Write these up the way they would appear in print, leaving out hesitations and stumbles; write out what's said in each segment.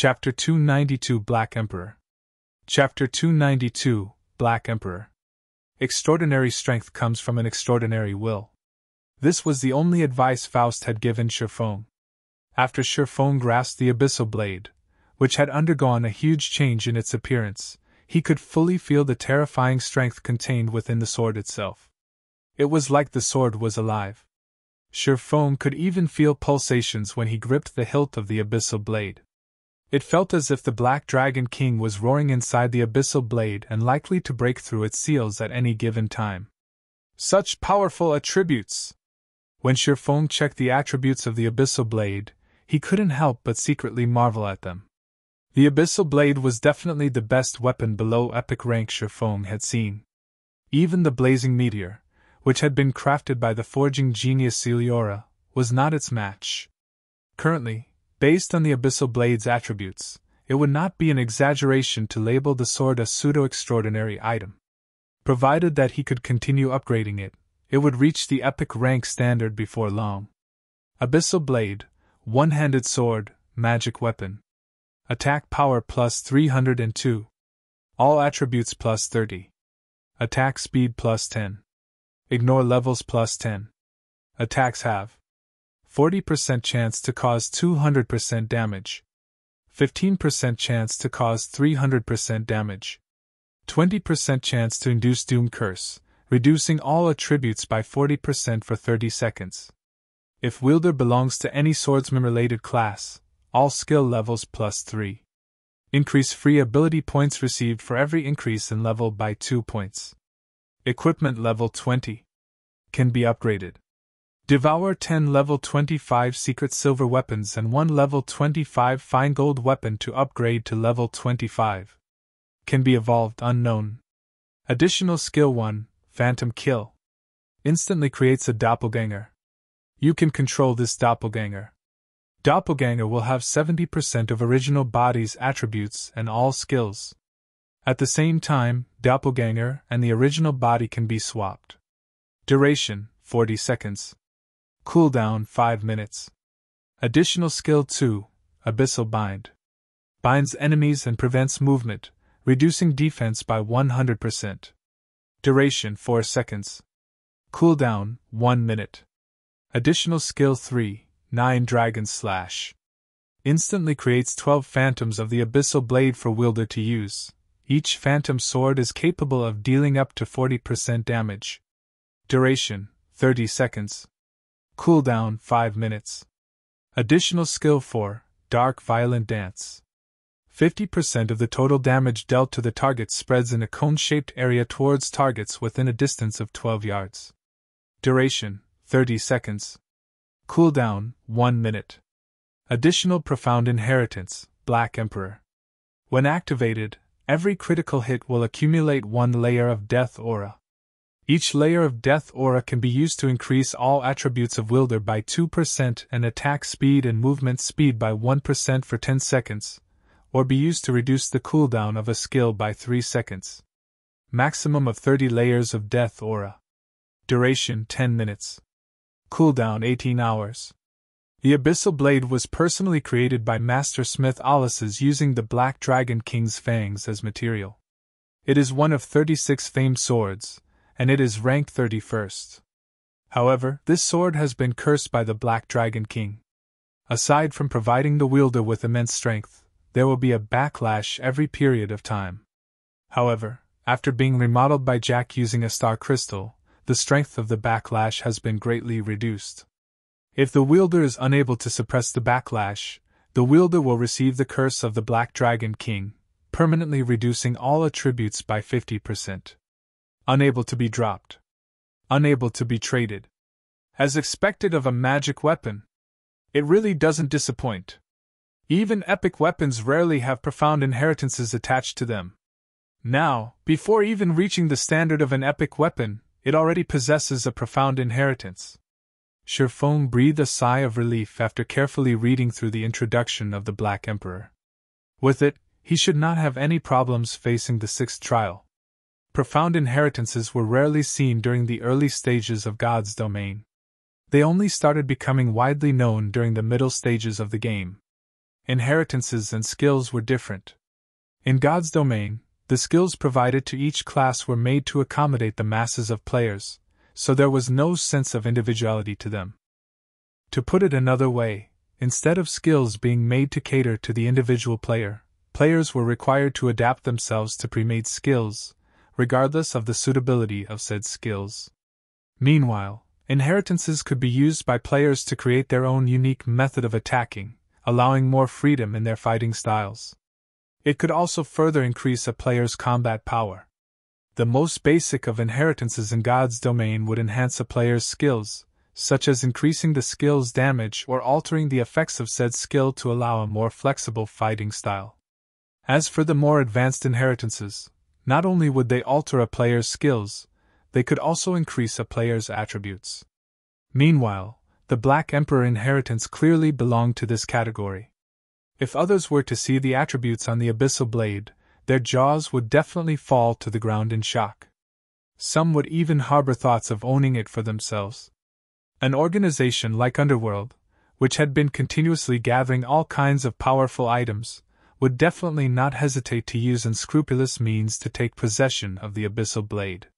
Chapter 292 Black Emperor. Chapter 292 Black Emperor. Extraordinary strength comes from an extraordinary will. This was the only advice Faust had given Sherfong. After Sherfong grasped the abyssal blade, which had undergone a huge change in its appearance, he could fully feel the terrifying strength contained within the sword itself. It was like the sword was alive. Sherfong could even feel pulsations when he gripped the hilt of the abyssal blade. It felt as if the Black Dragon King was roaring inside the abyssal blade and likely to break through its seals at any given time. Such powerful attributes! When Sherfong checked the attributes of the abyssal blade, he couldn't help but secretly marvel at them. The abyssal blade was definitely the best weapon below epic rank Sherfong had seen. Even the blazing meteor, which had been crafted by the forging genius Celiora, was not its match. Currently, based on the abyssal blade's attributes, it would not be an exaggeration to label the sword a pseudo-extraordinary item. Provided that he could continue upgrading it, it would reach the epic rank standard before long. Abyssal blade, one-handed sword, magic weapon. Attack power plus 302. All attributes plus 30. Attack speed plus 10. Ignore levels plus 10. Attacks have 40% chance to cause 200% damage. 15% chance to cause 300% damage. 20% chance to induce Doom Curse, reducing all attributes by 40% for 30 seconds. If wielder belongs to any swordsman-related class, all skill levels plus 3. Increase free ability points received for every increase in level by 2 points. Equipment level 20. Can be upgraded. Devour 10 level 25 secret silver weapons and 1 level 25 fine gold weapon to upgrade to level 25. Can be evolved unknown. Additional skill 1, Phantom Kill. Instantly creates a doppelganger. You can control this doppelganger. Doppelganger will have 70% of original body's attributes and all skills. At the same time, doppelganger and the original body can be swapped. Duration, 40 seconds. Cooldown, 5 minutes. Additional skill 2, Abyssal Bind. Binds enemies and prevents movement, reducing defense by 100%. Duration, 4 seconds. Cooldown, 1 minute. Additional skill 3, 9 Dragon Slash. Instantly creates 12 phantoms of the abyssal blade for wielder to use. Each phantom sword is capable of dealing up to 40% damage. Duration, 30 seconds. Cooldown, 5 minutes. Additional skill 4, Dark Violent Dance. 50% of the total damage dealt to the target spreads in a cone-shaped area towards targets within a distance of 12 yards. Duration, 30 seconds. Cooldown, 1 minute. Additional Profound Inheritance, Black Emperor. When activated, every critical hit will accumulate 1 layer of Death Aura. Each layer of Death Aura can be used to increase all attributes of wielder by 2% and attack speed and movement speed by 1% for 10 seconds, or be used to reduce the cooldown of a skill by 3 seconds. Maximum of 30 layers of Death Aura. Duration 10 minutes. Cooldown 18 hours. The Abyssal Blade was personally created by Master Smith Alice's using the Black Dragon King's fangs as material. It is one of 36 famed swords, and it is ranked 31st. However, this sword has been cursed by the Black Dragon King. Aside from providing the wielder with immense strength, there will be a backlash every period of time. However, after being remodeled by Jack using a star crystal, the strength of the backlash has been greatly reduced. If the wielder is unable to suppress the backlash, the wielder will receive the curse of the Black Dragon King, permanently reducing all attributes by 50%. Unable to be dropped. Unable to be traded. As expected of a magic weapon. It really doesn't disappoint. Even epic weapons rarely have profound inheritances attached to them. Now, before even reaching the standard of an epic weapon, it already possesses a profound inheritance. Sherfong breathed a sigh of relief after carefully reading through the introduction of the Black Emperor. With it, he should not have any problems facing the 6th trial. Profound inheritances were rarely seen during the early stages of God's domain. They only started becoming widely known during the middle stages of the game. inheritances and skills were different. In God's domain, the skills provided to each class were made to accommodate the masses of players, so there was no sense of individuality to them. To put it another way, instead of skills being made to cater to the individual player, players were required to adapt themselves to pre-made skills, regardless of the suitability of said skills. Meanwhile, inheritances could be used by players to create their own unique method of attacking, allowing more freedom in their fighting styles. It could also further increase a player's combat power. The most basic of inheritances in God's domain would enhance a player's skills, such as increasing the skill's damage or altering the effects of said skill to allow a more flexible fighting style. As for the more advanced inheritances, not only would they alter a player's skills, they could also increase a player's attributes. Meanwhile, the Black Emperor inheritance clearly belonged to this category. If others were to see the attributes on the Abyssal Blade, their jaws would definitely fall to the ground in shock. Some would even harbor thoughts of owning it for themselves. An organization like Underworld, which had been continuously gathering all kinds of powerful items, would definitely not hesitate to use unscrupulous means to take possession of the Abyssal Blade.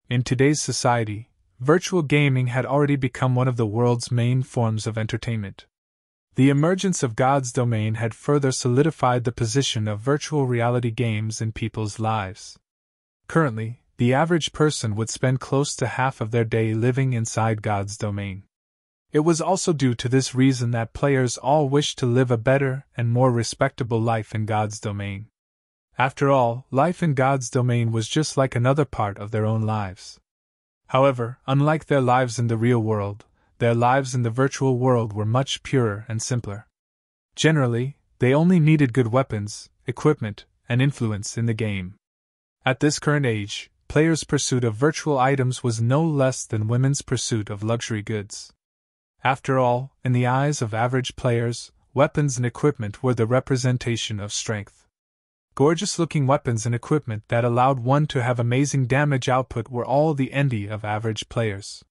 In today's society, virtual gaming had already become one of the world's main forms of entertainment. The emergence of God's domain had further solidified the position of virtual reality games in people's lives. Currently, the average person would spend close to half of their day living inside God's domain. It was also due to this reason that players all wished to live a better and more respectable life in God's domain. After all, life in God's domain was just like another part of their own lives. However, unlike their lives in the real world, their lives in the virtual world were much purer and simpler. Generally, they only needed good weapons, equipment, and influence in the game. At this current age, players' pursuit of virtual items was no less than women's pursuit of luxury goods. After all, in the eyes of average players, weapons and equipment were the representation of strength. Gorgeous-looking weapons and equipment that allowed one to have amazing damage output were all the envy of average players.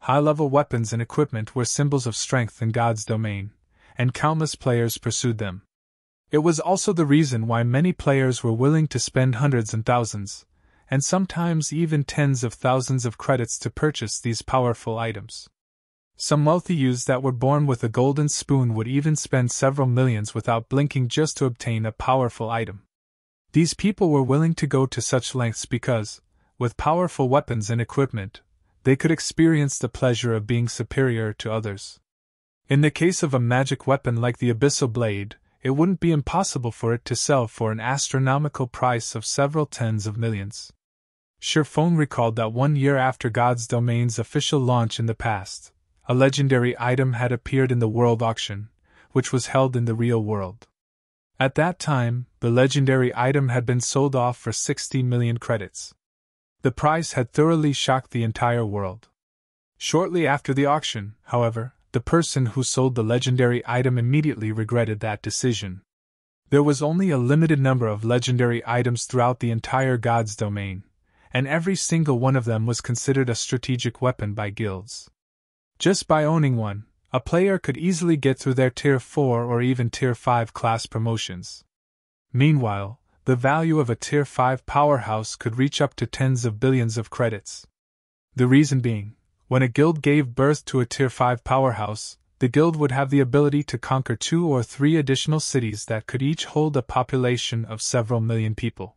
High-level weapons and equipment were symbols of strength in God's domain, and countless players pursued them. It was also the reason why many players were willing to spend hundreds and thousands, and sometimes even tens of thousands of credits to purchase these powerful items. Some wealthy youths that were born with a golden spoon would even spend several millions without blinking just to obtain a powerful item. These people were willing to go to such lengths because, with powerful weapons and equipment, they could experience the pleasure of being superior to others. In the case of a magic weapon like the Abyssal Blade, it wouldn't be impossible for it to sell for an astronomical price of several tens of millions. Sherphone recalled that 1 year after God's domain's official launch in the past, a legendary item had appeared in the world auction, which was held in the real world. At that time, the legendary item had been sold off for 60 million credits. The price had thoroughly shocked the entire world. Shortly after the auction, however, the person who sold the legendary item immediately regretted that decision. There was only a limited number of legendary items throughout the entire God's domain, and every single one of them was considered a strategic weapon by guilds. Just by owning one, a player could easily get through their Tier 4 or even Tier 5 class promotions. Meanwhile, the value of a Tier 5 powerhouse could reach up to tens of billions of credits. The reason being, when a guild gave birth to a Tier 5 powerhouse, the guild would have the ability to conquer 2 or 3 additional cities that could each hold a population of several million people.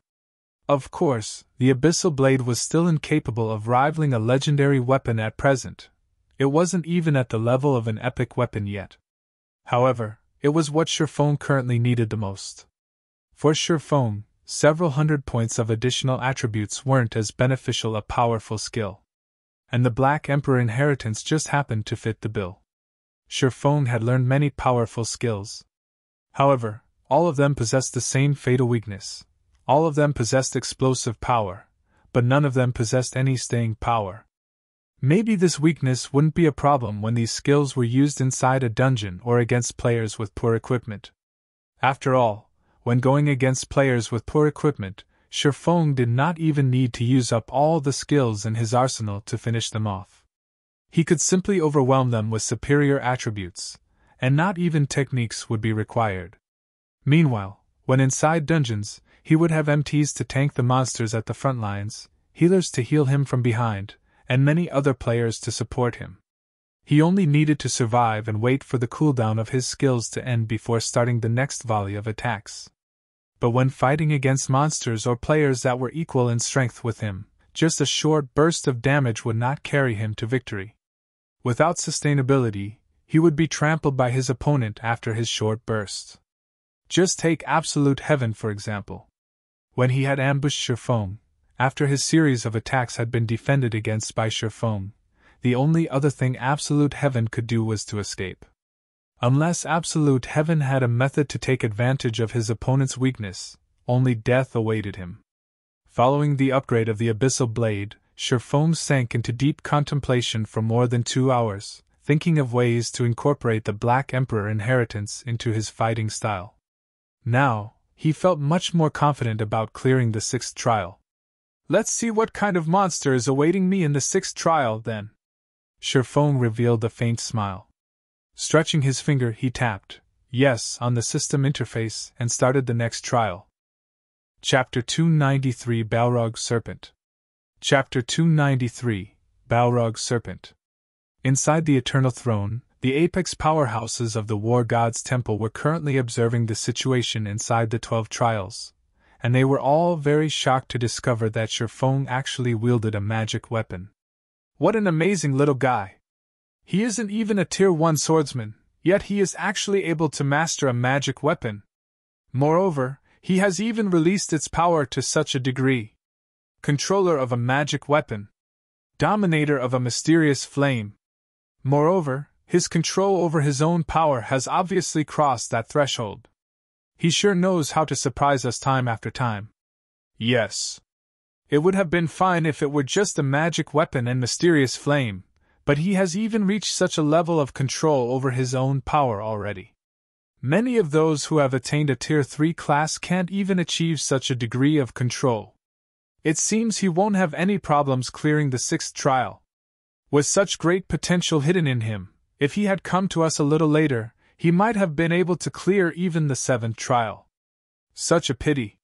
Of course, the Abyssal Blade was still incapable of rivaling a legendary weapon at present. It wasn't even at the level of an epic weapon yet. However, it was what Sherphone currently needed the most. For Sherphone, several hundred points of additional attributes weren't as beneficial a powerful skill. And the Black Emperor inheritance just happened to fit the bill. Sherphone had learned many powerful skills. However, all of them possessed the same fatal weakness. All of them possessed explosive power, but none of them possessed any staying power. Maybe this weakness wouldn't be a problem when these skills were used inside a dungeon or against players with poor equipment. After all, when going against players with poor equipment, Sherphone did not even need to use up all the skills in his arsenal to finish them off. He could simply overwhelm them with superior attributes, and not even techniques would be required. Meanwhile, when inside dungeons, he would have MTs to tank the monsters at the front lines, healers to heal him from behind, and many other players to support him. He only needed to survive and wait for the cooldown of his skills to end before starting the next volley of attacks. But when fighting against monsters or players that were equal in strength with him, just a short burst of damage would not carry him to victory. Without sustainability, he would be trampled by his opponent after his short burst. Just take Absolute Heaven for example. When he had ambushed Sherfone, after his series of attacks had been defended against by Sherfone, the only other thing Absolute Heaven could do was to escape. Unless Absolute Heaven had a method to take advantage of his opponent's weakness, only death awaited him. Following the upgrade of the Abyssal Blade, Sherfone sank into deep contemplation for more than 2 hours, thinking of ways to incorporate the Black Emperor inheritance into his fighting style. Now, he felt much more confident about clearing the 6th trial. Let's see what kind of monster is awaiting me in the 6th trial, then. Sherfone revealed a faint smile. Stretching his finger, he tapped yes on the system interface and started the next trial. Chapter 293 Balrog Serpent. Chapter 293 Balrog Serpent. Inside the Eternal Throne, the apex powerhouses of the War God's Temple were currently observing the situation inside the 12 trials, and they were all very shocked to discover that Sherfone actually wielded a magic weapon. What an amazing little guy! He isn't even a Tier 1 swordsman, yet he is actually able to master a magic weapon. Moreover, he has even released its power to such a degree. Controller of a magic weapon. Dominator of a mysterious flame. Moreover, his control over his own power has obviously crossed that threshold. He sure knows how to surprise us time after time. Yes. It would have been fine if it were just a magic weapon and mysterious flame, but he has even reached such a level of control over his own power already. Many of those who have attained a Tier 3 class can't even achieve such a degree of control. It seems he won't have any problems clearing the 6th trial. With such great potential hidden in him, if he had come to us a little later, he might have been able to clear even the 7th trial. Such a pity.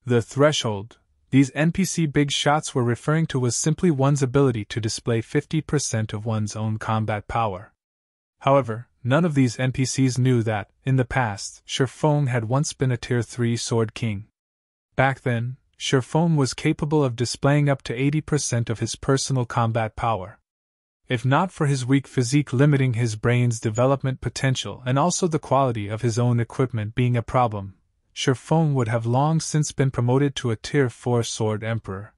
The threshold these NPC big shots were referring to was simply one's ability to display 50% of one's own combat power. However, none of these NPCs knew that, in the past, Sherfone had once been a Tier 3 Sword King. Back then, Sherfone was capable of displaying up to 80% of his personal combat power. If not for his weak physique limiting his brain's development potential and also the quality of his own equipment being a problem, Sherfone would have long since been promoted to a Tier 4 Sword Emperor.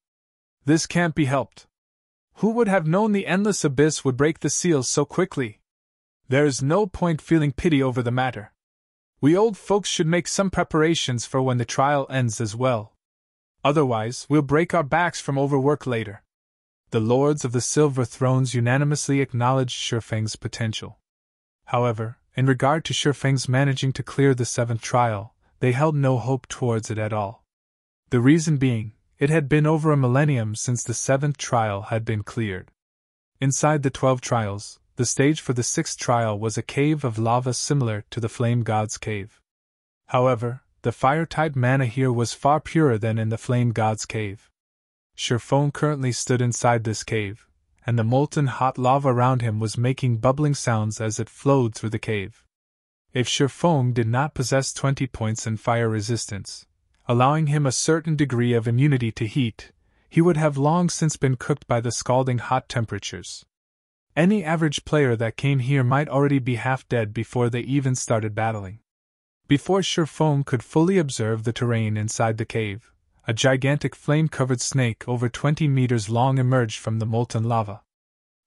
This can't be helped. Who would have known the Endless Abyss would break the seals so quickly? There is no point feeling pity over the matter. We old folks should make some preparations for when the trial ends as well. Otherwise, we'll break our backs from overwork later. The Lords of the Silver Thrones unanimously acknowledged Sherfang's potential. However, in regard to Sherfang's managing to clear the 7th trial, they held no hope towards it at all. The reason being, it had been over a millennium since the 7th trial had been cleared. Inside the 12 trials, the stage for the 6th trial was a cave of lava similar to the Flame God's Cave. However, the fire-type mana here was far purer than in the Flame God's Cave. Sherfone currently stood inside this cave, and the molten hot lava around him was making bubbling sounds as it flowed through the cave. If Sherfone did not possess 20 points in fire resistance, allowing him a certain degree of immunity to heat, he would have long since been cooked by the scalding hot temperatures. Any average player that came here might already be half dead before they even started battling. Before Sherfone could fully observe the terrain inside the cave, a gigantic flame-covered snake over 20 meters long emerged from the molten lava.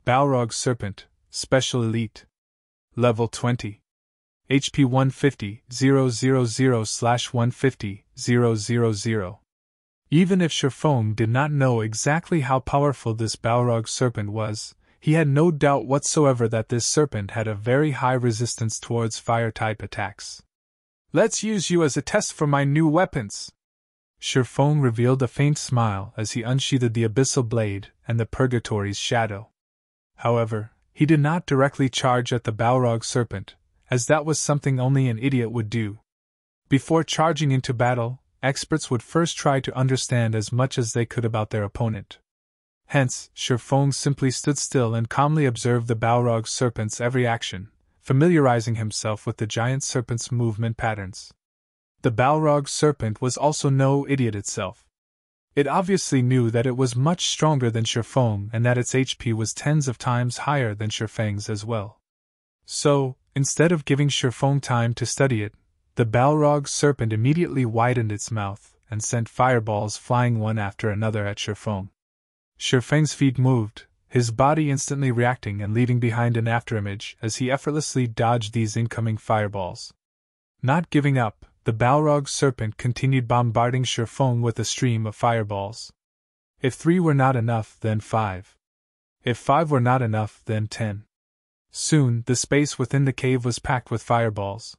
Balrog Serpent, Special Elite. Level 20. HP 150,000/150,000. Even if Sherfone did not know exactly how powerful this Balrog Serpent was, he had no doubt whatsoever that this serpent had a very high resistance towards fire-type attacks. Let's use you as a test for my new weapons. Sherfone revealed a faint smile as he unsheathed the Abyssal Blade and the Purgatory's Shadow. However, he did not directly charge at the Balrog Serpent, as that was something only an idiot would do. Before charging into battle, experts would first try to understand as much as they could about their opponent. Hence, Sherfong simply stood still and calmly observed the Balrog serpent's every action, familiarizing himself with the giant serpent's movement patterns. The Balrog serpent was also no idiot itself. It obviously knew that it was much stronger than Sherfong and that its HP was tens of times higher than Sherfang's as well. So, instead of giving Sherfong time to study it, the Balrog serpent immediately widened its mouth and sent fireballs flying one after another at Sherfong. Sherfang's feet moved, his body instantly reacting and leaving behind an afterimage as he effortlessly dodged these incoming fireballs. Not giving up, the Balrog serpent continued bombarding Sherfong with a stream of fireballs. If 3 were not enough, then 5. If 5 were not enough, then 10. Soon, the space within the cave was packed with fireballs.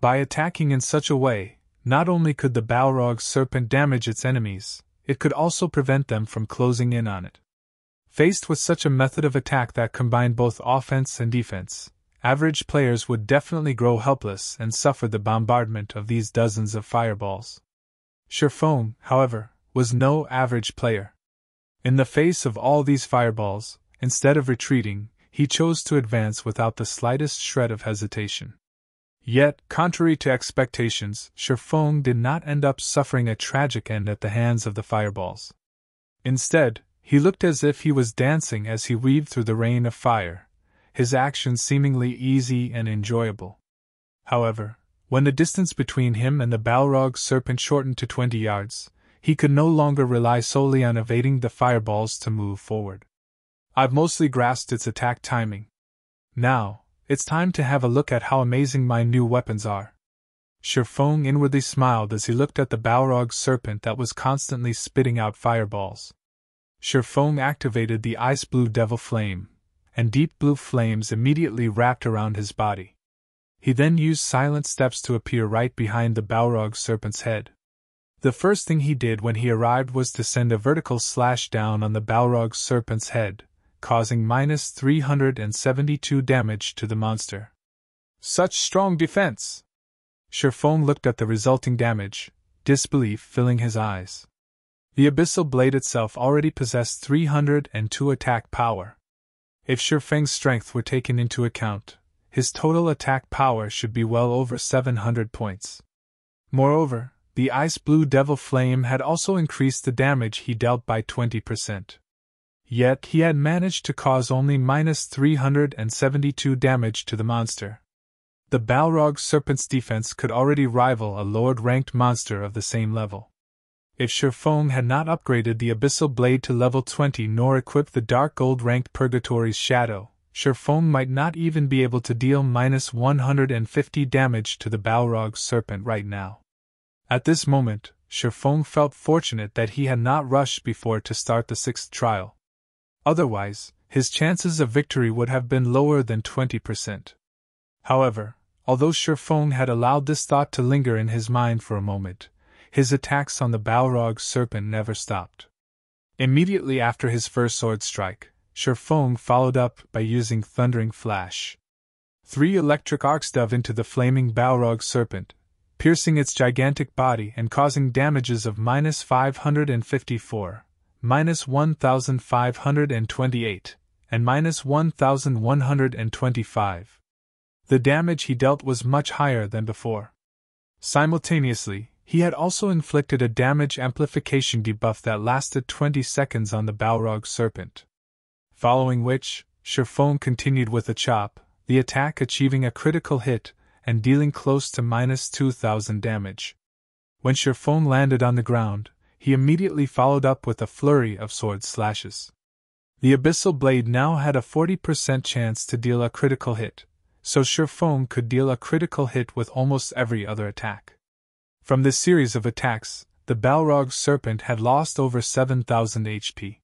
By attacking in such a way, not only could the Balrog serpent damage its enemies, it could also prevent them from closing in on it. Faced with such a method of attack that combined both offense and defense, average players would definitely grow helpless and suffer the bombardment of these dozens of fireballs. Sherfong, however, was no average player. In the face of all these fireballs, instead of retreating, he chose to advance without the slightest shred of hesitation. Yet, contrary to expectations, Sherfong did not end up suffering a tragic end at the hands of the fireballs. Instead, he looked as if he was dancing as he weaved through the rain of fire, his actions seemingly easy and enjoyable. However, when the distance between him and the Balrog serpent shortened to 20 yards, he could no longer rely solely on evading the fireballs to move forward. I've mostly grasped its attack timing. Now, it's time to have a look at how amazing my new weapons are. Sherfong inwardly smiled as he looked at the Balrog serpent that was constantly spitting out fireballs. Sherfong activated the ice blue devil flame, and deep blue flames immediately wrapped around his body. He then used silent steps to appear right behind the Balrog serpent's head. The first thing he did when he arrived was to send a vertical slash down on the Balrog serpent's head, causing -372 damage to the monster. Such strong defense! Sherfong looked at the resulting damage, disbelief filling his eyes. The abyssal blade itself already possessed 302 attack power. If Sherfang's strength were taken into account, his total attack power should be well over 700 points. Moreover, the ice blue devil flame had also increased the damage he dealt by 20%. Yet he had managed to cause only -372 damage to the monster. The Balrog serpent's defense could already rival a lowered-ranked monster of the same level. If Sherfong had not upgraded the abyssal blade to level 20 nor equipped the dark gold-ranked Purgatory's shadow, Sherfong might not even be able to deal -150 damage to the Balrog serpent right now. At this moment, Sherfong felt fortunate that he had not rushed before to start the 6th trial. Otherwise, his chances of victory would have been lower than 20%. However, although Sherfong had allowed this thought to linger in his mind for a moment, his attacks on the Balrog serpent never stopped. Immediately after his first sword strike, Sherfong followed up by using Thundering Flash. 3 electric arcs dove into the flaming Balrog serpent, piercing its gigantic body and causing damages of -554, -1,528, and -1,125. The damage he dealt was much higher than before. Simultaneously, he had also inflicted a damage amplification debuff that lasted 20 seconds on the Balrog serpent. Following which, Sherfong continued with a chop, the attack achieving a critical hit and dealing close to -2,000 damage. When Sherfong landed on the ground, he immediately followed up with a flurry of sword slashes. The abyssal blade now had a 40% chance to deal a critical hit, so Sherfong could deal a critical hit with almost every other attack. From this series of attacks, the Balrog serpent had lost over 7,000 HP.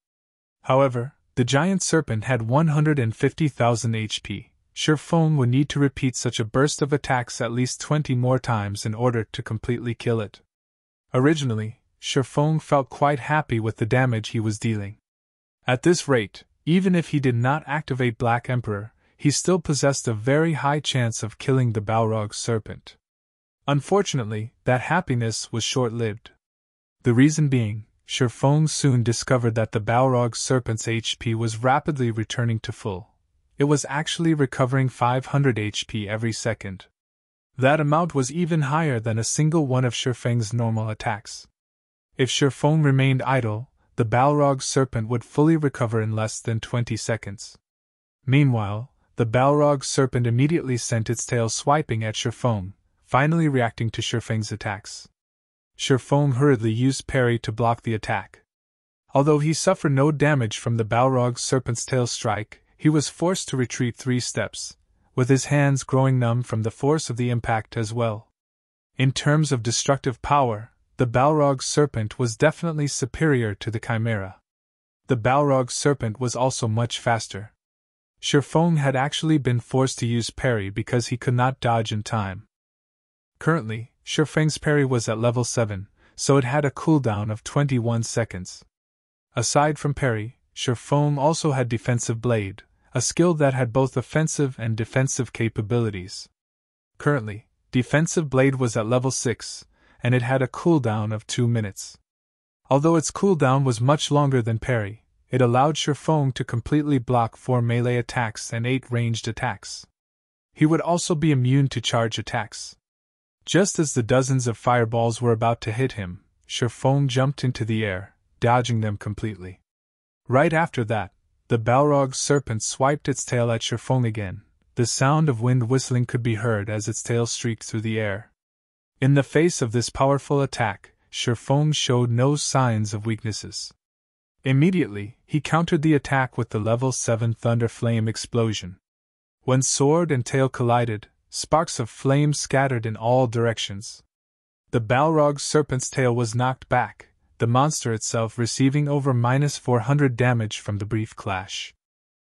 However, the giant serpent had 150,000 HP. Sherfong would need to repeat such a burst of attacks at least 20 more times in order to completely kill it. Originally, Sherfong felt quite happy with the damage he was dealing. At this rate, even if he did not activate Black Emperor, he still possessed a very high chance of killing the Balrog serpent. Unfortunately, that happiness was short-lived. The reason being, Sherfong soon discovered that the Balrog Serpent's HP was rapidly returning to full. It was actually recovering 500 HP every second. That amount was even higher than a single one of Sherfeng's normal attacks. If Sherfong remained idle, the Balrog Serpent would fully recover in less than 20 seconds. Meanwhile, the Balrog Serpent immediately sent its tail swiping at Sherfong, finally reacting to Sherfeng's attacks. Sherfong hurriedly used parry to block the attack. Although he suffered no damage from the Balrog Serpent's tail strike, he was forced to retreat 3 steps, with his hands growing numb from the force of the impact as well. In terms of destructive power, the Balrog Serpent was definitely superior to the Chimera. The Balrog Serpent was also much faster. Sherfong had actually been forced to use parry because he could not dodge in time. Currently, Sherfeng's parry was at level 7, so it had a cooldown of 21 seconds. Aside from parry, Sherfong also had Defensive Blade, a skill that had both offensive and defensive capabilities. Currently, Defensive Blade was at level 6, and it had a cooldown of 2 minutes. Although its cooldown was much longer than parry, it allowed Sherfong to completely block 4 melee attacks and 8 ranged attacks. He would also be immune to charge attacks. Just as the dozens of fireballs were about to hit him, Sherfong jumped into the air, dodging them completely. Right after that, the Balrog Serpent swiped its tail at Sherfong again. The sound of wind whistling could be heard as its tail streaked through the air. In the face of this powerful attack, Sherfong showed no signs of weaknesses. Immediately, he countered the attack with the level 7 Thunder Flame Explosion. When sword and tail collided, sparks of flame scattered in all directions. The Balrog Serpent's tail was knocked back, the monster itself receiving over -400 damage from the brief clash.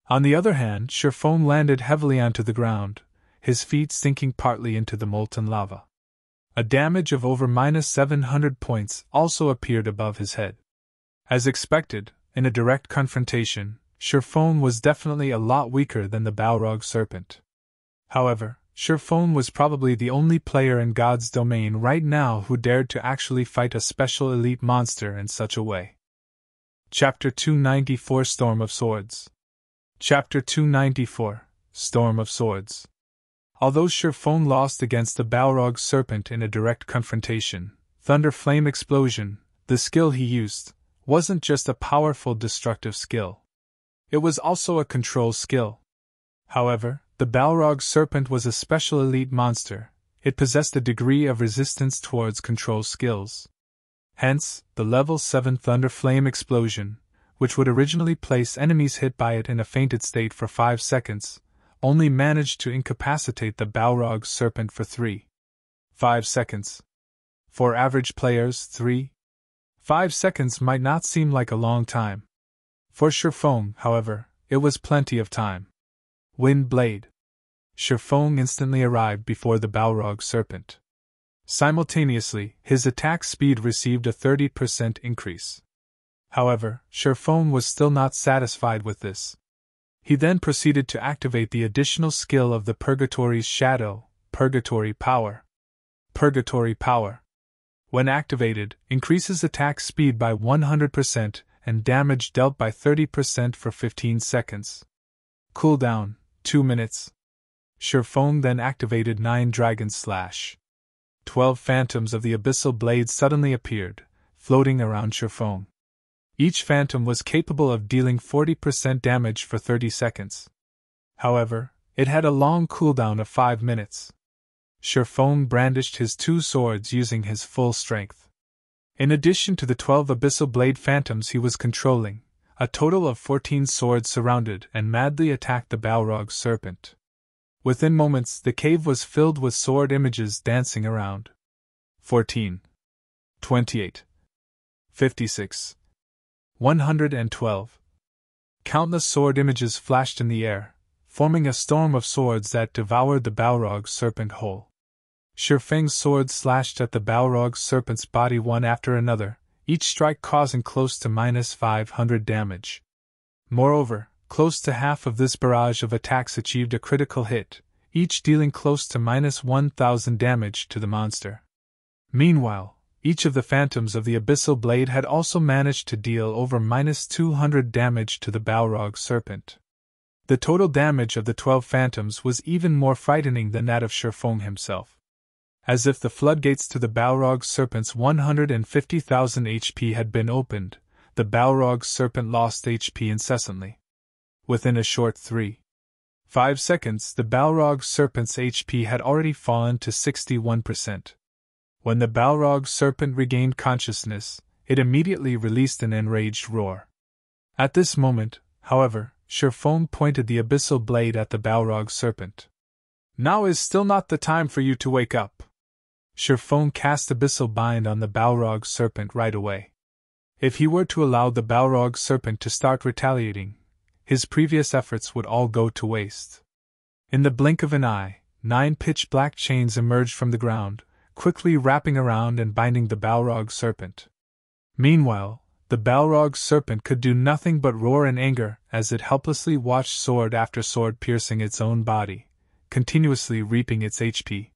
On the other hand, Sherfong landed heavily onto the ground, his feet sinking partly into the molten lava. A damage of over -700 points also appeared above his head. As expected, in a direct confrontation, Sherfong was definitely a lot weaker than the Balrog Serpent. However, Sherfong was probably the only player in God's domain right now who dared to actually fight a special elite monster in such a way. Chapter 294 Storm of Swords. Chapter 294 Storm of Swords. Although Sherfong lost against the Balrog Serpent in a direct confrontation, Thunder Flame Explosion, the skill he used, wasn't just a powerful destructive skill. It was also a control skill. However, the Balrog Serpent was a special elite monster. It possessed a degree of resistance towards control skills. Hence, the level 7 Thunder Flame Explosion, which would originally place enemies hit by it in a fainted state for 5 seconds, only managed to incapacitate the Balrog Serpent for 3.5 seconds. For average players, 3.5 seconds might not seem like a long time. For Sherfong, however, it was plenty of time. Wind Blade. Sherfong instantly arrived before the Balrog Serpent. Simultaneously, his attack speed received a 30% increase. However, Sherfong was still not satisfied with this. He then proceeded to activate the additional skill of the Purgatory's Shadow, Purgatory Power. Purgatory Power, when activated, increases attack speed by 100% and damage dealt by 30% for 15 seconds. Cooldown, 2 minutes. Sherfong then activated 9 Dragon Slash. 12 phantoms of the Abyssal Blade suddenly appeared, floating around Sherfong. Each phantom was capable of dealing 40% damage for 30 seconds. However, it had a long cooldown of 5 minutes. Sherfong brandished his 2 swords using his full strength. In addition to the 12 Abyssal Blade phantoms he was controlling, a total of 14 swords surrounded and madly attacked the Balrog Serpent. Within moments, the cave was filled with sword images dancing around. 14. 28. 56. 112. Countless sword images flashed in the air, forming a storm of swords that devoured the Balrog Serpent whole. Sherfeng's swords slashed at the Balrog Serpent's body one after another, each strike causing close to -500 damage. Moreover, close to half of this barrage of attacks achieved a critical hit, each dealing close to -1,000 damage to the monster. Meanwhile, each of the phantoms of the Abyssal Blade had also managed to deal over -200 damage to the Balrog Serpent. The total damage of the 12 phantoms was even more frightening than that of Sherfong himself. As if the floodgates to the Balrog Serpent's 150,000 HP had been opened, the Balrog Serpent lost HP incessantly. Within a short 3-5 seconds, the Balrog Serpent's HP had already fallen to 61%. When the Balrog Serpent regained consciousness, it immediately released an enraged roar. At this moment, however, Sherfong pointed the Abyssal Blade at the Balrog Serpent. "Now is still not the time for you to wake up." Sherfong cast Abyssal Bind on the Balrog Serpent right away. If he were to allow the Balrog Serpent to start retaliating, his previous efforts would all go to waste. In the blink of an eye, 9 pitch-black chains emerged from the ground, quickly wrapping around and binding the Balrog Serpent. Meanwhile, the Balrog Serpent could do nothing but roar in anger as it helplessly watched sword after sword piercing its own body, continuously reaping its HP.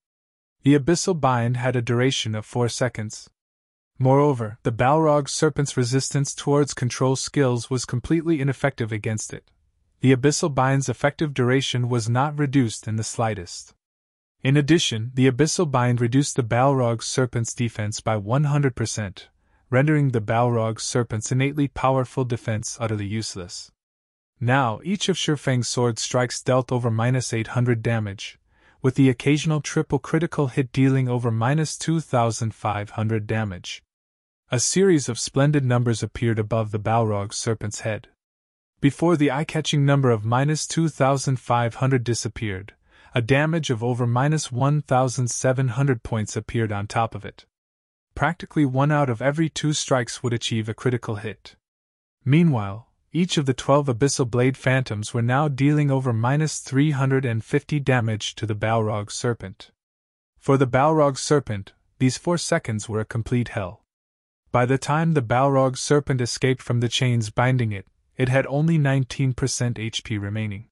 The Abyssal Bind had a duration of 4 seconds. Moreover, the Balrog Serpent's resistance towards control skills was completely ineffective against it. The Abyssal Bind's effective duration was not reduced in the slightest. In addition, the Abyssal Bind reduced the Balrog Serpent's defense by 100%, rendering the Balrog Serpent's innately powerful defense utterly useless. Now, each of Sherfang's sword strikes dealt over -800 damage, with the occasional triple critical hit dealing over -2,500 damage. A series of splendid numbers appeared above the Balrog Serpent's head. Before the eye-catching number of -2,500 disappeared, a damage of over -1,700 points appeared on top of it. Practically 1 out of every 2 strikes would achieve a critical hit. Meanwhile, each of the 12 Abyssal Blade Phantoms were now dealing over -350 damage to the Balrog Serpent. For the Balrog Serpent, these 4 seconds were a complete hell. By the time the Balrog Serpent escaped from the chains binding it, it had only 19% HP remaining.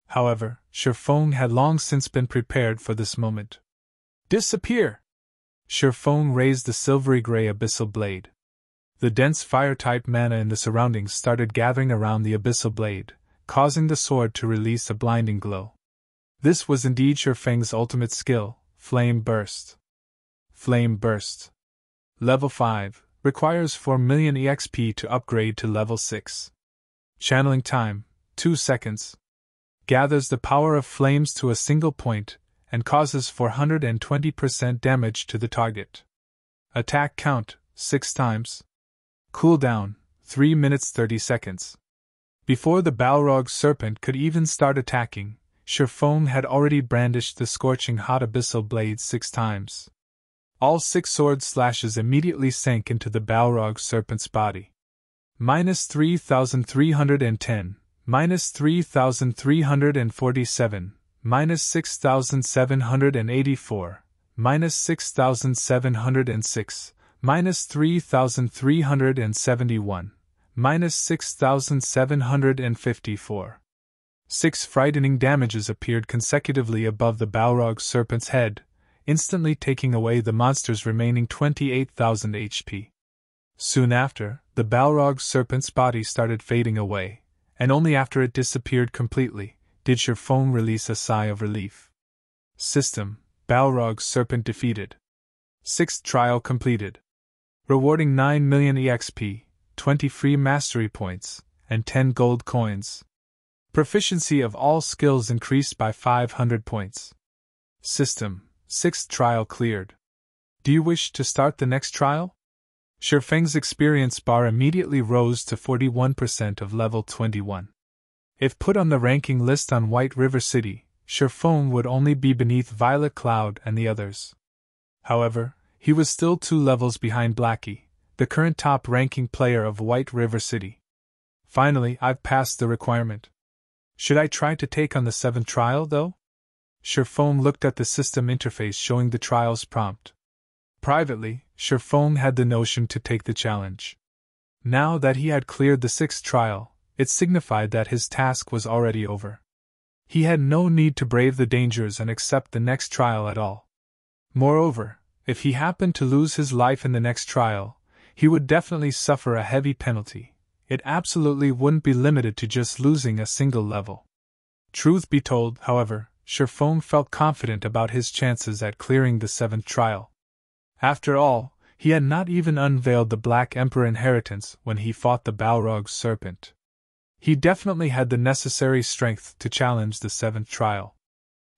However, Sherfong had long since been prepared for this moment. "Disappear!" Sherfong raised the silvery-gray Abyssal Blade. The dense fire-type mana in the surroundings started gathering around the Abyssal Blade, causing the sword to release a blinding glow. This was indeed Sherfang's ultimate skill, Flame Burst. Flame Burst. Level 5, requires 4 million EXP to upgrade to level 6. Channeling time, 2 seconds. Gathers the power of flames to a single point, and causes 420% damage to the target. Attack count, 6 times. Cooldown, 3 minutes 30 seconds. Before the Balrog Serpent could even start attacking, Sherfong had already brandished the scorching hot Abyssal Blade 6 times. All 6 sword slashes immediately sank into the Balrog Serpent's body. -3,310, -3,347, -6,784, -6,706, -3,371, -6,754. 6 frightening damages appeared consecutively above the Balrog Serpent's head, instantly taking away the monster's remaining 28,000 HP. Soon after, the Balrog Serpent's body started fading away, and only after it disappeared completely did Sherfong release a sigh of relief. System: Balrog Serpent defeated. 6th trial completed. Rewarding 9 million EXP, 20 free mastery points, and 10 gold coins. Proficiency of all skills increased by 500 points. System: 6th trial cleared. Do you wish to start the next trial? Sherfang's experience bar immediately rose to 41% of level 21. If put on the ranking list on White River City, Sherfong would only be beneath Violet Cloud and the others. However, he was still 2 levels behind Blackie, the current top-ranking player of White River City. Finally, I've passed the requirement. Should I try to take on the 7th trial, though? Sherfong looked at the system interface showing the trial's prompt. Privately, Sherfong had the notion to take the challenge. Now that he had cleared the 6th trial, it signified that his task was already over. he had no need to brave the dangers and accept the next trial at all. Moreover, if he happened to lose his life in the next trial, he would definitely suffer a heavy penalty. It absolutely wouldn't be limited to just losing a single level. Truth be told, however, Sherfone felt confident about his chances at clearing the 7th trial. After all, he had not even unveiled the Black Emperor inheritance when he fought the Balrog Serpent. He definitely had the necessary strength to challenge the 7th trial.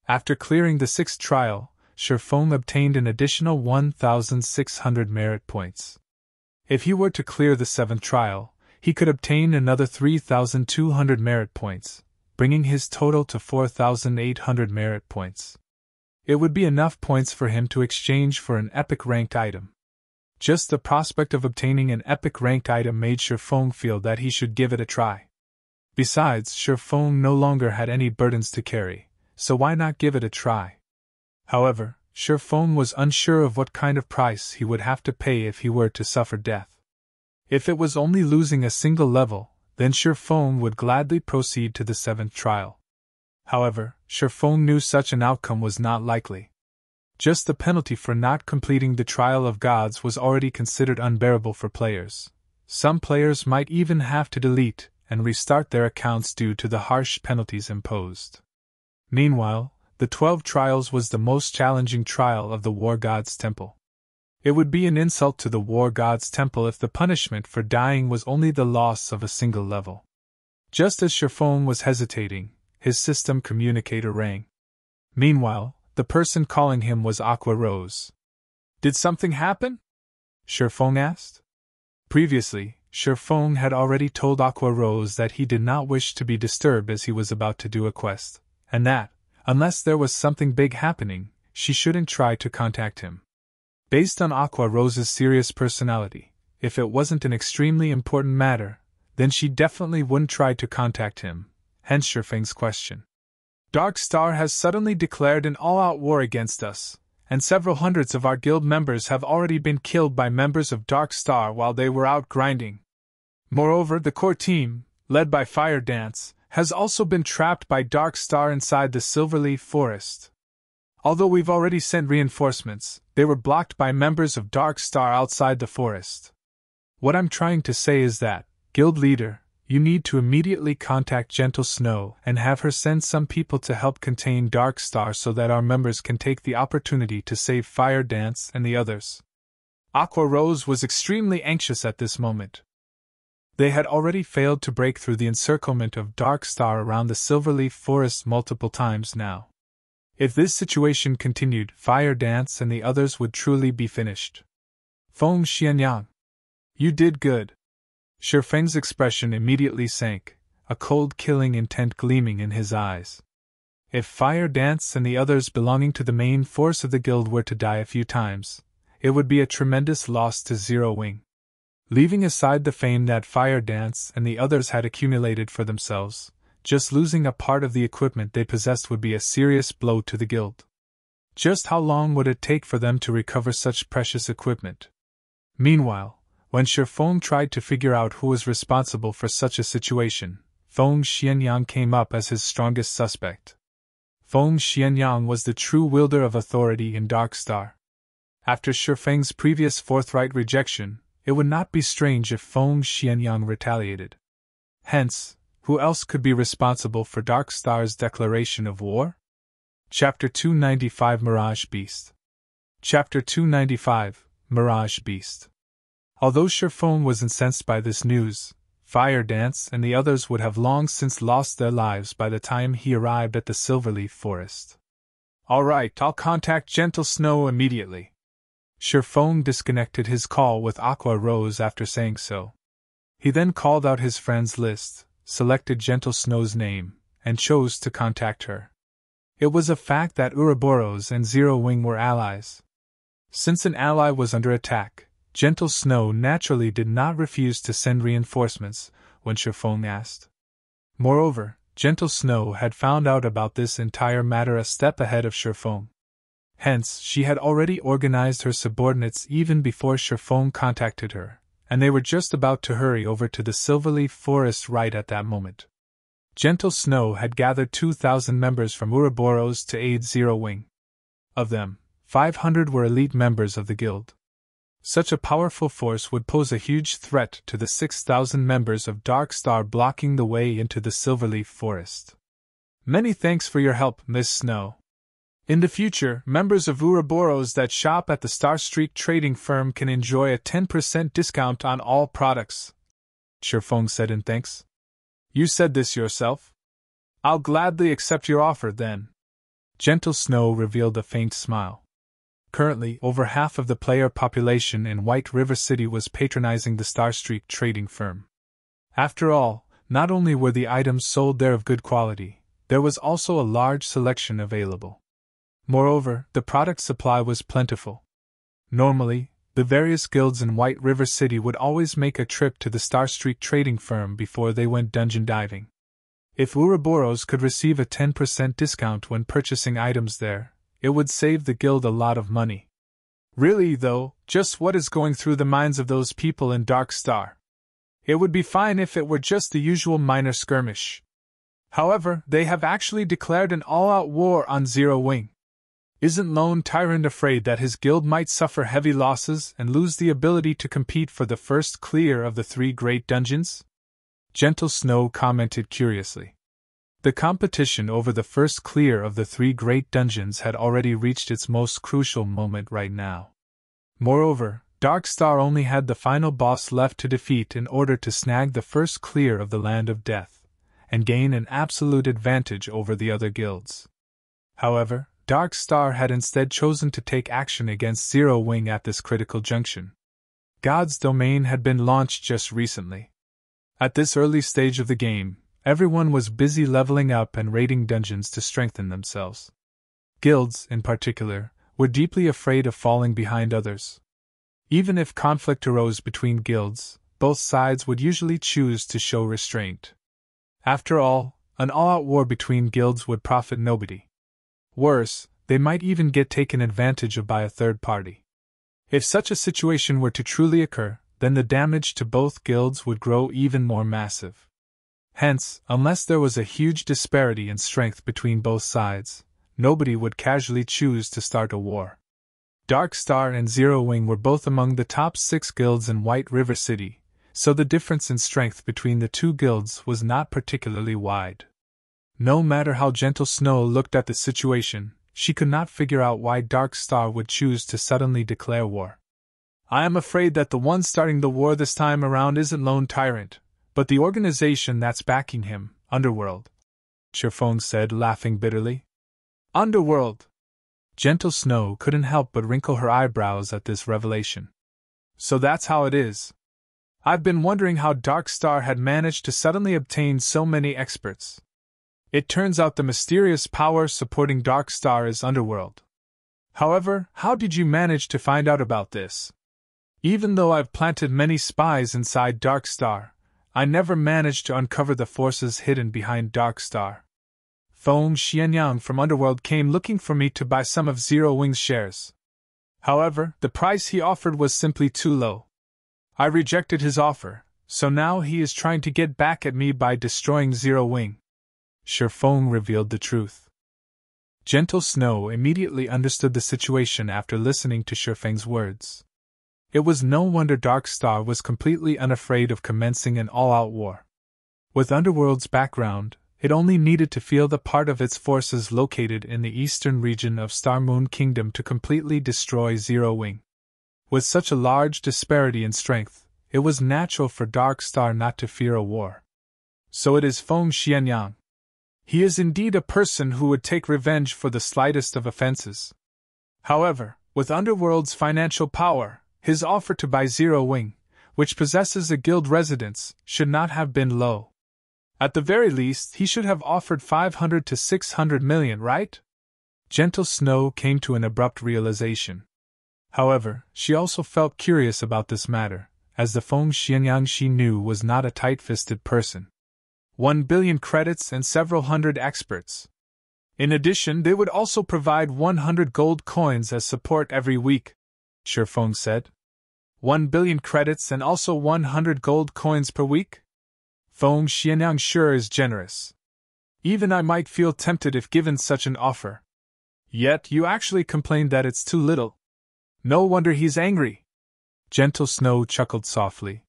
After clearing the 6th trial, Sherfone obtained an additional 1,600 merit points. If he were to clear the 7th trial, he could obtain another 3,200 merit points, bringing his total to 4,800 merit points. It would be enough points for him to exchange for an epic ranked item. Just the prospect of obtaining an epic ranked item made Sherfone feel that he should give it a try. Besides, Sherfone no longer had any burdens to carry, so why not give it a try? However, Sherfone was unsure of what kind of price he would have to pay if he were to suffer death. If it was only losing a single level, then Sherfone would gladly proceed to the 7th trial. However, Sherfone knew such an outcome was not likely. Just the penalty for not completing the Trial of Gods was already considered unbearable for players. Some players might even have to delete and restart their accounts due to the harsh penalties imposed. Meanwhile, the 12 trials was the most challenging trial of the War God's Temple. It would be an insult to the War God's Temple if the punishment for dying was only the loss of a single level. Just as Sherfone was hesitating, his system communicator rang. Meanwhile, the person calling him was Aqua Rose. "Did something happen?" Sherfone asked. Previously, Sherfone had already told Aqua Rose that he did not wish to be disturbed as he was about to do a quest, and that, unless there was something big happening, she shouldn't try to contact him. Based on Aqua Rose's serious personality, if it wasn't an extremely important matter, then she definitely wouldn't try to contact him, hence Sherfang's question. "Dark Star has suddenly declared an all-out war against us, and several hundreds of our guild members have already been killed by members of Dark Star while they were out grinding. Moreover, the core team, led by Fire Dance, has also been trapped by Dark Star inside the Silverleaf Forest. Although we've already sent reinforcements, they were blocked by members of Dark Star outside the forest. What I'm trying to say is that, guild leader, you need to immediately contact Gentle Snow and have her send some people to help contain Dark Star so that our members can take the opportunity to save Fire Dance and the others." Aqua Rose was extremely anxious at this moment. They had already failed to break through the encirclement of Dark Star around the Silverleaf Forest multiple times now. If this situation continued, Fire Dance and the others would truly be finished. "Feng Xianyang, you did good." Sherfang's expression immediately sank, a cold killing intent gleaming in his eyes. If Fire Dance and the others belonging to the main force of the guild were to die a few times, it would be a tremendous loss to Zero Wing. Leaving aside the fame that Fire Dance and the others had accumulated for themselves, just losing a part of the equipment they possessed would be a serious blow to the guild. Just how long would it take for them to recover such precious equipment? Meanwhile, when Sherfone tried to figure out who was responsible for such a situation, Feng Xianyang came up as his strongest suspect. Feng Xianyang was the true wielder of authority in Dark Star. After Sherfang's previous forthright rejection, it would not be strange if Feng Xianyang retaliated. Hence, who else could be responsible for Dark Star's declaration of war? Chapter 295 Mirage Beast. Chapter 295 Mirage Beast. Although Sherfone was incensed by this news, Fire Dance and the others would have long since lost their lives by the time he arrived at the Silverleaf Forest. "All right, I'll contact Gentle Snow immediately." Sherfone disconnected his call with Aqua Rose after saying so. He then called out his friends list, selected Gentle Snow's name, and chose to contact her. It was a fact that Ouroboros and Zero Wing were allies. Since an ally was under attack, Gentle Snow naturally did not refuse to send reinforcements when Sherfone asked. Moreover, Gentle Snow had found out about this entire matter a step ahead of Sherfone. Hence, she had already organized her subordinates even before Sherfone contacted her, and they were just about to hurry over to the Silverleaf Forest right at that moment. Gentle Snow had gathered 2,000 members from Ouroboros to aid Zero Wing. Of them, 500 were elite members of the guild. Such a powerful force would pose a huge threat to the 6,000 members of Dark Star blocking the way into the Silverleaf Forest. Many thanks for your help, Miss Snow. In the future, members of Ouroboros that shop at the Star Streak trading firm can enjoy a 10% discount on all products, Sherfong said in thanks. You said this yourself? I'll gladly accept your offer then. Gentle Snow revealed a faint smile. Currently, over half of the player population in White River City was patronizing the Star Streak trading firm. After all, not only were the items sold there of good quality, there was also a large selection available. Moreover, the product supply was plentiful. Normally, the various guilds in White River City would always make a trip to the Star Streak trading firm before they went dungeon diving. If Ouroboros could receive a 10% discount when purchasing items there, it would save the guild a lot of money. Really, though, just what is going through the minds of those people in Dark Star? It would be fine if it were just the usual minor skirmish. However, they have actually declared an all-out war on Zero Wing. Isn't Lone Tyrant afraid that his guild might suffer heavy losses and lose the ability to compete for the first clear of the 3 great dungeons? Gentle Snow commented curiously. The competition over the first clear of the 3 great dungeons had already reached its most crucial moment right now. Moreover, Dark Star only had the final boss left to defeat in order to snag the first clear of the Land of Death, and gain an absolute advantage over the other guilds. However, Dark Star had instead chosen to take action against Zero Wing at this critical junction. God's Domain had been launched just recently. At this early stage of the game, everyone was busy leveling up and raiding dungeons to strengthen themselves. Guilds, in particular, were deeply afraid of falling behind others. Even if conflict arose between guilds, both sides would usually choose to show restraint. After all, an all-out war between guilds would profit nobody. Worse, they might even get taken advantage of by a third party. If such a situation were to truly occur, then the damage to both guilds would grow even more massive. Hence, unless there was a huge disparity in strength between both sides, nobody would casually choose to start a war. Dark Star and Zero Wing were both among the top 6 guilds in White River City, so the difference in strength between the 2 guilds was not particularly wide. No matter how Gentle Snow looked at the situation, she could not figure out why Dark Star would choose to suddenly declare war. I am afraid that the one starting the war this time around isn't Lone Tyrant, but the organization that's backing him, Underworld, Sherfong said, laughing bitterly. Underworld! Gentle Snow couldn't help but wrinkle her eyebrows at this revelation. So that's how it is. I've been wondering how Dark Star had managed to suddenly obtain so many experts. It turns out the mysterious power supporting Dark Star is Underworld. However, how did you manage to find out about this? Even though I've planted many spies inside Dark Star, I never managed to uncover the forces hidden behind Dark Star. Feng Xianyang from Underworld came looking for me to buy some of Zero Wing's shares. However, the price he offered was simply too low. I rejected his offer, so now he is trying to get back at me by destroying Zero Wing. Sherfong revealed the truth. Gentle Snow immediately understood the situation after listening to Sherfeng's words. It was no wonder Dark Star was completely unafraid of commencing an all-out war. With Underworld's background, it only needed to feel the part of its forces located in the eastern region of Star Moon Kingdom to completely destroy Zero Wing. With such a large disparity in strength, it was natural for Dark Star not to fear a war. So it is Feng Xianyang. He is indeed a person who would take revenge for the slightest of offenses. However, with Underworld's financial power, his offer to buy Zero Wing, which possesses a guild residence, should not have been low. At the very least, he should have offered 500 to 600 million, right? Gentle Snow came to an abrupt realization. However, she also felt curious about this matter, as the Feng Xianyang she knew was not a tight-fisted person. 1 billion credits and several hundred experts. In addition, they would also provide 100 gold coins as support every week, Sherfong said. 1 billion credits and also 100 gold coins per week? Feng Xianyang sure is generous. Even I might feel tempted if given such an offer. Yet you actually complained that it's too little. No wonder he's angry. Gentle Snow chuckled softly.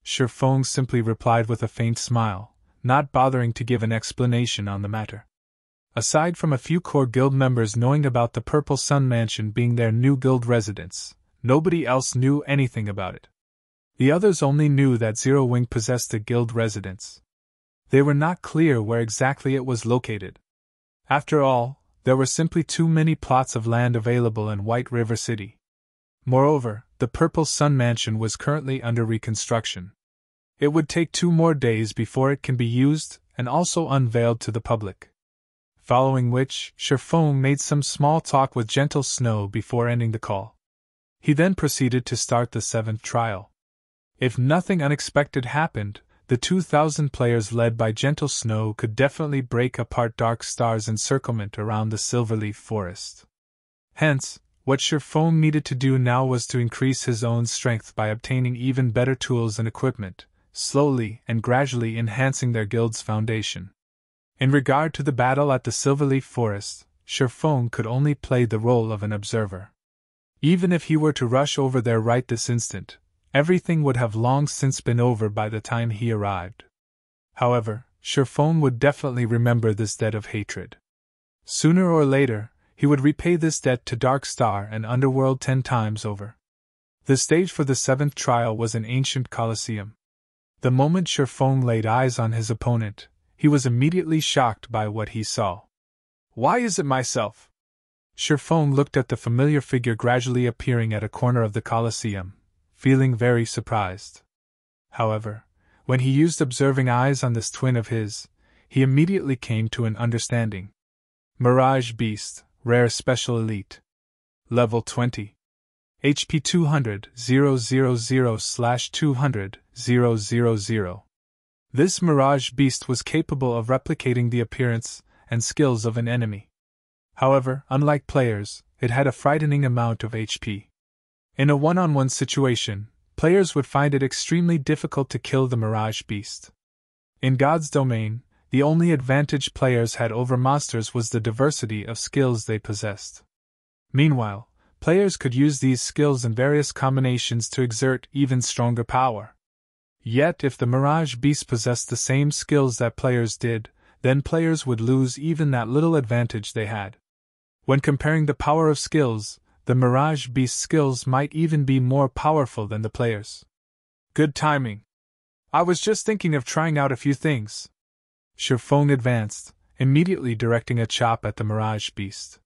Sherfong simply replied with a faint smile, not bothering to give an explanation on the matter. Aside from a few core guild members knowing about the Purple Sun Mansion being their new guild residence, nobody else knew anything about it. The others only knew that Zero Wing possessed a guild residence. They were not clear where exactly it was located. After all, there were simply too many plots of land available in White River City. Moreover, the Purple Sun Mansion was currently under reconstruction. It would take 2 more days before it can be used and also unveiled to the public. Following which, Sherfong made some small talk with Gentle Snow before ending the call. He then proceeded to start the 7th trial. If nothing unexpected happened, the 2,000 players led by Gentle Snow could definitely break apart Dark Star's encirclement around the Silverleaf Forest. Hence, what Sherfong needed to do now was to increase his own strength by obtaining even better tools and equipment, slowly and gradually enhancing their guild's foundation. In regard to the battle at the Silverleaf Forest, Sherfong could only play the role of an observer. Even if he were to rush over there right this instant, everything would have long since been over by the time he arrived. However, Sherfong would definitely remember this debt of hatred. Sooner or later, he would repay this debt to Dark Star and Underworld 10 times over. The stage for the 7th trial was an ancient Colosseum. The moment Sherfong laid eyes on his opponent, he was immediately shocked by what he saw. Why is it myself? Sherfong looked at the familiar figure gradually appearing at a corner of the Colosseum, feeling very surprised. However, when he used observing eyes on this twin of his, he immediately came to an understanding. Mirage Beast, Rare Special Elite. Level 20. HP 200, 000/200, 000. This Mirage Beast was capable of replicating the appearance and skills of an enemy. However, unlike players, it had a frightening amount of HP. In a one-on-one situation, players would find it extremely difficult to kill the Mirage Beast. In God's domain, the only advantage players had over monsters was the diversity of skills they possessed. Meanwhile, players could use these skills in various combinations to exert even stronger power. Yet if the Mirage Beast possessed the same skills that players did, then players would lose even that little advantage they had. When comparing the power of skills, the Mirage Beast's skills might even be more powerful than the players'. Good timing. I was just thinking of trying out a few things. Sherfong advanced, immediately directing a chop at the Mirage Beast.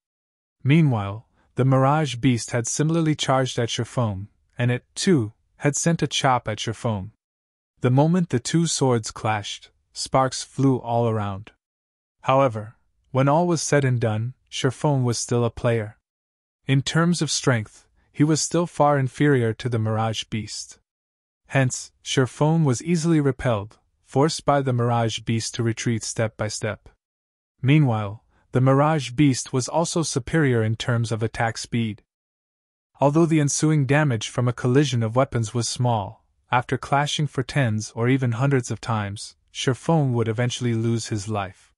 Meanwhile, the Mirage Beast had similarly charged at Sherfong, and it, too, had sent a chop at Sherfong. The moment the two swords clashed, sparks flew all around. However, when all was said and done, Sherfong was still a player. In terms of strength, he was still far inferior to the Mirage Beast. Hence, Sherfong was easily repelled, forced by the Mirage Beast to retreat step by step. Meanwhile, the Mirage Beast was also superior in terms of attack speed. Although the ensuing damage from a collision of weapons was small, after clashing for tens or even hundreds of times, Sherfong would eventually lose his life.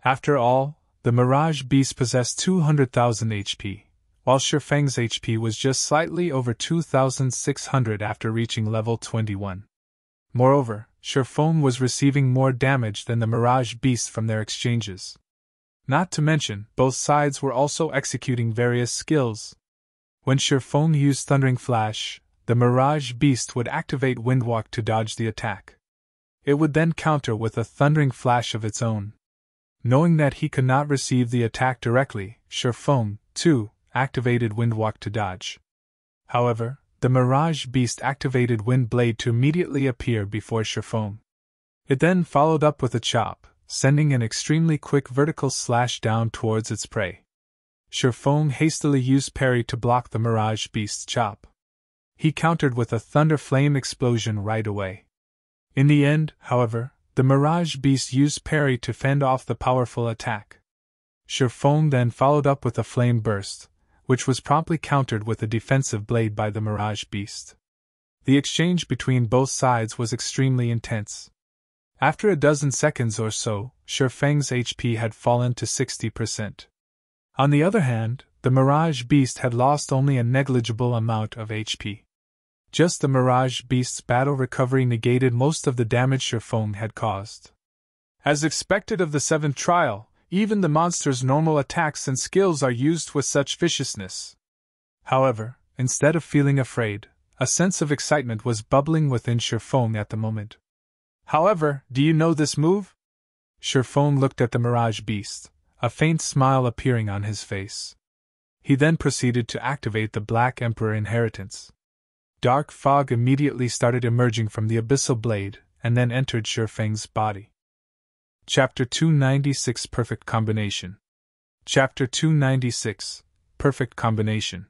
After all, the Mirage Beast possessed 200,000 HP, while Sherfeng's HP was just slightly over 2,600 after reaching level 21. Moreover, Sherfong was receiving more damage than the Mirage Beast from their exchanges. Not to mention, both sides were also executing various skills. When Sherfong used Thundering Flash, the Mirage Beast would activate Windwalk to dodge the attack. It would then counter with a Thundering Flash of its own. Knowing that he could not receive the attack directly, Sherfong, too, activated Windwalk to dodge. However, the Mirage Beast activated Wind Blade to immediately appear before Sherfong. It then followed up with a chop, sending an extremely quick vertical slash down towards its prey. Sherfong hastily used parry to block the Mirage Beast's chop. He countered with a Thunder Flame explosion right away. In the end, however, the Mirage Beast used parry to fend off the powerful attack. Sherfong then followed up with a Flame Burst, which was promptly countered with a defensive blade by the Mirage Beast. The exchange between both sides was extremely intense. After a dozen seconds or so, Feng's HP had fallen to 60%. On the other hand, the Mirage Beast had lost only a negligible amount of HP. Just the Mirage Beast's battle recovery negated most of the damage Feng had caused. As expected of the 7th trial, even the monster's normal attacks and skills are used with such viciousness. However, instead of feeling afraid, a sense of excitement was bubbling within Feng at the moment. However, do you know this move? Feng looked at the Mirage Beast, a faint smile appearing on his face. He then proceeded to activate the Black Emperor inheritance. Dark fog immediately started emerging from the abyssal blade, and then entered Feng's body. Chapter 296 Perfect Combination. Chapter 296 Perfect Combination.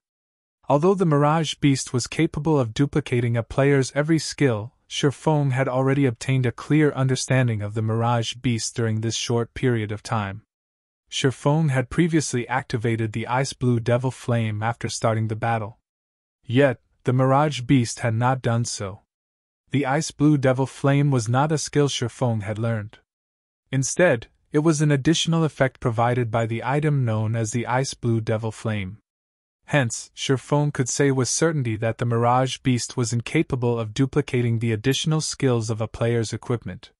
Although the Mirage Beast was capable of duplicating a player's every skill, Feng had already obtained a clear understanding of the Mirage Beast during this short period of time. Feng had previously activated the Ice Blue Devil Flame after starting the battle. Yet, the Mirage Beast had not done so. The Ice Blue Devil Flame was not a skill Feng had learned. Instead, it was an additional effect provided by the item known as the Ice Blue Devil Flame. Hence, Feng could say with certainty that the Mirage Beast was incapable of duplicating the additional skills of a player's equipment.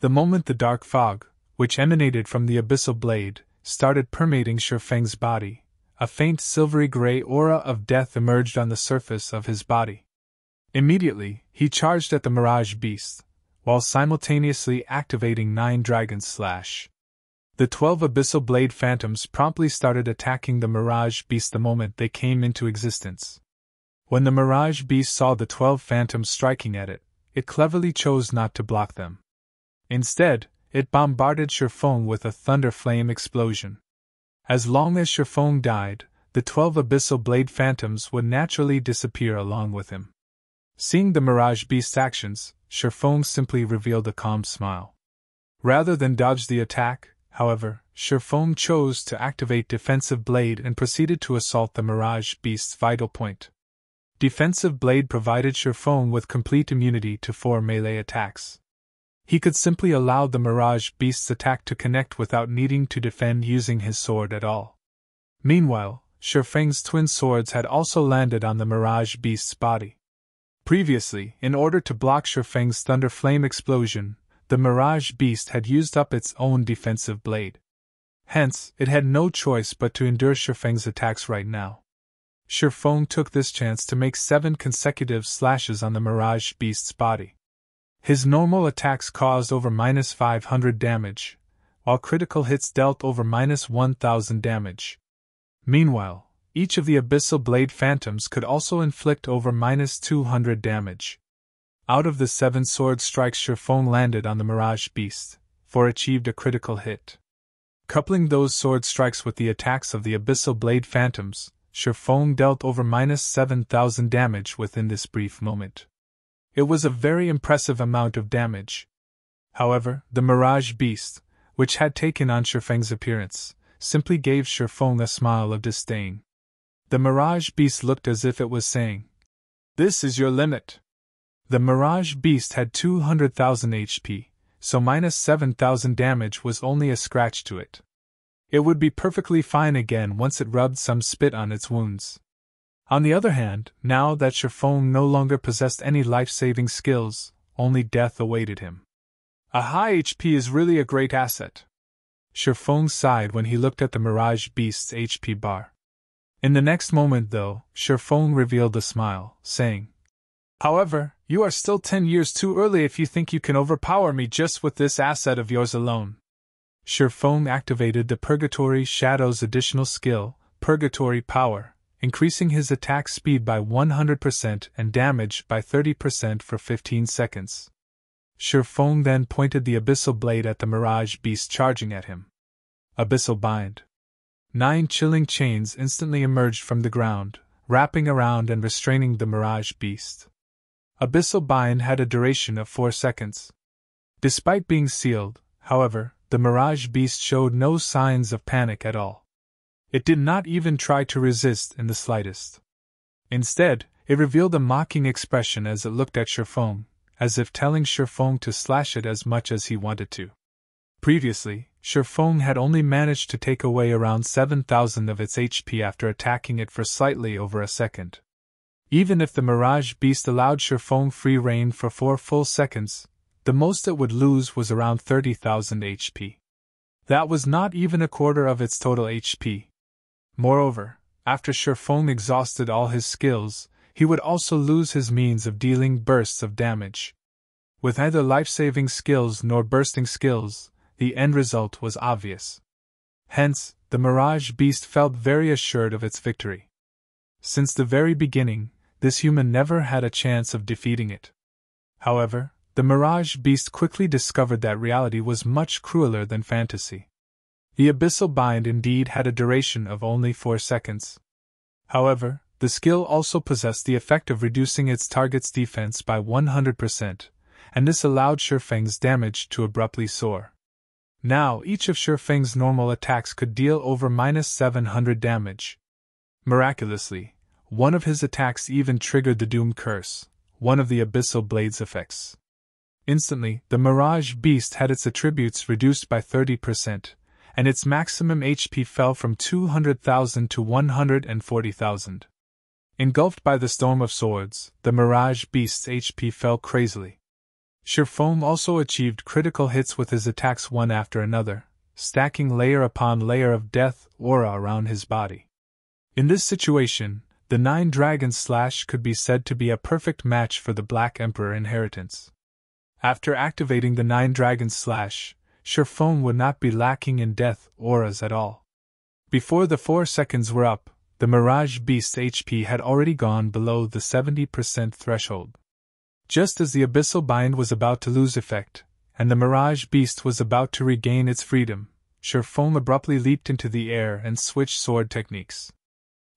The moment the dark fog, which emanated from the abyssal blade, started permeating Feng's body, a faint silvery gray aura of death emerged on the surface of his body. Immediately, he charged at the Mirage Beast, while simultaneously activating 9 Dragon Slash. The 12 abyssal blade phantoms promptly started attacking the Mirage Beast the moment they came into existence. When the Mirage Beast saw the 12 phantoms striking at it, it cleverly chose not to block them. Instead, it bombarded Feng with a thunder flame explosion. As long as Feng died, the 12 abyssal blade phantoms would naturally disappear along with him. Seeing the Mirage Beast's actions, Feng simply revealed a calm smile. Rather than dodge the attack, however, Feng chose to activate Defensive Blade and proceeded to assault the Mirage Beast's vital point. Defensive Blade provided Feng with complete immunity to 4 melee attacks. He could simply allow the Mirage Beast's attack to connect without needing to defend using his sword at all. Meanwhile, Feng's twin swords had also landed on the Mirage Beast's body. Previously, in order to block Feng's thunder flame explosion, the Mirage Beast had used up its own defensive blade. Hence, it had no choice but to endure Feng's attacks right now. Feng took this chance to make 7 consecutive slashes on the Mirage Beast's body. His normal attacks caused over -500 damage, while critical hits dealt over -1000 damage. Meanwhile, each of the abyssal blade phantoms could also inflict over -200 damage. Out of the 7 sword strikes Feng landed on the Mirage Beast, 4 achieved a critical hit. Coupling those sword strikes with the attacks of the abyssal blade phantoms, Feng dealt over -7000 damage within this brief moment. It was a very impressive amount of damage. However, the Mirage Beast, which had taken on Feng's appearance, simply gave Feng a smile of disdain. The Mirage Beast looked as if it was saying, "This is your limit." The Mirage Beast had 200,000 HP, so -7000 damage was only a scratch to it. It would be perfectly fine again once it rubbed some spit on its wounds. On the other hand, now that Feng no longer possessed any life-saving skills, only death awaited him. A high HP is really a great asset. Feng sighed when he looked at the Mirage Beast's HP bar. In the next moment, though, Feng revealed a smile, saying, "However, you are still 10 years too early if you think you can overpower me just with this asset of yours alone." Feng activated the Purgatory Shadow's additional skill, Purgatory Power, increasing his attack speed by 100% and damage by 30% for 15 seconds. Feng then pointed the Abyssal Blade at the Mirage Beast charging at him. Abyssal Bind. 9 chilling chains instantly emerged from the ground, wrapping around and restraining the Mirage Beast. Abyssal Bind had a duration of 4 seconds. Despite being sealed, however, the Mirage Beast showed no signs of panic at all. It did not even try to resist in the slightest. Instead, it revealed a mocking expression as it looked at Feng, as if telling Feng to slash it as much as he wanted to. Previously, Sherfong had only managed to take away around 7,000 of its HP after attacking it for slightly over a second. Even if the Mirage Beast allowed Sherfong free reign for 4 full seconds, the most it would lose was around 30,000 HP. That was not even a quarter of its total HP. Moreover, after Sherfong exhausted all his skills, he would also lose his means of dealing bursts of damage. With neither life-saving skills nor bursting skills, the end result was obvious. Hence, the Mirage Beast felt very assured of its victory. Since the very beginning, this human never had a chance of defeating it. However, the Mirage Beast quickly discovered that reality was much crueler than fantasy. The Abyssal Bind indeed had a duration of only 4 seconds. However, the skill also possessed the effect of reducing its target's defense by 100%, and this allowed Sherfang's damage to abruptly soar. Now each of Sherfang's normal attacks could deal over -700 damage. Miraculously, one of his attacks even triggered the Doom Curse, one of the Abyssal Blade's effects. Instantly, the Mirage Beast had its attributes reduced by 30%, and its maximum HP fell from 200,000 to 140,000. Engulfed by the Storm of Swords, the Mirage Beast's HP fell crazily. Sherfong also achieved critical hits with his attacks one after another, stacking layer upon layer of death aura around his body. In this situation, the 9 Dragon Slash could be said to be a perfect match for the Black Emperor inheritance. After activating the 9 Dragon Slash, Sherfong would not be lacking in death auras at all. Before the 4 seconds were up, the Mirage Beast's HP had already gone below the 70% threshold. Just as the Abyssal Bind was about to lose effect, and the Mirage Beast was about to regain its freedom, Sherfong abruptly leaped into the air and switched sword techniques.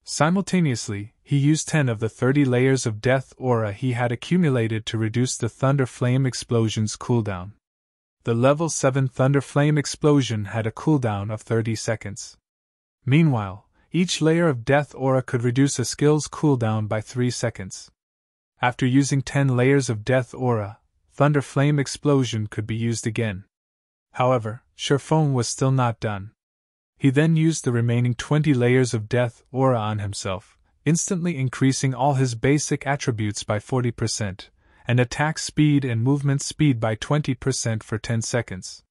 Simultaneously, he used 10 of the 30 layers of death aura he had accumulated to reduce the Thunder Flame Explosion's cooldown. The level 7 Thunder Flame Explosion had a cooldown of 30 seconds. Meanwhile, each layer of death aura could reduce a skill's cooldown by 3 seconds. After using 10 layers of death aura, Thunder Flame Explosion could be used again. However, Sherfong was still not done. He then used the remaining 20 layers of death aura on himself, instantly increasing all his basic attributes by 40%, and attack speed and movement speed by 20% for 10 seconds.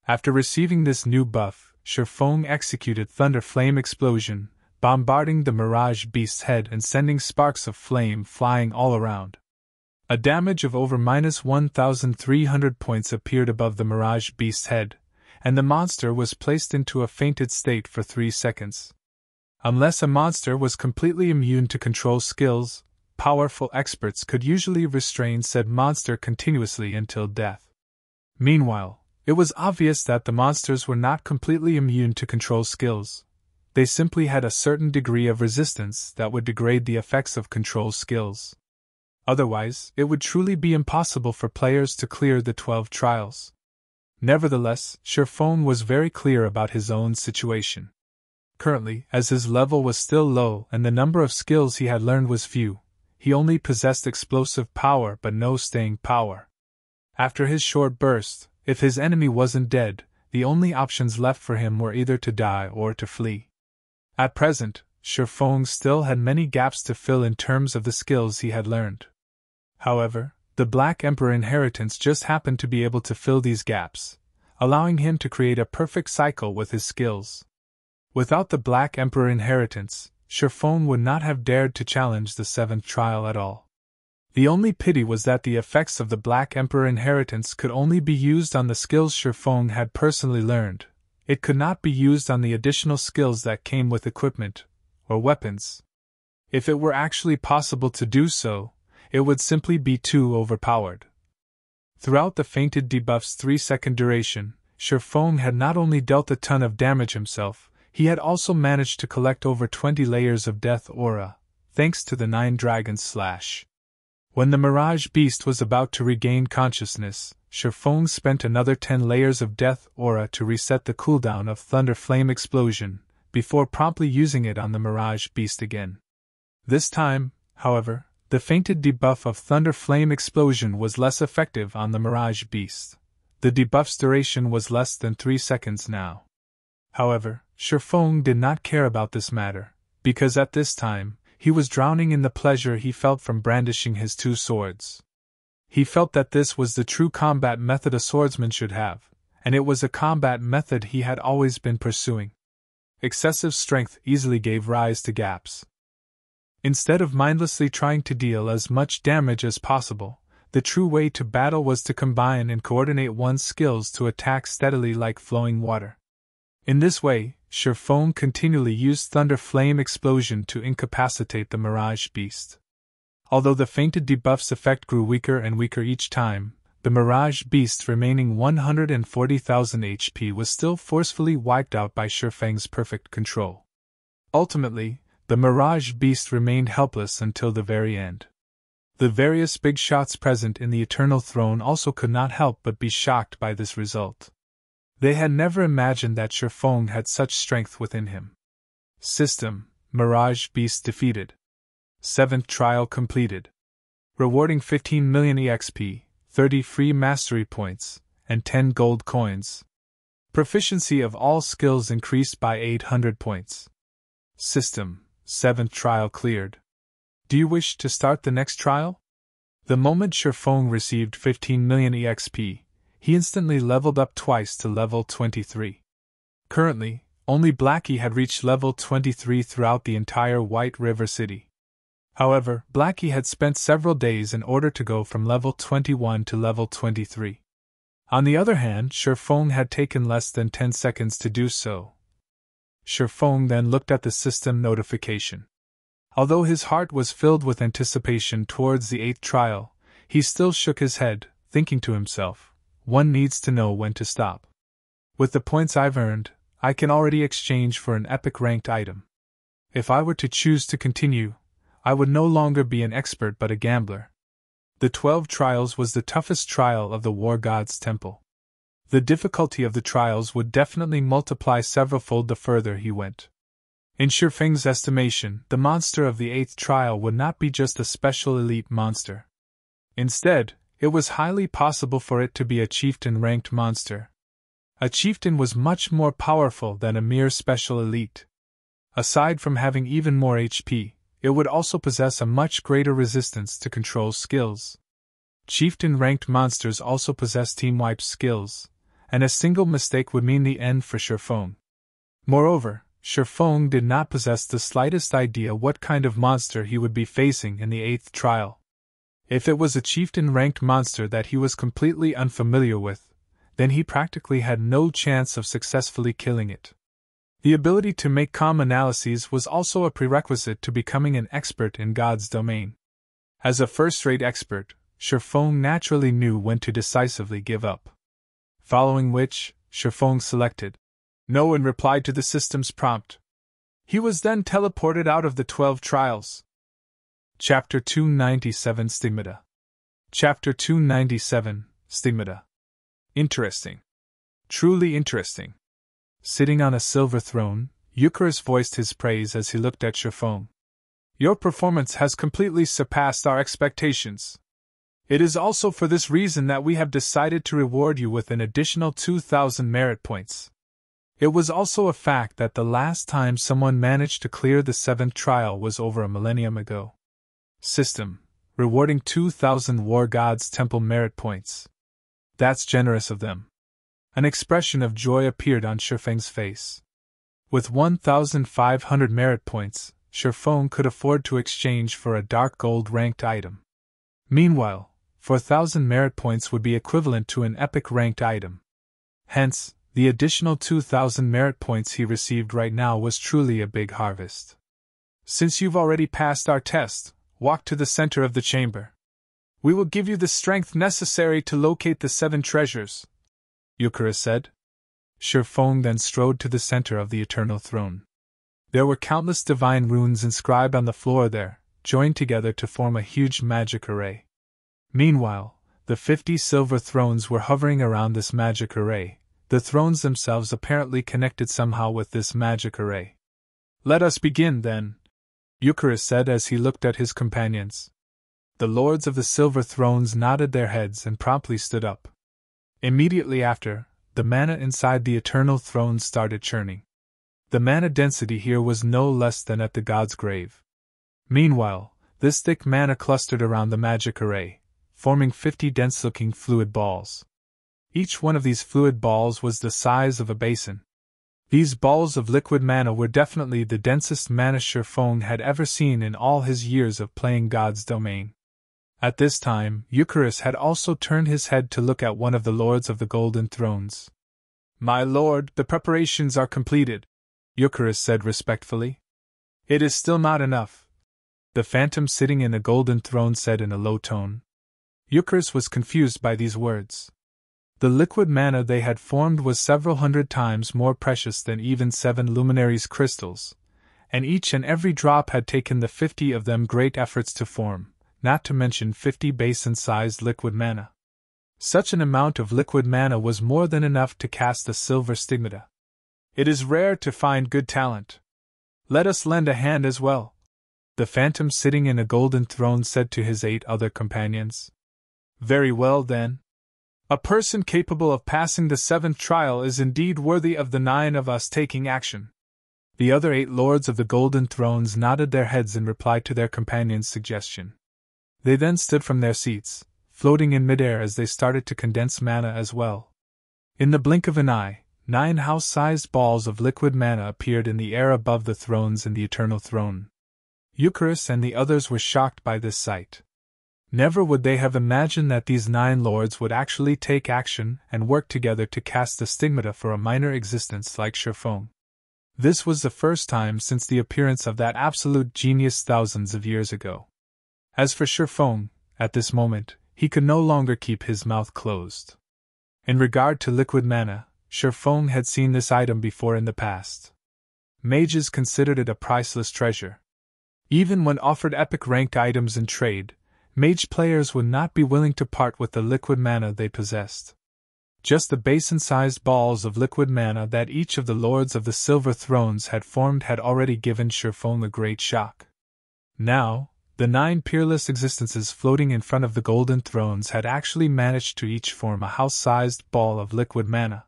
After receiving this new buff, Sherfong executed Thunder Flame Explosion, bombarding the Mirage Beast's head and sending sparks of flame flying all around. A damage of over -1,300 points appeared above the Mirage Beast's head, and the monster was placed into a fainted state for 3 seconds. Unless a monster was completely immune to control skills, powerful experts could usually restrain said monster continuously until death. Meanwhile, it was obvious that the monsters were not completely immune to control skills. They simply had a certain degree of resistance that would degrade the effects of control skills. Otherwise, it would truly be impossible for players to clear the 12 trials. Nevertheless, Sherfong was very clear about his own situation. Currently, as his level was still low and the number of skills he had learned was few, he only possessed explosive power but no staying power. After his short burst, if his enemy wasn't dead, the only options left for him were either to die or to flee. At present, Sherfong still had many gaps to fill in terms of the skills he had learned. However, the Black Emperor inheritance just happened to be able to fill these gaps, allowing him to create a perfect cycle with his skills. Without the Black Emperor inheritance, Sherfong would not have dared to challenge the 7th trial at all. The only pity was that the effects of the Black Emperor inheritance could only be used on the skills Sherfong had personally learned. It could not be used on the additional skills that came with equipment or weapons. If it were actually possible to do so, it would simply be too overpowered. Throughout the fainted debuff's 3-second duration, Sherfong had not only dealt a ton of damage himself, he had also managed to collect over 20 layers of death aura, thanks to the 9 Dragon Slash. When the Mirage Beast was about to regain consciousness, Sherfong spent another 10 layers of death aura to reset the cooldown of Thunder Flame Explosion, before promptly using it on the Mirage Beast again. This time, however, the fainted debuff of Thunder Flame Explosion was less effective on the Mirage Beast. The debuff's duration was less than 3 seconds now. However, Sherfong did not care about this matter, because at this time, he was drowning in the pleasure he felt from brandishing his 2 swords. He felt that this was the true combat method a swordsman should have, and it was a combat method he had always been pursuing. Excessive strength easily gave rise to gaps. Instead of mindlessly trying to deal as much damage as possible, the true way to battle was to combine and coordinate one's skills to attack steadily like flowing water. In this way, Sherfong continually used Thunder Flame Explosion to incapacitate the Mirage Beast. Although the fainted debuff's effect grew weaker and weaker each time, the Mirage Beast remaining 140,000 HP was still forcefully wiped out by Sherfang's perfect control. Ultimately, the Mirage Beast remained helpless until the very end. The various big shots present in the Eternal Throne also could not help but be shocked by this result. They had never imagined that Sherfong had such strength within him. System: Mirage Beast defeated. 7th trial completed. Rewarding 15 million EXP, 30 free mastery points, and 10 gold coins. Proficiency of all skills increased by 800 points. System: 7th trial cleared. Do you wish to start the next trial? The moment Sherfong received 15 million EXP, he instantly leveled up twice to level 23. Currently, only Blackie had reached level 23 throughout the entire White River City. However, Blackie had spent several days in order to go from level 21 to level 23. On the other hand, Sherfong had taken less than 10 seconds to do so. Sherfong then looked at the system notification. Although his heart was filled with anticipation towards the 8th trial, he still shook his head, thinking to himself, one needs to know when to stop. With the points I've earned, I can already exchange for an epic ranked item. If I were to choose to continue, I would no longer be an expert but a gambler. The 12 trials was the toughest trial of the War God's Temple. The difficulty of the trials would definitely multiply severalfold the further he went. In Sherfang's estimation, the monster of the 8th trial would not be just a special elite monster. Instead, it was highly possible for it to be a chieftain-ranked monster. A chieftain was much more powerful than a mere special elite. Aside from having even more HP, it would also possess a much greater resistance to control skills. Chieftain-ranked monsters also possess team-wipe skills, and a single mistake would mean the end for Sherfong. Moreover, Sherfong did not possess the slightest idea what kind of monster he would be facing in the 8th trial. If it was a chieftain-ranked monster that he was completely unfamiliar with, then he practically had no chance of successfully killing it. The ability to make calm analyses was also a prerequisite to becoming an expert in God's domain. As a first-rate expert, Sherfong naturally knew when to decisively give up. Following which, Sherfong selected no in reply to the system's prompt. He was then teleported out of the 12 trials. Chapter 297 Stigmata. Chapter 297 Stigmata. Interesting. Truly interesting. Sitting on a silver throne, Eucharis voiced his praise as he looked at Sherfong. Your performance has completely surpassed our expectations. It is also for this reason that we have decided to reward you with an additional 2,000 merit points. It was also a fact that the last time someone managed to clear the 7th trial was over a millennium ago. System: rewarding 2,000 War God's Temple merit points. That's generous of them. An expression of joy appeared on Sherfang's face. With 1,500 merit points, Sherfong could afford to exchange for a dark gold ranked item. Meanwhile, 4,000 merit points would be equivalent to an epic ranked item. Hence, the additional 2,000 merit points he received right now was truly a big harvest. Since you've already passed our test, walk to the center of the chamber. We will give you the strength necessary to locate the 7 treasures, Eucharis said. Sherfong then strode to the center of the Eternal Throne. There were countless divine runes inscribed on the floor there, joined together to form a huge magic array. Meanwhile, the 50 silver thrones were hovering around this magic array, the thrones themselves apparently connected somehow with this magic array. Let us begin, then, Eucharis said as he looked at his companions. The lords of the silver thrones nodded their heads and promptly stood up. Immediately after, the mana inside the Eternal Throne started churning. The mana density here was no less than at the god's grave. Meanwhile, this thick mana clustered around the magic array, forming 50 dense-looking fluid balls. Each one of these fluid balls was the size of a basin. These balls of liquid mana were definitely the densest mana Sherfong had ever seen in all his years of playing God's Domain. At this time, Eucharis had also turned his head to look at one of the lords of the Golden Thrones. "My lord, the preparations are completed," Eucharis said respectfully. "It is still not enough," the phantom sitting in the Golden Throne said in a low tone. Eucharis was confused by these words. The liquid mana they had formed was several hundred times more precious than even 7 luminaries crystals, and each and every drop had taken the 50 of them great efforts to form, not to mention 50 basin-sized liquid mana. Such an amount of liquid mana was more than enough to cast a silver stigmata. "It is rare to find good talent. Let us lend a hand as well," the phantom sitting in a golden throne said to his 8 other companions. "Very well then. A person capable of passing the 7th trial is indeed worthy of the 9 of us taking action." The other 8 lords of the Golden Thrones nodded their heads in reply to their companion's suggestion. They then stood from their seats, floating in midair as they started to condense mana as well. In the blink of an eye, 9 house-sized balls of liquid mana appeared in the air above the thrones in the Eternal Throne. Eucharis and the others were shocked by this sight. Never would they have imagined that these 9 lords would actually take action and work together to cast the stigmata for a minor existence like Sherfong. This was the first time since the appearance of that absolute genius thousands of years ago. As for Sherfong, at this moment, he could no longer keep his mouth closed. In regard to liquid mana, Sherfong had seen this item before in the past. Mages considered it a priceless treasure. Even when offered epic-ranked items in trade, mage players would not be willing to part with the liquid mana they possessed. Just the basin-sized balls of liquid mana that each of the lords of the Silver Thrones had formed had already given Sherfong a great shock. Now, the 9 peerless existences floating in front of the Golden Thrones had actually managed to each form a house-sized ball of liquid mana.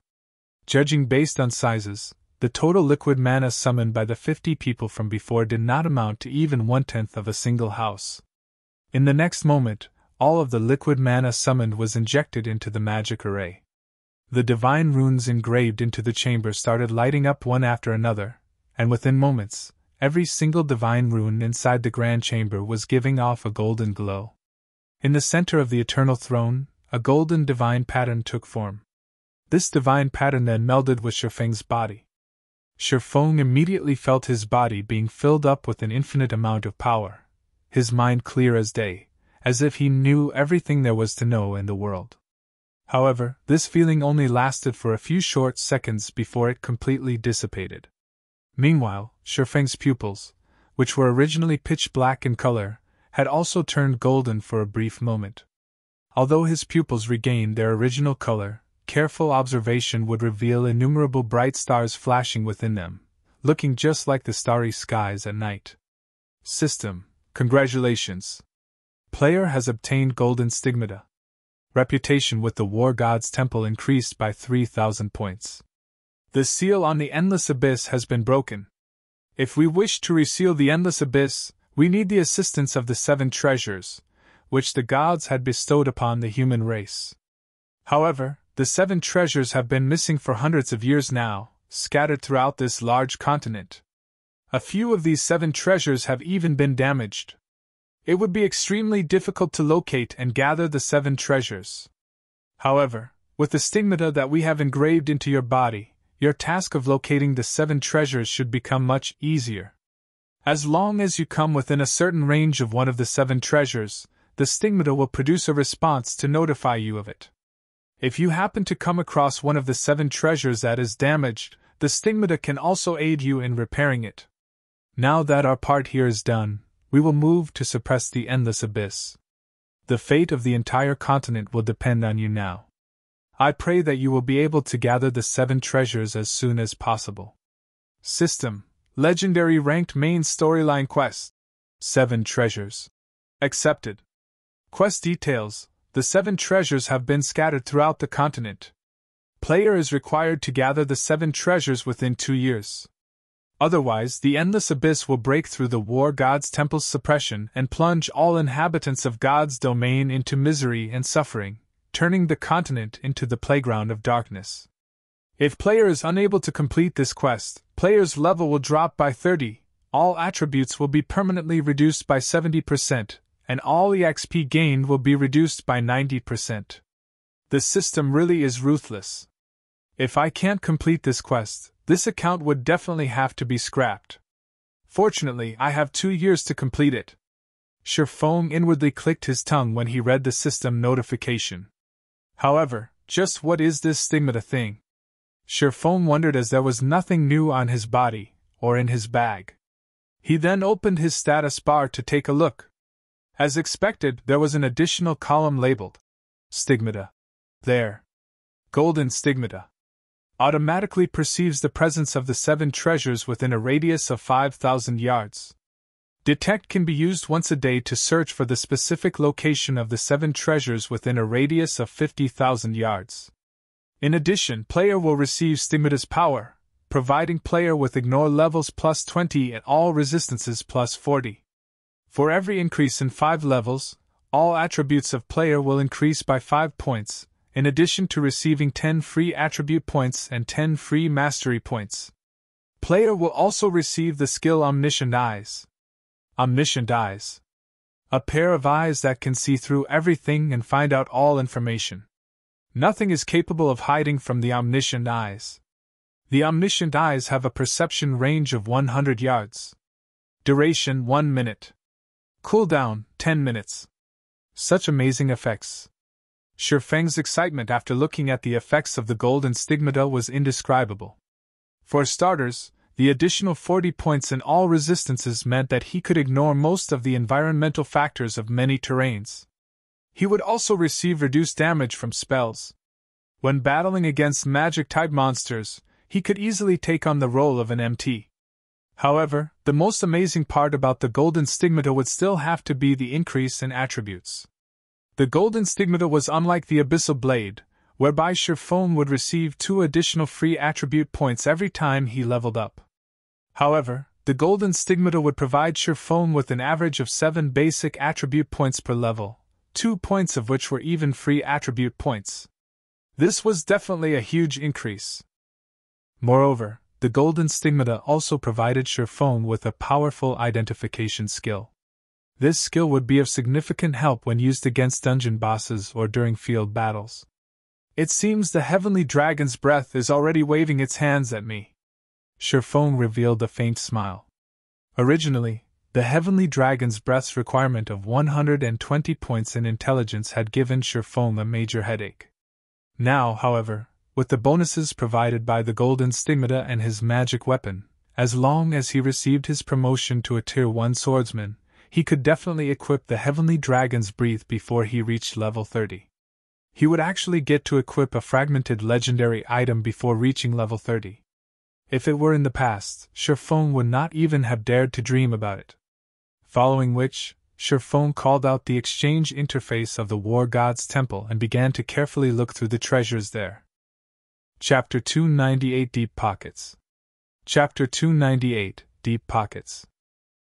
Judging based on sizes, the total liquid mana summoned by the 50 people from before did not amount to even 1/10 of a single house. In the next moment, all of the liquid mana summoned was injected into the magic array. The divine runes engraved into the chamber started lighting up one after another, and within moments, every single divine rune inside the grand chamber was giving off a golden glow. In the center of the Eternal Throne, a golden divine pattern took form. This divine pattern then melded with Sherfeng's body. Sherfong immediately felt his body being filled up with an infinite amount of power, his mind clear as day, as if he knew everything there was to know in the world. However, this feeling only lasted for a few short seconds before it completely dissipated. Meanwhile, Sherfeng's pupils, which were originally pitch black in color, had also turned golden for a brief moment. Although his pupils regained their original color, careful observation would reveal innumerable bright stars flashing within them, looking just like the starry skies at night. System: congratulations. Player has obtained Golden Stigmata. Reputation with the War God's Temple increased by 3,000 points. The seal on the Endless Abyss has been broken. If we wish to reseal the Endless Abyss, we need the assistance of the 7 treasures, which the gods had bestowed upon the human race. However, the 7 treasures have been missing for hundreds of years now, scattered throughout this large continent. A few of these 7 treasures have even been damaged. It would be extremely difficult to locate and gather the 7 treasures. However, with the stigmata that we have engraved into your body, your task of locating the 7 treasures should become much easier. As long as you come within a certain range of one of the 7 treasures, the stigmata will produce a response to notify you of it. If you happen to come across one of the 7 treasures that is damaged, the stigmata can also aid you in repairing it. Now that our part here is done, we will move to suppress the Endless Abyss. The fate of the entire continent will depend on you now. I pray that you will be able to gather the 7 treasures as soon as possible. System: Legendary Ranked Main Storyline Quest. 7 treasures. Accepted. Quest details: The 7 treasures have been scattered throughout the continent. Player is required to gather the 7 treasures within 2 years. Otherwise, the endless abyss will break through the War God's temple's suppression and plunge all inhabitants of God's domain into misery and suffering, turning the continent into the playground of darkness. If player is unable to complete this quest, player's level will drop by 30, all attributes will be permanently reduced by 70%, and all EXP gained will be reduced by 90%. The system really is ruthless. If I can't complete this quest, this account would definitely have to be scrapped. Fortunately, I have 2 years to complete it. Sherfong inwardly clicked his tongue when he read the system notification. However, just what is this stigmata thing? Sherfong wondered as there was nothing new on his body, or in his bag. He then opened his status bar to take a look. As expected, there was an additional column labeled Stigmata. There. Golden Stigmata. Automatically perceives the presence of the 7 treasures within a radius of 5,000 yards. Detect can be used once a day to search for the specific location of the 7 treasures within a radius of 50,000 yards. In addition, player will receive Stigmata's power, providing player with ignore levels plus 20 and all resistances plus 40. For every increase in 5 levels, all attributes of player will increase by 5 points, in addition to receiving 10 free attribute points and 10 free mastery points. Player will also receive the skill Omniscient Eyes. Omniscient Eyes. A pair of eyes that can see through everything and find out all information. Nothing is capable of hiding from the Omniscient Eyes. The Omniscient Eyes have a perception range of 100 yards. Duration 1 minute. Cooldown 10 minutes. Such amazing effects. Sherfang's excitement after looking at the effects of the golden stigmata was indescribable. For starters, the additional 40 points in all resistances meant that he could ignore most of the environmental factors of many terrains. He would also receive reduced damage from spells. When battling against magic-type monsters, he could easily take on the role of an MT. However, the most amazing part about the golden stigmata would still have to be the increase in attributes. The golden stigmata was unlike the abyssal blade, whereby Sherfong would receive 2 additional free attribute points every time he leveled up. However, the golden stigmata would provide Sherfong with an average of 7 basic attribute points per level, 2 points of which were even free attribute points. This was definitely a huge increase. Moreover, the golden stigmata also provided Sherfong with a powerful identification skill. This skill would be of significant help when used against dungeon bosses or during field battles. It seems the heavenly dragon's breath is already waving its hands at me. Sherfong revealed a faint smile. Originally, the heavenly dragon's breath's requirement of 120 points in intelligence had given Sherfong a major headache. Now, however, with the bonuses provided by the golden stigmata and his magic weapon, as long as he received his promotion to a Tier 1 swordsman, he could definitely equip the heavenly dragon's breath before he reached level 30. He would actually get to equip a fragmented legendary item before reaching level 30. If it were in the past, Sherfong would not even have dared to dream about it. Following which, Sherfong called out the exchange interface of the War God's Temple and began to carefully look through the treasures there. Chapter 298 Deep Pockets. Chapter 298 Deep Pockets.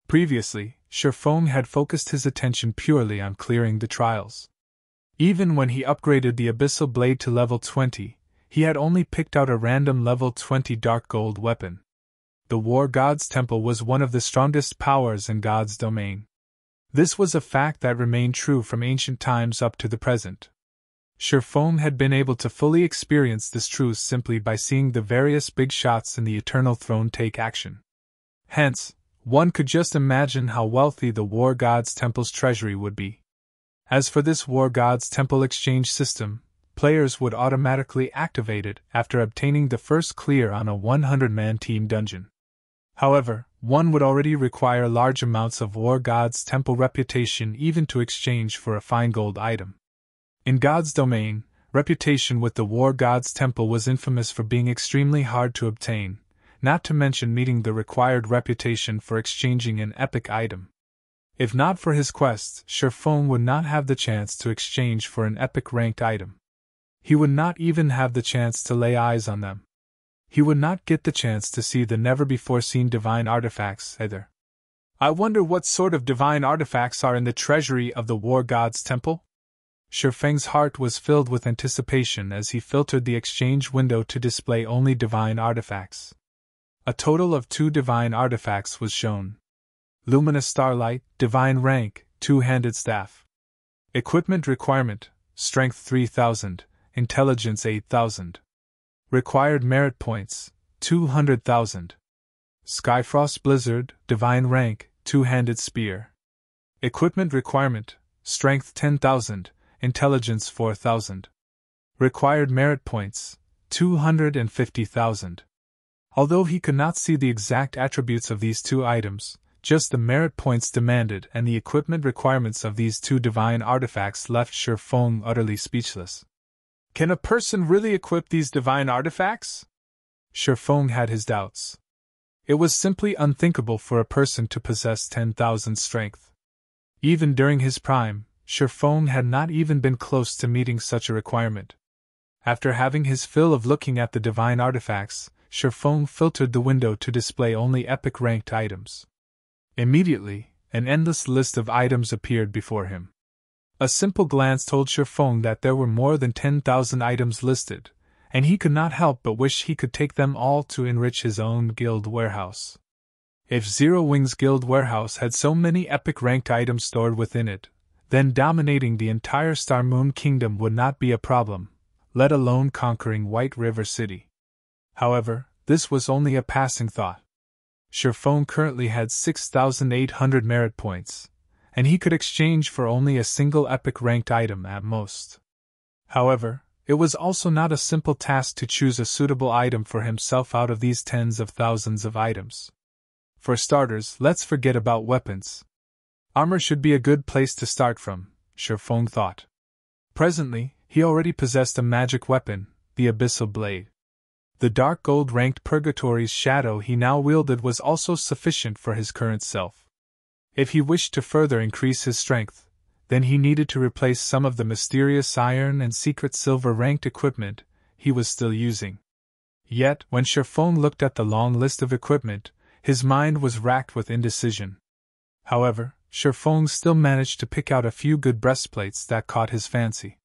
Previously, Sherfong had focused his attention purely on clearing the trials. Even when he upgraded the Abyssal Blade to level 20, he had only picked out a random level 20 dark gold weapon. The War God's Temple was one of the strongest powers in God's domain. This was a fact that remained true from ancient times up to the present. Sherfong had been able to fully experience this truth simply by seeing the various big shots in the Eternal Throne take action. Hence, one could just imagine how wealthy the War God's Temple's treasury would be. As for this War God's Temple exchange system, players would automatically activate it after obtaining the first clear on a 100-man team dungeon. However, one would already require large amounts of War God's Temple reputation even to exchange for a fine gold item. In God's domain, reputation with the War God's Temple was infamous for being extremely hard to obtain, not to mention meeting the required reputation for exchanging an epic item. If not for his quest, Sherfong would not have the chance to exchange for an epic ranked item. He would not even have the chance to lay eyes on them. He would not get the chance to see the never-before-seen divine artifacts either. I wonder what sort of divine artifacts are in the treasury of the War God's temple? Sherfeng's heart was filled with anticipation as he filtered the exchange window to display only divine artifacts. A total of 2 divine artifacts was shown. Luminous Starlight, divine rank, 2-handed staff. Equipment requirement, strength 3000, intelligence 8000. Required merit points, 200,000. Skyfrost Blizzard, divine rank, 2-handed spear. Equipment requirement, strength 10,000, intelligence 4000. Required merit points, 250,000. Although he could not see the exact attributes of these 2 items, just the merit points demanded and the equipment requirements of these 2 divine artifacts left Sherfong utterly speechless. Can a person really equip these divine artifacts? Sherfong had his doubts. It was simply unthinkable for a person to possess 10,000 strength. Even during his prime, Sherfong had not even been close to meeting such a requirement. After having his fill of looking at the divine artifacts, Sherfong filtered the window to display only epic-ranked items. Immediately, an endless list of items appeared before him. A simple glance told Sherfong that there were more than 10,000 items listed, and he could not help but wish he could take them all to enrich his own guild warehouse. If Zero Wing's guild warehouse had so many epic-ranked items stored within it, then dominating the entire Star Moon Kingdom would not be a problem, let alone conquering White River City. However, this was only a passing thought. Sherfong currently had 6,800 merit points, and he could exchange for only a single epic-ranked item at most. However, it was also not a simple task to choose a suitable item for himself out of these tens of thousands of items. For starters, let's forget about weapons. Armor should be a good place to start from, Sherfong thought. Presently, he already possessed a magic weapon, the Abyssal Blade. The dark gold-ranked Purgatory's shadow he now wielded was also sufficient for his current self. If he wished to further increase his strength, then he needed to replace some of the mysterious iron and secret silver-ranked equipment he was still using. Yet, when Sherfong looked at the long list of equipment, his mind was racked with indecision. However, Sherfong still managed to pick out a few good breastplates that caught his fancy.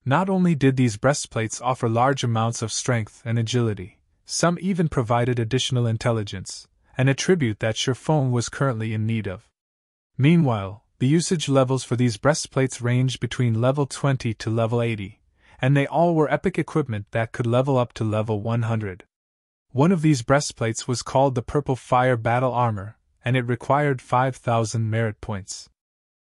Not only did these breastplates offer large amounts of strength and agility, some even provided additional intelligence, an attribute that Sherfong was currently in need of. Meanwhile, the usage levels for these breastplates ranged between level 20 to level 80, and they all were epic equipment that could level up to level 100. One of these breastplates was called the Purple Fire Battle Armor, and it required 5,000 merit points.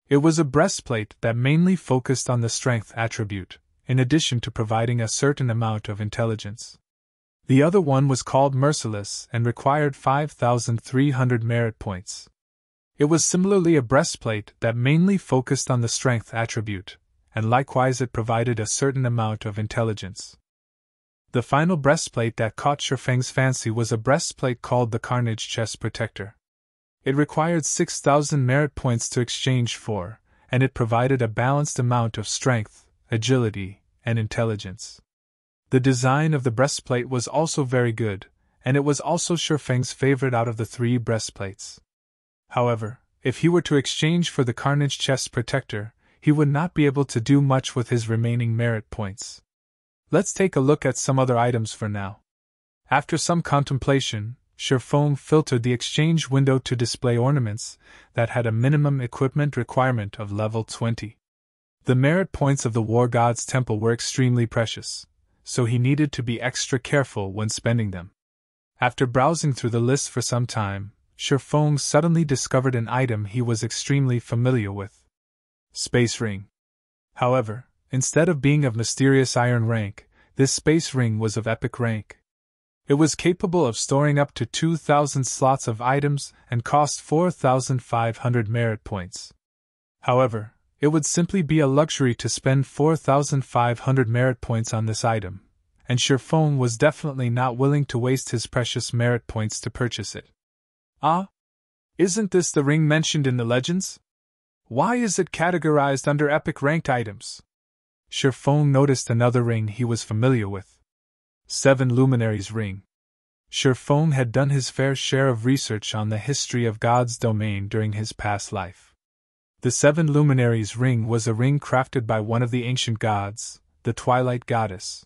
It was a breastplate that mainly focused on the strength attribute, in addition to providing a certain amount of intelligence. The other one was called Merciless and required 5,300 merit points. It was similarly a breastplate that mainly focused on the strength attribute, and likewise it provided a certain amount of intelligence. The final breastplate that caught Sherfeng's fancy was a breastplate called the Carnage Chest Protector. It required 6,000 merit points to exchange for, and it provided a balanced amount of strength, agility, and intelligence. The design of the breastplate was also very good, and it was also Sherfeng's favorite out of the 3 breastplates. However, if he were to exchange for the Carnage Chest Protector, he would not be able to do much with his remaining merit points. Let's take a look at some other items for now. After some contemplation, Sherfong filtered the exchange window to display ornaments that had a minimum equipment requirement of level 20. The merit points of the War God's temple were extremely precious, so he needed to be extra careful when spending them. After browsing through the list for some time, Sherfong suddenly discovered an item he was extremely familiar with. Space Ring. However, instead of being of mysterious iron rank, this space ring was of epic rank. It was capable of storing up to 2,000 slots of items and cost 4,500 merit points. However, it would simply be a luxury to spend 4,500 merit points on this item, and Sherfong was definitely not willing to waste his precious merit points to purchase it. Ah? Isn't this the ring mentioned in the legends? Why is it categorized under epic ranked items? Sherfong noticed another ring he was familiar with. 7 Luminaries Ring. Sherfong had done his fair share of research on the history of God's domain during his past life. The 7 Luminaries Ring was a ring crafted by one of the ancient gods, the Twilight Goddess.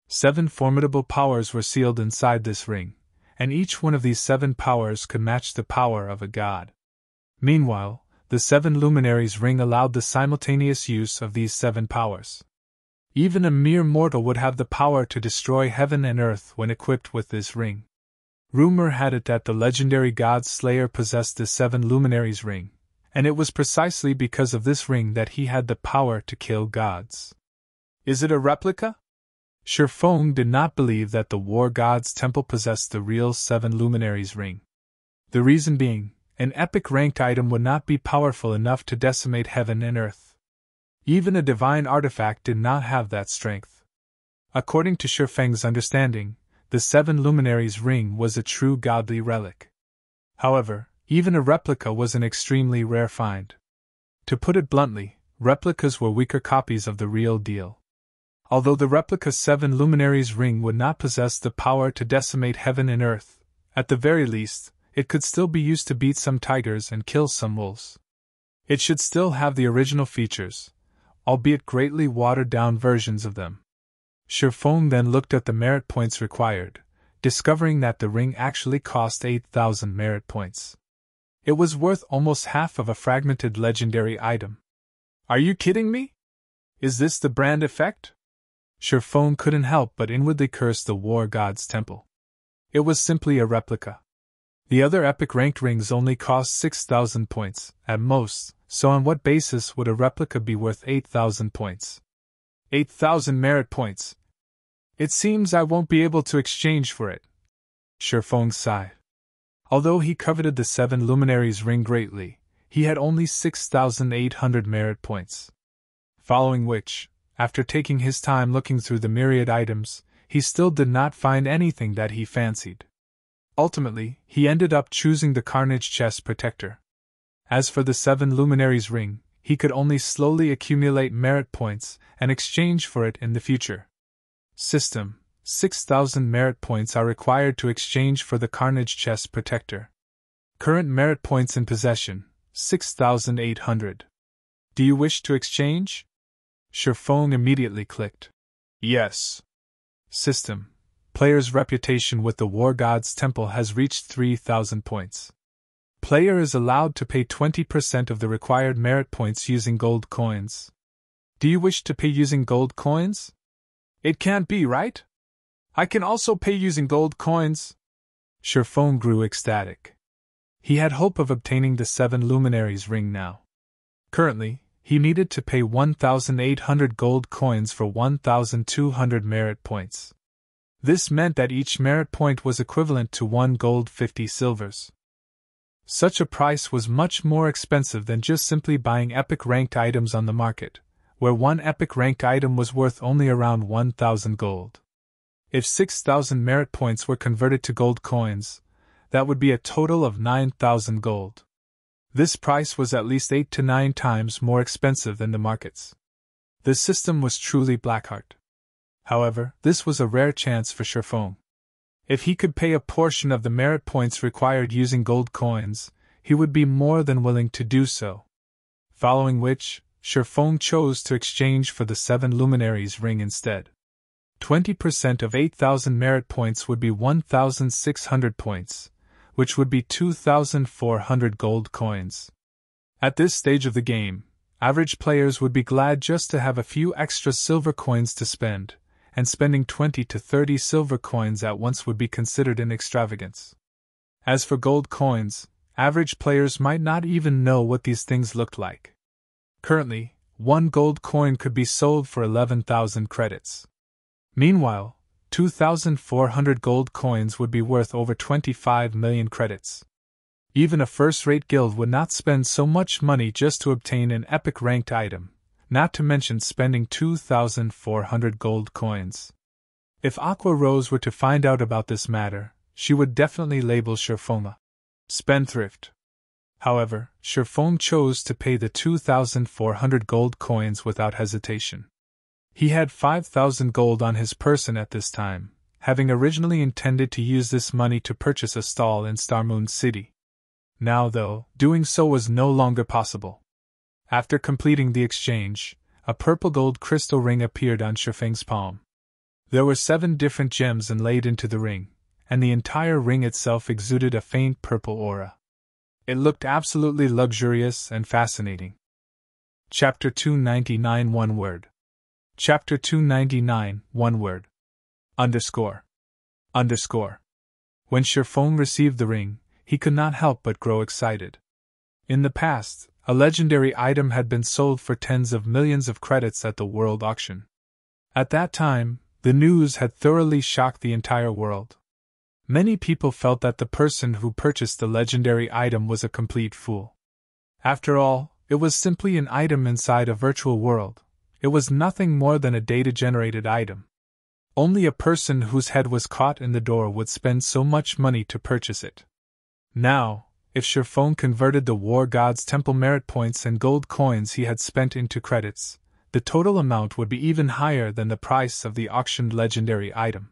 7 formidable powers were sealed inside this ring, and each one of these 7 powers could match the power of a god. Meanwhile, the 7 Luminaries Ring allowed the simultaneous use of these 7 powers. Even a mere mortal would have the power to destroy heaven and earth when equipped with this ring. Rumor had it that the legendary god Slayer possessed the 7 Luminaries Ring, and it was precisely because of this ring that he had the power to kill gods. Is it a replica? Sherfong did not believe that the war god's temple possessed the real 7 Luminaries Ring. The reason being, an epic ranked item would not be powerful enough to decimate heaven and earth. Even a divine artifact did not have that strength. According to Sherfeng's understanding, the 7 Luminaries Ring was a true godly relic. However, even a replica was an extremely rare find. To put it bluntly, replicas were weaker copies of the real deal. Although the replica 7 Luminaries Ring would not possess the power to decimate heaven and earth, at the very least, it could still be used to beat some tigers and kill some wolves. It should still have the original features, albeit greatly watered-down versions of them. Sherfong then looked at the merit points required, discovering that the ring actually cost 8,000 merit points. It was worth almost half of a fragmented legendary item. Are you kidding me? Is this the brand effect? Sherfong couldn't help but inwardly curse the war god's temple. It was simply a replica. The other epic ranked rings only cost 6,000 points, at most, so on what basis would a replica be worth 8,000 points? 8,000 merit points. It seems I won't be able to exchange for it. Sherfong sighed. Although he coveted the 7 Luminaries Ring greatly, he had only 6,800 merit points. Following which, after taking his time looking through the myriad items, he still did not find anything that he fancied. Ultimately, he ended up choosing the Carnage Chest Protector. As for the 7 Luminaries Ring, he could only slowly accumulate merit points and exchange for it in the future. System: 6,000 merit points are required to exchange for the Carnage Chest Protector. Current merit points in possession: 6,800. Do you wish to exchange? Sherfong immediately clicked. Yes. System: player's reputation with the War God's Temple has reached 3,000 points. Player is allowed to pay 20% of the required merit points using gold coins. Do you wish to pay using gold coins? It can't be, right? I can also pay using gold coins. Sherfong grew ecstatic. He had hope of obtaining the 7 Luminaries Ring now. Currently, he needed to pay 1,800 gold coins for 1,200 merit points. This meant that each merit point was equivalent to 1 gold 50 silvers. Such a price was much more expensive than just simply buying epic ranked items on the market, where one epic ranked item was worth only around 1,000 gold. If 6,000 merit points were converted to gold coins, that would be a total of 9,000 gold. This price was at least 8 to 9 times more expensive than the markets. The system was truly blackheart. However, this was a rare chance for Sherfong. If he could pay a portion of the merit points required using gold coins, he would be more than willing to do so. Following which, Sherfong chose to exchange for the 7 Luminaries Ring instead. 20% of 8,000 merit points would be 1,600 points, which would be 2,400 gold coins. At this stage of the game, average players would be glad just to have a few extra silver coins to spend, and spending 20 to 30 silver coins at once would be considered an extravagance. As for gold coins, average players might not even know what these things looked like. Currently, 1 gold coin could be sold for 11,000 credits. Meanwhile, 2,400 gold coins would be worth over 25 million credits. Even a first-rate guild would not spend so much money just to obtain an epic-ranked item, not to mention spending 2,400 gold coins. If Aqua Rose were to find out about this matter, she would definitely label Sherfong a spendthrift. However, Sherfone chose to pay the 2,400 gold coins without hesitation. He had 5,000 gold on his person at this time, having originally intended to use this money to purchase a stall in Starmoon City. Now, though, doing so was no longer possible. After completing the exchange, a purple gold crystal ring appeared on Sherfang's palm. There were 7 different gems inlaid into the ring, and the entire ring itself exuded a faint purple aura. It looked absolutely luxurious and fascinating. Chapter 299 One word. Chapter 299 One word. Underscore. When Sherfone received the ring, he could not help but grow excited. In the past, a legendary item had been sold for tens of millions of credits at the world auction. At that time, the news had thoroughly shocked the entire world. Many people felt that the person who purchased the legendary item was a complete fool. After all, it was simply an item inside a virtual world. It was nothing more than a data-generated item. Only a person whose head was caught in the door would spend so much money to purchase it. Now, if Sherfone converted the War God's Temple merit points and gold coins he had spent into credits, the total amount would be even higher than the price of the auctioned legendary item.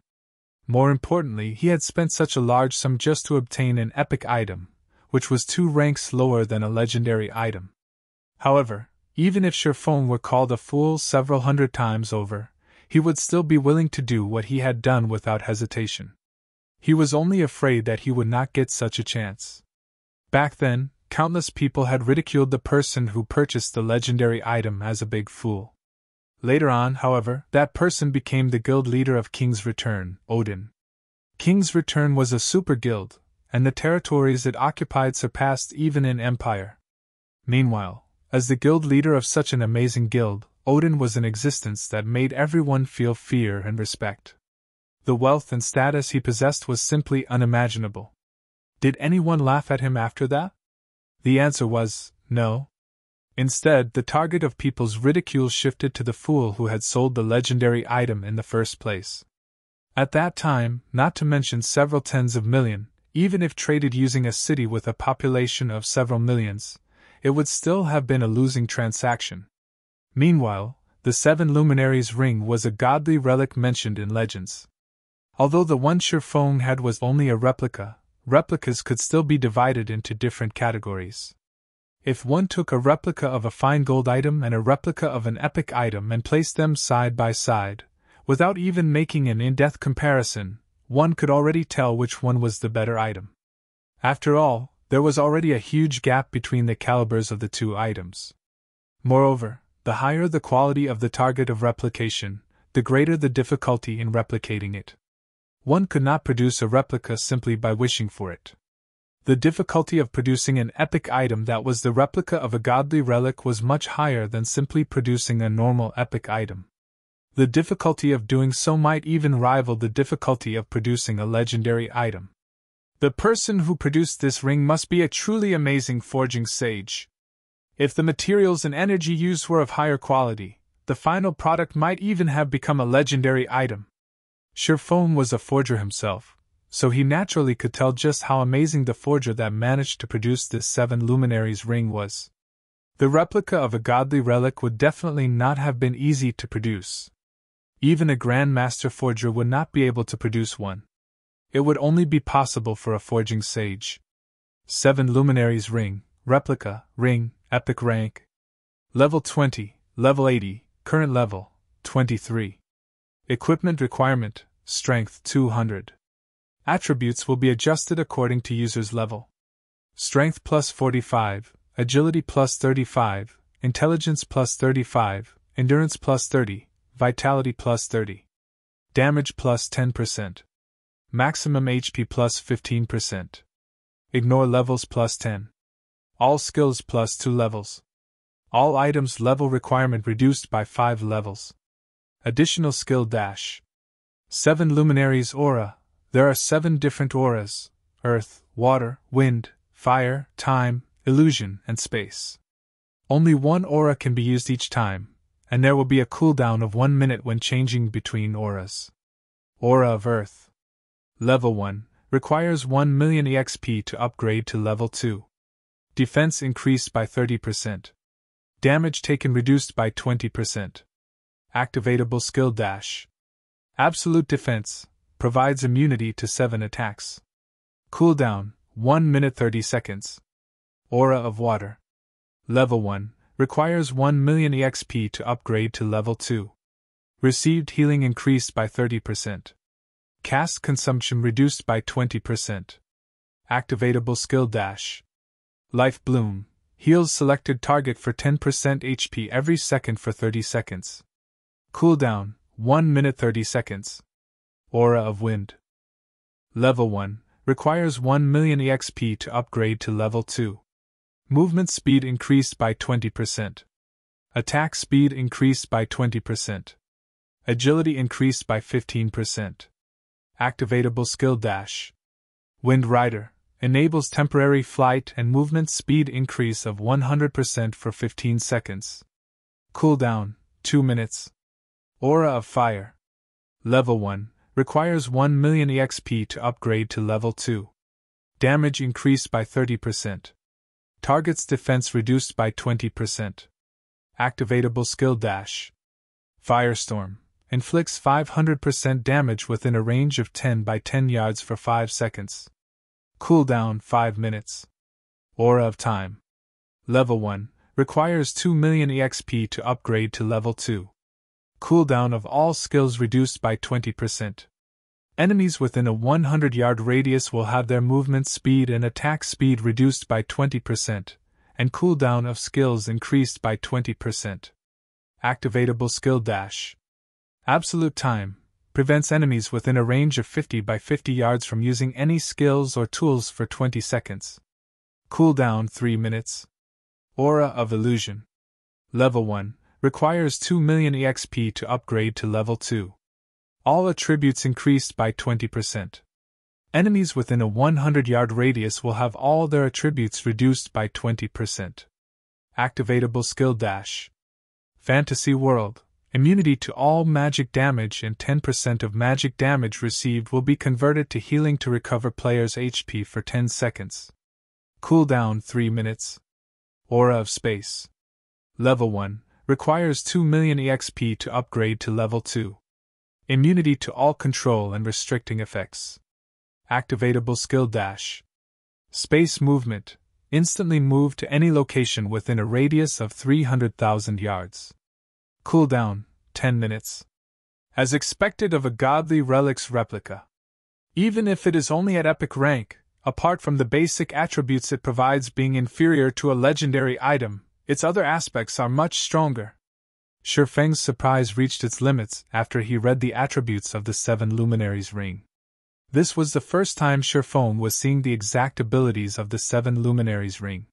More importantly, he had spent such a large sum just to obtain an epic item, which was 2 ranks lower than a legendary item. However, even if Sherfone were called a fool several hundred times over, he would still be willing to do what he had done without hesitation. He was only afraid that he would not get such a chance. Back then, countless people had ridiculed the person who purchased the legendary item as a big fool. Later on, however, that person became the guild leader of King's Return, Odin. King's Return was a super guild, and the territories it occupied surpassed even an empire. Meanwhile, as the guild leader of such an amazing guild, Odin was in existence that made everyone feel fear and respect. The wealth and status he possessed was simply unimaginable. Did anyone laugh at him after that? The answer was, no. Instead, the target of people's ridicule shifted to the fool who had sold the legendary item in the first place. At that time, not to mention several tens of million, even if traded using a city with a population of several millions, it would still have been a losing transaction. Meanwhile, the 7 Luminaries ring was a godly relic mentioned in legends. Although the one Sherfone had was only a replica, replicas could still be divided into different categories. If one took a replica of a fine gold item and a replica of an epic item and placed them side by side, without even making an in-depth comparison, one could already tell which one was the better item. After all, there was already a huge gap between the calibers of the 2 items. Moreover, the higher the quality of the target of replication, the greater the difficulty in replicating it. One could not produce a replica simply by wishing for it. The difficulty of producing an epic item that was the replica of a godly relic was much higher than simply producing a normal epic item. The difficulty of doing so might even rival the difficulty of producing a legendary item. The person who produced this ring must be a truly amazing forging sage. If the materials and energy used were of higher quality, the final product might even have become a legendary item. Sherfone was a forger himself, so he naturally could tell just how amazing the forger that managed to produce this 7 Luminaries ring was. The replica of a godly relic would definitely not have been easy to produce. Even a Grand Master forger would not be able to produce one. It would only be possible for a forging sage. 7 Luminaries ring, replica, ring, epic rank. Level 20, level 80, current level, 23. Equipment requirement, strength 200. Attributes will be adjusted according to user's level. Strength plus 45, agility plus 35, intelligence plus 35, endurance plus 30, vitality plus 30. Damage plus 10%. Maximum HP plus 15%. Ignore levels plus 10. All skills plus 2 levels. All items level requirement reduced by 5 levels. Additional skill dash. 7 Luminaries aura. There are 7 different auras: earth, water, wind, fire, time, illusion, and space. Only one aura can be used each time, and there will be a cooldown of 1 minute when changing between auras. Aura of Earth. Level 1, requires 1 million EXP to upgrade to level 2. Defense increased by 30%. Damage taken reduced by 20%. Activatable skill dash. Absolute defense, provides immunity to 7 attacks. Cooldown, 1 minute 30 seconds. Aura of Water. Level 1, requires 1 million EXP to upgrade to level 2. Received healing increased by 30%. Cast consumption reduced by 20%. Activatable skill dash. Life Bloom, heals selected target for 10% HP every second for 30 seconds. Cooldown, 1 minute 30 seconds. Aura of Wind. Level 1, requires 1 million EXP to upgrade to level 2. Movement speed increased by 20%. Attack speed increased by 20%. Agility increased by 15%. Activatable skill dash. Wind Rider, enables temporary flight and movement speed increase of 100% for 15 seconds. Cooldown, 2 minutes. Aura of Fire. Level 1, requires 1 million EXP to upgrade to level 2. Damage increased by 30%. Target's defense reduced by 20%. Activatable skill dash. Firestorm, inflicts 500% damage within a range of 10 by 10 yards for 5 seconds. Cooldown 5 minutes. Aura of Time. Level 1, requires 2 million EXP to upgrade to level 2. Cooldown of all skills reduced by 20%. Enemies within a 100-yard radius will have their movement speed and attack speed reduced by 20%, and cooldown of skills increased by 20%. Activatable skill dash. Absolute Time, prevents enemies within a range of 50 by 50 yards from using any skills or tools for 20 seconds. Cooldown 3 minutes. Aura of Illusion. Level 1, requires 2 million EXP to upgrade to level 2. All attributes increased by 20%. Enemies within a 100-yard radius will have all their attributes reduced by 20%. Activatable skill dash. Fantasy World, immunity to all magic damage and 10% of magic damage received will be converted to healing to recover player's HP for 10 seconds. Cooldown 3 minutes. Aura of Space. Level 1, requires 2 million EXP to upgrade to level 2. Immunity to all control and restricting effects. Activatable skill dash. Space Movement, instantly move to any location within a radius of 300,000 yards. Cooldown, 10 minutes. As expected of a Godly Relics replica. Even if it is only at epic rank, apart from the basic attributes it provides being inferior to a legendary item, its other aspects are much stronger. Feng's surprise reached its limits after he read the attributes of the 7 Luminaries ring. This was the first time Feng was seeing the exact abilities of the 7 Luminaries ring.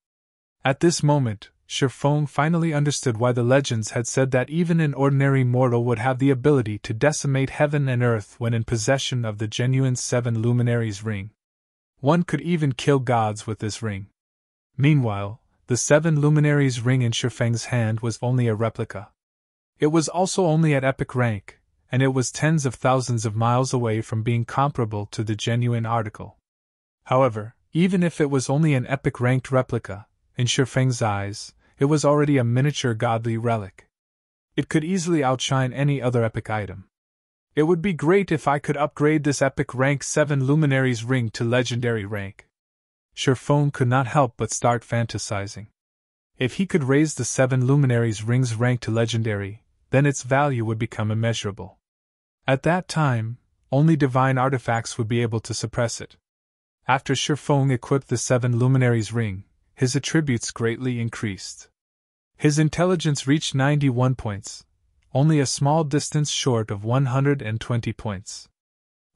At this moment, Feng finally understood why the legends had said that even an ordinary mortal would have the ability to decimate heaven and earth when in possession of the genuine 7 Luminaries ring. One could even kill gods with this ring. Meanwhile, the 7 Luminaries ring in Feng's hand was only a replica. It was also only at epic rank, and it was tens of thousands of miles away from being comparable to the genuine article. However, even if it was only an epic ranked replica, in Feng's eyes, it was already a miniature godly relic. It could easily outshine any other epic item. It would be great if I could upgrade this epic rank 7 Luminaries ring to legendary rank. Feng could not help but start fantasizing. If he could raise the 7 Luminaries ring's rank to legendary, then its value would become immeasurable. At that time, only divine artifacts would be able to suppress it. After Feng equipped the 7 Luminaries ring, his attributes greatly increased. His intelligence reached 91 points, only a small distance short of 120 points.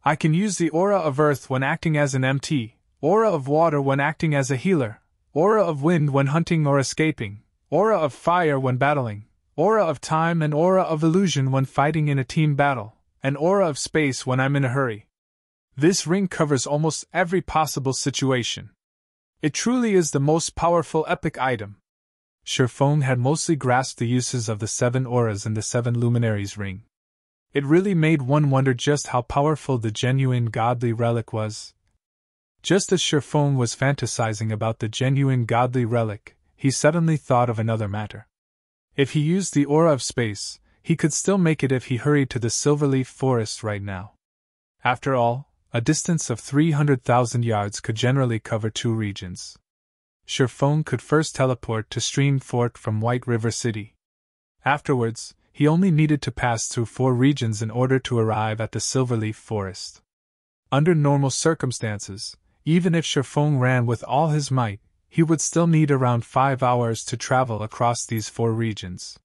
I can use the Aura of Earth when acting as an MT, Aura of Water when acting as a healer, Aura of Wind when hunting or escaping, Aura of Fire when battling, Aura of Time and Aura of Illusion when fighting in a team battle, and Aura of Space when I'm in a hurry. This ring covers almost every possible situation. It truly is the most powerful epic item. Feng had mostly grasped the uses of the 7 auras in the 7 Luminaries ring. It really made one wonder just how powerful the genuine godly relic was. Just as Sherfone was fantasizing about the genuine godly relic, he suddenly thought of another matter. If he used the aura of space, he could still make it if he hurried to the Silverleaf Forest right now. After all, a distance of 300,000 yards could generally cover 2 regions. Sherfone could first teleport to Stream Fort from White River City. Afterwards, he only needed to pass through 4 regions in order to arrive at the Silverleaf Forest. Under normal circumstances, even if Sherfone ran with all his might, he would still need around 5 hours to travel across these 4 regions.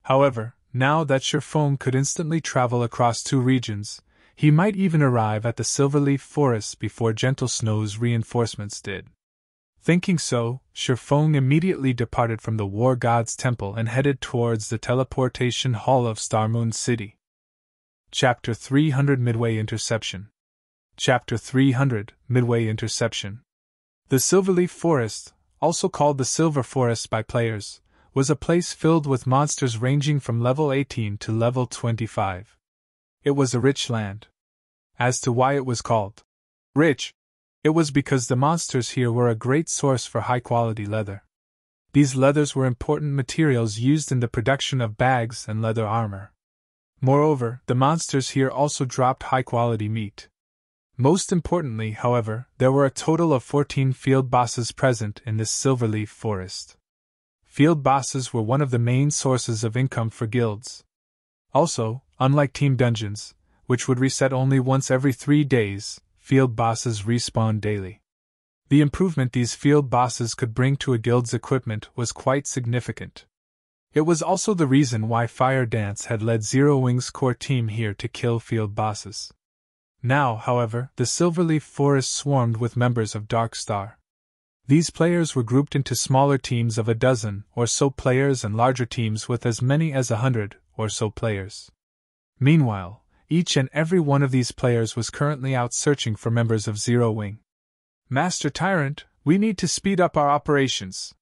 However, now that Sherfone could instantly travel across 2 regions, he might even arrive at the Silverleaf Forest before Gentle Snow's reinforcements did. Thinking so, Sherfone immediately departed from the War God's Temple and headed towards the teleportation hall of Starmoon City. Chapter 300 Midway Interception. Chapter 300 Midway Interception. The Silverleaf Forest, also called the Silver Forest by players, was a place filled with monsters ranging from level 18 to level 25. It was a rich land. As to why it was called rich, it was because the monsters here were a great source for high-quality leather. These leathers were important materials used in the production of bags and leather armor. Moreover, the monsters here also dropped high-quality meat. Most importantly, however, there were a total of 14 field bosses present in this Silverleaf Forest. Field bosses were one of the main sources of income for guilds. Also, unlike team dungeons, which would reset only once every 3 days, field bosses respawned daily. The improvement these field bosses could bring to a guild's equipment was quite significant. It was also the reason why Fire Dance had led Zero Wing's core team here to kill field bosses. Now, however, the Silverleaf Forest swarmed with members of Dark Star. These players were grouped into smaller teams of a dozen or so players and larger teams with as many as 100 or so players. Meanwhile, each and every one of these players was currently out searching for members of Zero Wing. Master Tyrant, we need to speed up our operations.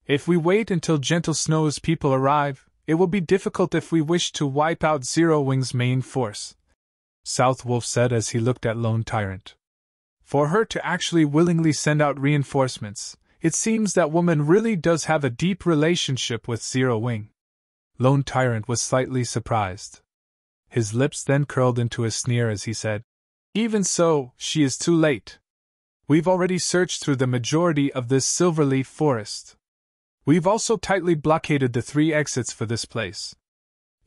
If we wait until Gentle Snow's people arrive, it will be difficult if we wish to wipe out Zero Wing's main force, South Wolf said as he looked at Lone Tyrant. For her to actually willingly send out reinforcements, it seems that woman really does have a deep relationship with Zero Wing. Lone Tyrant was slightly surprised. His lips then curled into a sneer as he said, "Even so, she is too late. We've already searched through the majority of this Silverleaf Forest. We've also tightly blockaded the 3 exits for this place.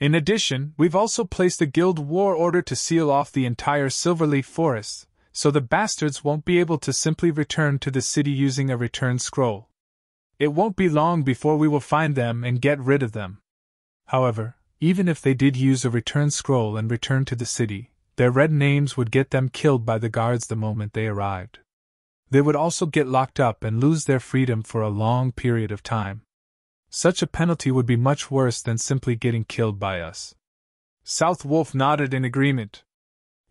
In addition, we've also placed a guild war order to seal off the entire Silverleaf Forest, so the bastards won't be able to simply return to the city using a return scroll. It won't be long before we will find them and get rid of them. However, even if they did use a return scroll and return to the city, their red names would get them killed by the guards the moment they arrived. They would also get locked up and lose their freedom for a long period of time. Such a penalty would be much worse than simply getting killed by us." South Wolf nodded in agreement.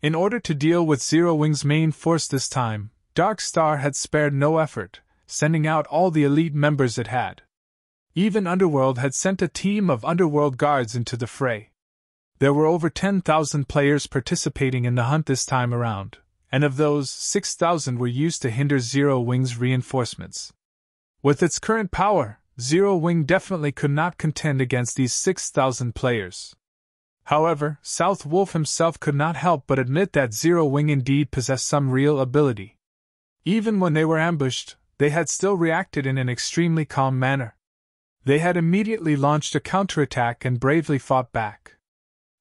In order to deal with Zero Wing's main force this time, Dark Star had spared no effort, sending out all the elite members it had. Even Underworld had sent a team of Underworld guards into the fray. There were over 10,000 players participating in the hunt this time around, and of those, 6,000 were used to hinder Zero Wing's reinforcements. With its current power, Zero Wing definitely could not contend against these 6,000 players. However, South Wolf himself could not help but admit that Zero Wing indeed possessed some real ability. Even when they were ambushed, they had still reacted in an extremely calm manner. They had immediately launched a counterattack and bravely fought back.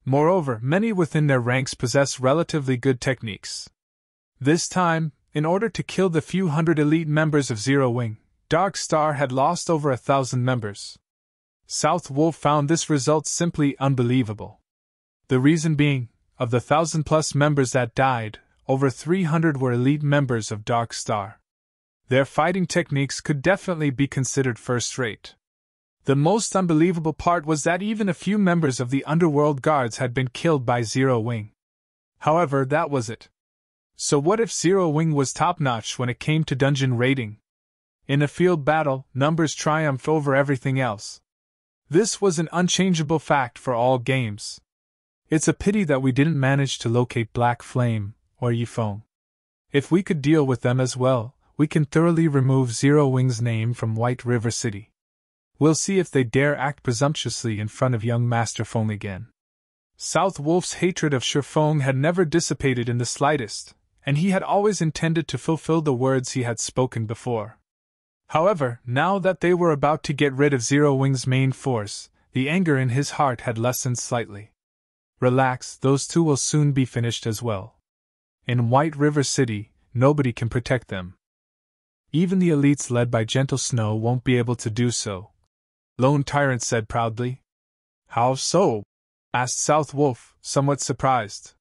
Moreover, many within their ranks possessed relatively good techniques. This time, in order to kill the few hundred elite members of Zero Wing, Dark Star had lost over 1,000 members. South Wolf found this result simply unbelievable. The reason being, of the 1,000+ members that died, over 300 were elite members of Dark Star. Their fighting techniques could definitely be considered first-rate. The most unbelievable part was that even a few members of the Underworld Guards had been killed by Zero Wing. However, that was it. So what if Zero Wing was top-notch when it came to dungeon raiding? In a field battle, numbers triumph over everything else. This was an unchangeable fact for all games. It's a pity that we didn't manage to locate Black Flame or Yifeng. If we could deal with them as well, we can thoroughly remove Zero Wing's name from White River City. We'll see if they dare act presumptuously in front of young Master Feng again. South Wolf's hatred of Shi Feng had never dissipated in the slightest, and he had always intended to fulfill the words he had spoken before. However, now that they were about to get rid of Zero Wing's main force, the anger in his heart had lessened slightly. Relax, those two will soon be finished as well. In White River City, nobody can protect them. Even the elites led by Gentle Snow won't be able to do so, Lone Tyrant said proudly. How so? Asked South Wolf, somewhat surprised.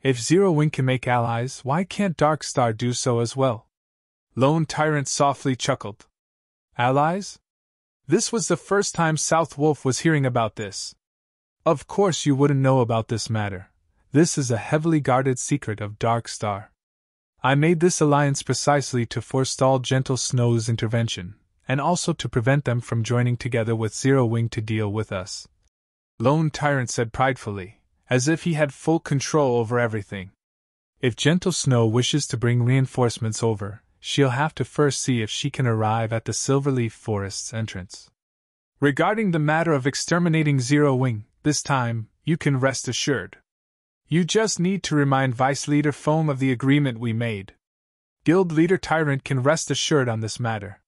If Zero Wing can make allies, why can't Dark Star do so as well? Lone Tyrant softly chuckled. Allies? This was the first time South Wolf was hearing about this. Of course you wouldn't know about this matter. This is a heavily guarded secret of Dark Star. I made this alliance precisely to forestall Gentle Snow's intervention, and also to prevent them from joining together with Zero Wing to deal with us. Lone Tyrant said pridefully, as if he had full control over everything. If Gentle Snow wishes to bring reinforcements over, she'll have to first see if she can arrive at the Silverleaf Forest's entrance. Regarding the matter of exterminating Zero Wing, this time, you can rest assured. You just need to remind Vice Leader Foam of the agreement we made. Guild Leader Tyrant can rest assured on this matter.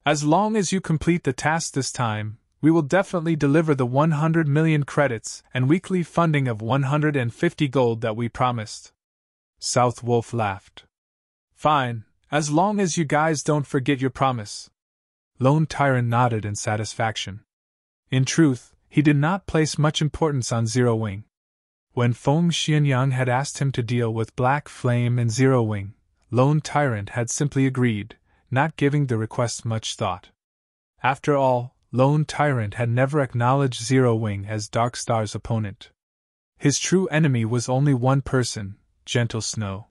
As long as you complete the task this time, we will definitely deliver the 100 million credits and weekly funding of 150 gold that we promised. South Wolf laughed. Fine, as long as you guys don't forget your promise. Lone Tyrant nodded in satisfaction. In truth, he did not place much importance on Zero Wing. When Feng Xianyang had asked him to deal with Black Flame and Zero Wing, Lone Tyrant had simply agreed, not giving the request much thought. After all, Lone Tyrant had never acknowledged Zero Wing as Dark Star's opponent. His true enemy was only one person, Gentle Snow.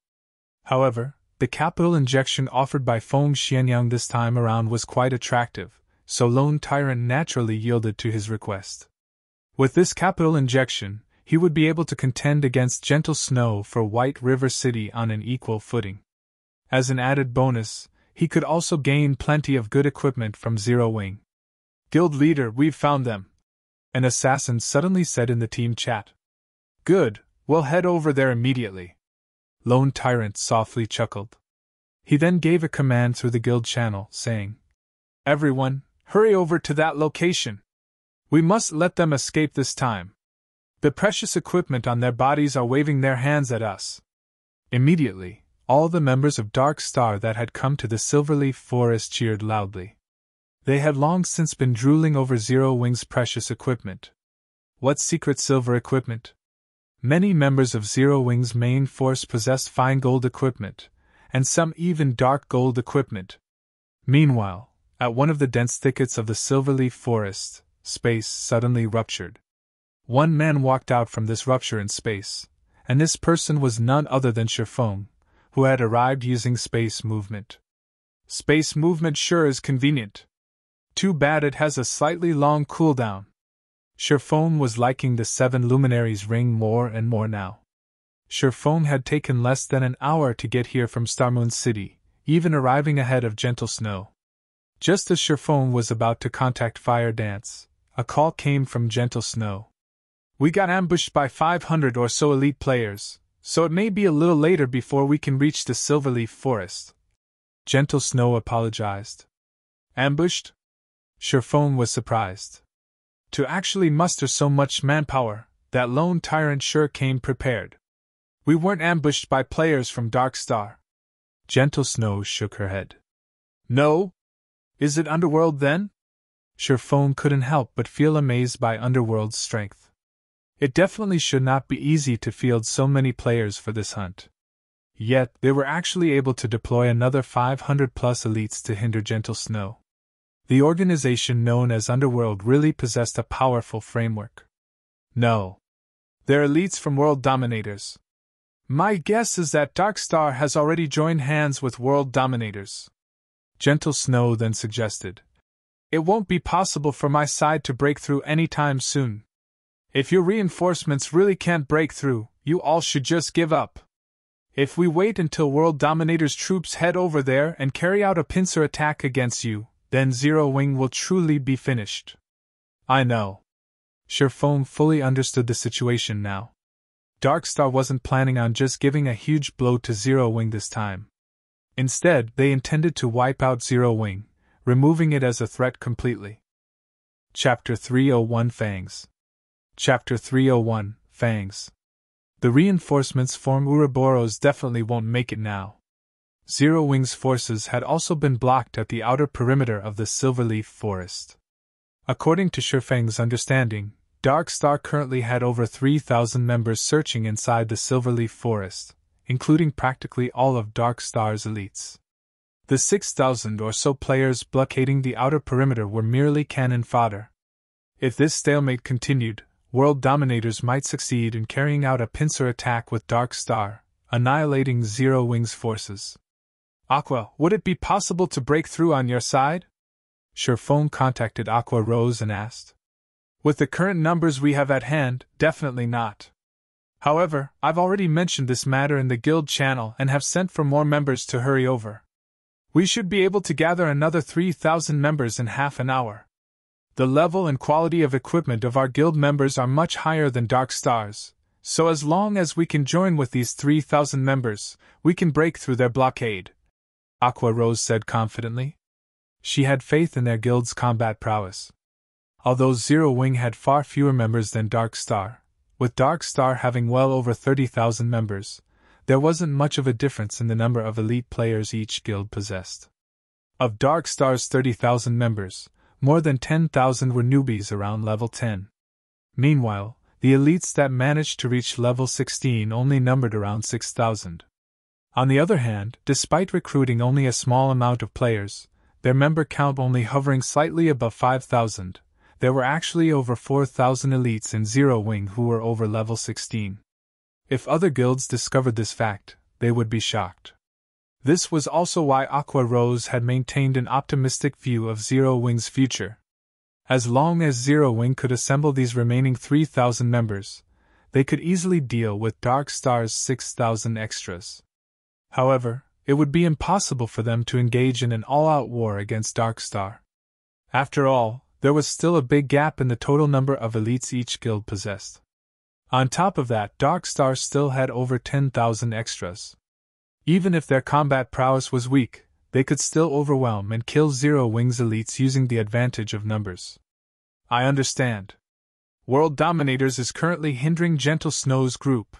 However, the capital injection offered by Feng Xianyang this time around was quite attractive, so Lone Tyrant naturally yielded to his request. With this capital injection, he would be able to contend against Gentle Snow for White River City on an equal footing. As an added bonus, he could also gain plenty of good equipment from Zero Wing. Guild Leader, we've found them, an assassin suddenly said in the team chat. Good, we'll head over there immediately. Lone Tyrant softly chuckled. He then gave a command through the guild channel, saying, Everyone, hurry over to that location. We must let them escape this time. The precious equipment on their bodies are waving their hands at us. Immediately, all the members of Dark Star that had come to the Silverleaf Forest cheered loudly. They had long since been drooling over Zero Wing's precious equipment. What secret silver equipment? Many members of Zero Wing's main force possessed fine gold equipment, and some even dark gold equipment. Meanwhile, at one of the dense thickets of the Silverleaf Forest, space suddenly ruptured. One man walked out from this rupture in space, and this person was none other than Shi Feng, who had arrived using space movement. Space movement sure is convenient. Too bad it has a slightly long cooldown. Shi Feng was liking the 7 luminaries ring more and more now. Shi Feng had taken less than an hour to get here from Starmoon City, even arriving ahead of Gentle Snow. Just as Shi Feng was about to contact Fire Dance, a call came from Gentle Snow. We got ambushed by 500 or so elite players, so it may be a little later before we can reach the Silverleaf Forest. Gentle Snow apologized. Ambushed? Shi Feng was surprised. To actually muster so much manpower, that Lone Tyrant sure came prepared. We weren't ambushed by players from Dark Star. Gentle Snow shook her head. No? Is it Underworld then? Shi Feng couldn't help but feel amazed by Underworld's strength. It definitely should not be easy to field so many players for this hunt. Yet, they were actually able to deploy another 500-plus elites to hinder Gentle Snow. The organization known as Underworld really possessed a powerful framework. No. They're elites from World Dominators. My guess is that Dark Star has already joined hands with World Dominators. Gentle Snow then suggested. It won't be possible for my side to break through any time soon. If your reinforcements really can't break through, you all should just give up. If we wait until World Dominator's troops head over there and carry out a pincer attack against you, then Zero Wing will truly be finished. I know. Sherfone fully understood the situation now. Darkstar wasn't planning on just giving a huge blow to Zero Wing this time. Instead, they intended to wipe out Zero Wing, removing it as a threat completely. Chapter 301 Fangs. Chapter 301 Fangs. The reinforcements from Ouroboros definitely won't make it now. Zero Wing's forces had also been blocked at the outer perimeter of the Silverleaf Forest. According to Sherfang's understanding, Darkstar currently had over 3,000 members searching inside the Silverleaf Forest, including practically all of Darkstar's elites. The 6,000 or so players blockading the outer perimeter were merely cannon fodder. If this stalemate continued, World Dominators might succeed in carrying out a pincer attack with Darkstar, annihilating Zero Wing's forces. Aqua, would it be possible to break through on your side? Sherfone contacted Aqua Rose and asked. With the current numbers we have at hand, definitely not. However, I've already mentioned this matter in the guild channel and have sent for more members to hurry over. We should be able to gather another 3,000 members in half an hour. The level and quality of equipment of our guild members are much higher than Darkstar's, so as long as we can join with these 3,000 members, we can break through their blockade, Aqua Rose said confidently. She had faith in their guild's combat prowess. Although Zero Wing had far fewer members than Darkstar, with Darkstar having well over 30,000 members, there wasn't much of a difference in the number of elite players each guild possessed. Of Darkstar's 30,000 members, more than 10,000 were newbies around level 10. Meanwhile, the elites that managed to reach level 16 only numbered around 6,000. On the other hand, despite recruiting only a small amount of players, their member count only hovering slightly above 5,000, there were actually over 4,000 elites in Zero Wing who were over level 16. If other guilds discovered this fact, they would be shocked. This was also why Aqua Rose had maintained an optimistic view of Zero Wing's future. As long as Zero Wing could assemble these remaining 3,000 members, they could easily deal with Darkstar's 6,000 extras. However, it would be impossible for them to engage in an all-out war against Darkstar. After all, there was still a big gap in the total number of elites each guild possessed. On top of that, Darkstar still had over 10,000 extras. Even if their combat prowess was weak, they could still overwhelm and kill Zero Wing's elites using the advantage of numbers. I understand. World Dominators is currently hindering Gentle Snow's group.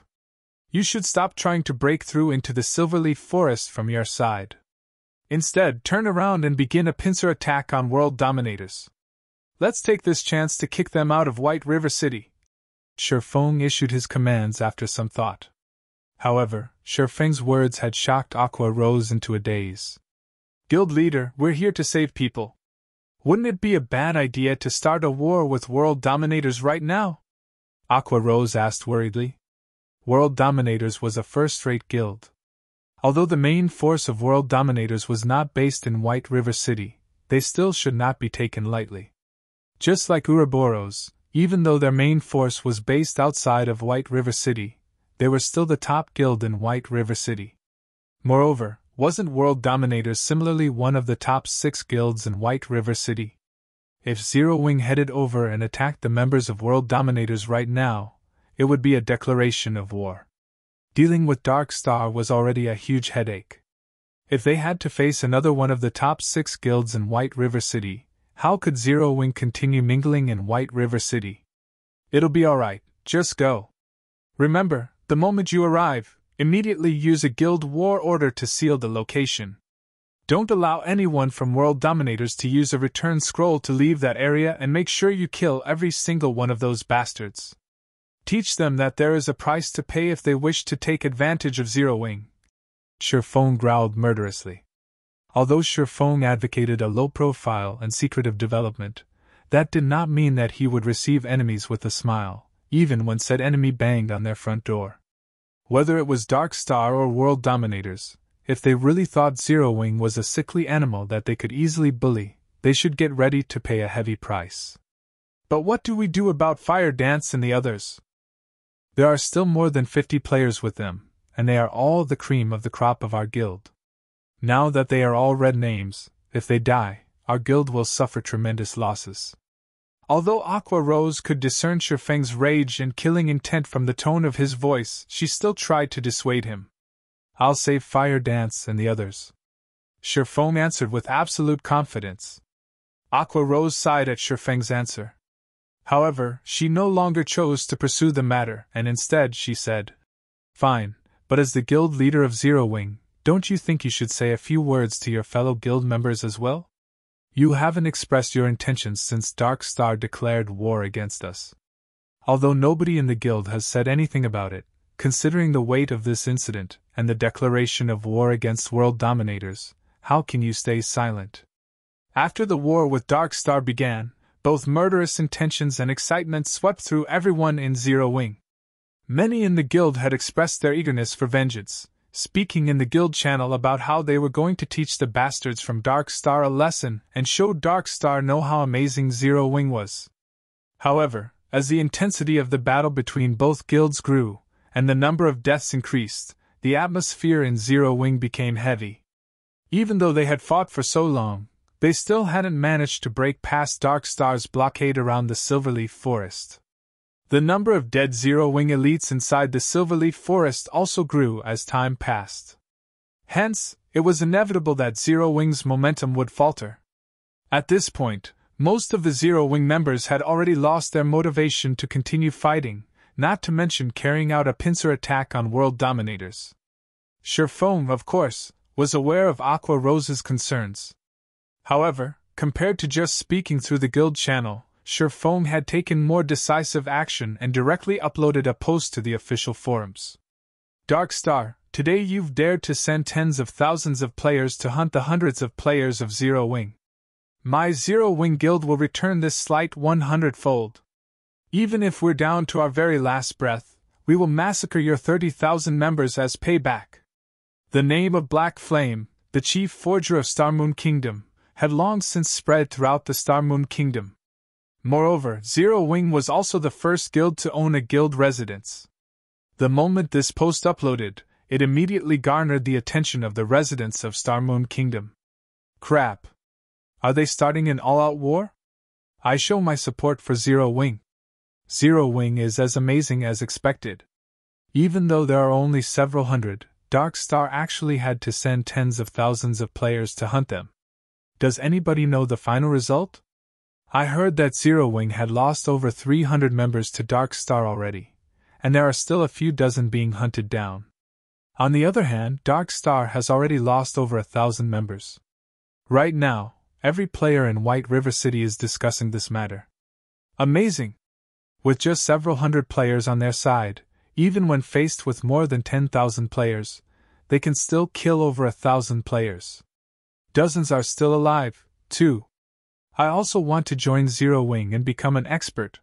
You should stop trying to break through into the Silverleaf Forest from your side. Instead, turn around and begin a pincer attack on World Dominators. Let's take this chance to kick them out of White River City. Sherfone issued his commands after some thought. However, Sherfang's words had shocked Aqua Rose into a daze. Guild leader, we're here to save people. Wouldn't it be a bad idea to start a war with World Dominators right now? Aqua Rose asked worriedly. World Dominators was a first-rate guild. Although the main force of World Dominators was not based in White River City, they still should not be taken lightly. Just like Ouroboros, even though their main force was based outside of White River City, they were still the top guild in White River City. Moreover, wasn't World Dominators similarly one of the top 6 guilds in White River City? If Zero Wing headed over and attacked the members of World Dominators right now, it would be a declaration of war. Dealing with Darkstar was already a huge headache. If they had to face another one of the top 6 guilds in White River City, how could Zero Wing continue mingling in White River City? It'll be alright, just go. Remember, the moment you arrive, immediately use a guild war order to seal the location. Don't allow anyone from World Dominators to use a return scroll to leave that area, and make sure you kill every single one of those bastards. Teach them that there is a price to pay if they wish to take advantage of Zero Wing. Sherfone growled murderously. Although Sherfone advocated a low-profile and secretive development, that did not mean that he would receive enemies with a smile, even when said enemy banged on their front door. Whether it was Darkstar or World Dominators, if they really thought Zero Wing was a sickly animal that they could easily bully, they should get ready to pay a heavy price. But what do we do about Fire Dance and the others? There are still more than 50 players with them, and they are all the cream of the crop of our guild. Now that they are all red names, if they die, our guild will suffer tremendous losses. Although Aqua Rose could discern Fangs' rage and killing intent from the tone of his voice, she still tried to dissuade him. I'll save Fire Dance and the others. Fang answered with absolute confidence. Aqua Rose sighed at Fangs' answer. However, she no longer chose to pursue the matter, and instead she said, Fine, but as the guild leader of Zero Wing, don't you think you should say a few words to your fellow guild members as well? You haven't expressed your intentions since Dark Star declared war against us. Although nobody in the guild has said anything about it, considering the weight of this incident and the declaration of war against world dominators, how can you stay silent? After the war with Dark Star began, both murderous intentions and excitement swept through everyone in Zero Wing. Many in the guild had expressed their eagerness for vengeance, speaking in the guild channel about how they were going to teach the bastards from Dark Star a lesson and show Dark Star know how amazing Zero Wing was. However, as the intensity of the battle between both guilds grew, and the number of deaths increased, the atmosphere in Zero Wing became heavy. Even though they had fought for so long, they still hadn't managed to break past Dark Star's blockade around the Silverleaf Forest. The number of dead Zero Wing elites inside the Silverleaf Forest also grew as time passed. Hence, it was inevitable that Zero Wing's momentum would falter. At this point, most of the Zero Wing members had already lost their motivation to continue fighting, not to mention carrying out a pincer attack on world dominators. Fang, of course, was aware of Aqua Rose's concerns. However, compared to just speaking through the guild channel, Fang had taken more decisive action and directly uploaded a post to the official forums. Dark Star, today you've dared to send tens of thousands of players to hunt the hundreds of players of Zero Wing. My Zero Wing guild will return this slight 100-fold. Even if we're down to our very last breath, we will massacre your 30,000 members as payback. The name of Black Flame, the chief forger of Starmoon Kingdom, had long since spread throughout the Starmoon Kingdom. Moreover, Zero Wing was also the first guild to own a guild residence. The moment this post uploaded, it immediately garnered the attention of the residents of Starmoon Kingdom. Crap. Are they starting an all-out war? I show my support for Zero Wing. Zero Wing is as amazing as expected. Even though there are only several hundred, Dark Star actually had to send tens of thousands of players to hunt them. Does anybody know the final result? I heard that Zero Wing had lost over 300 members to Dark Star already, and there are still a few dozen being hunted down. On the other hand, Dark Star has already lost over 1,000 members. Right now, every player in White River City is discussing this matter. Amazing! With just several hundred players on their side, even when faced with more than 10,000 players, they can still kill over 1,000 players. Dozens are still alive, too. I also want to join Zero Wing and become an expert.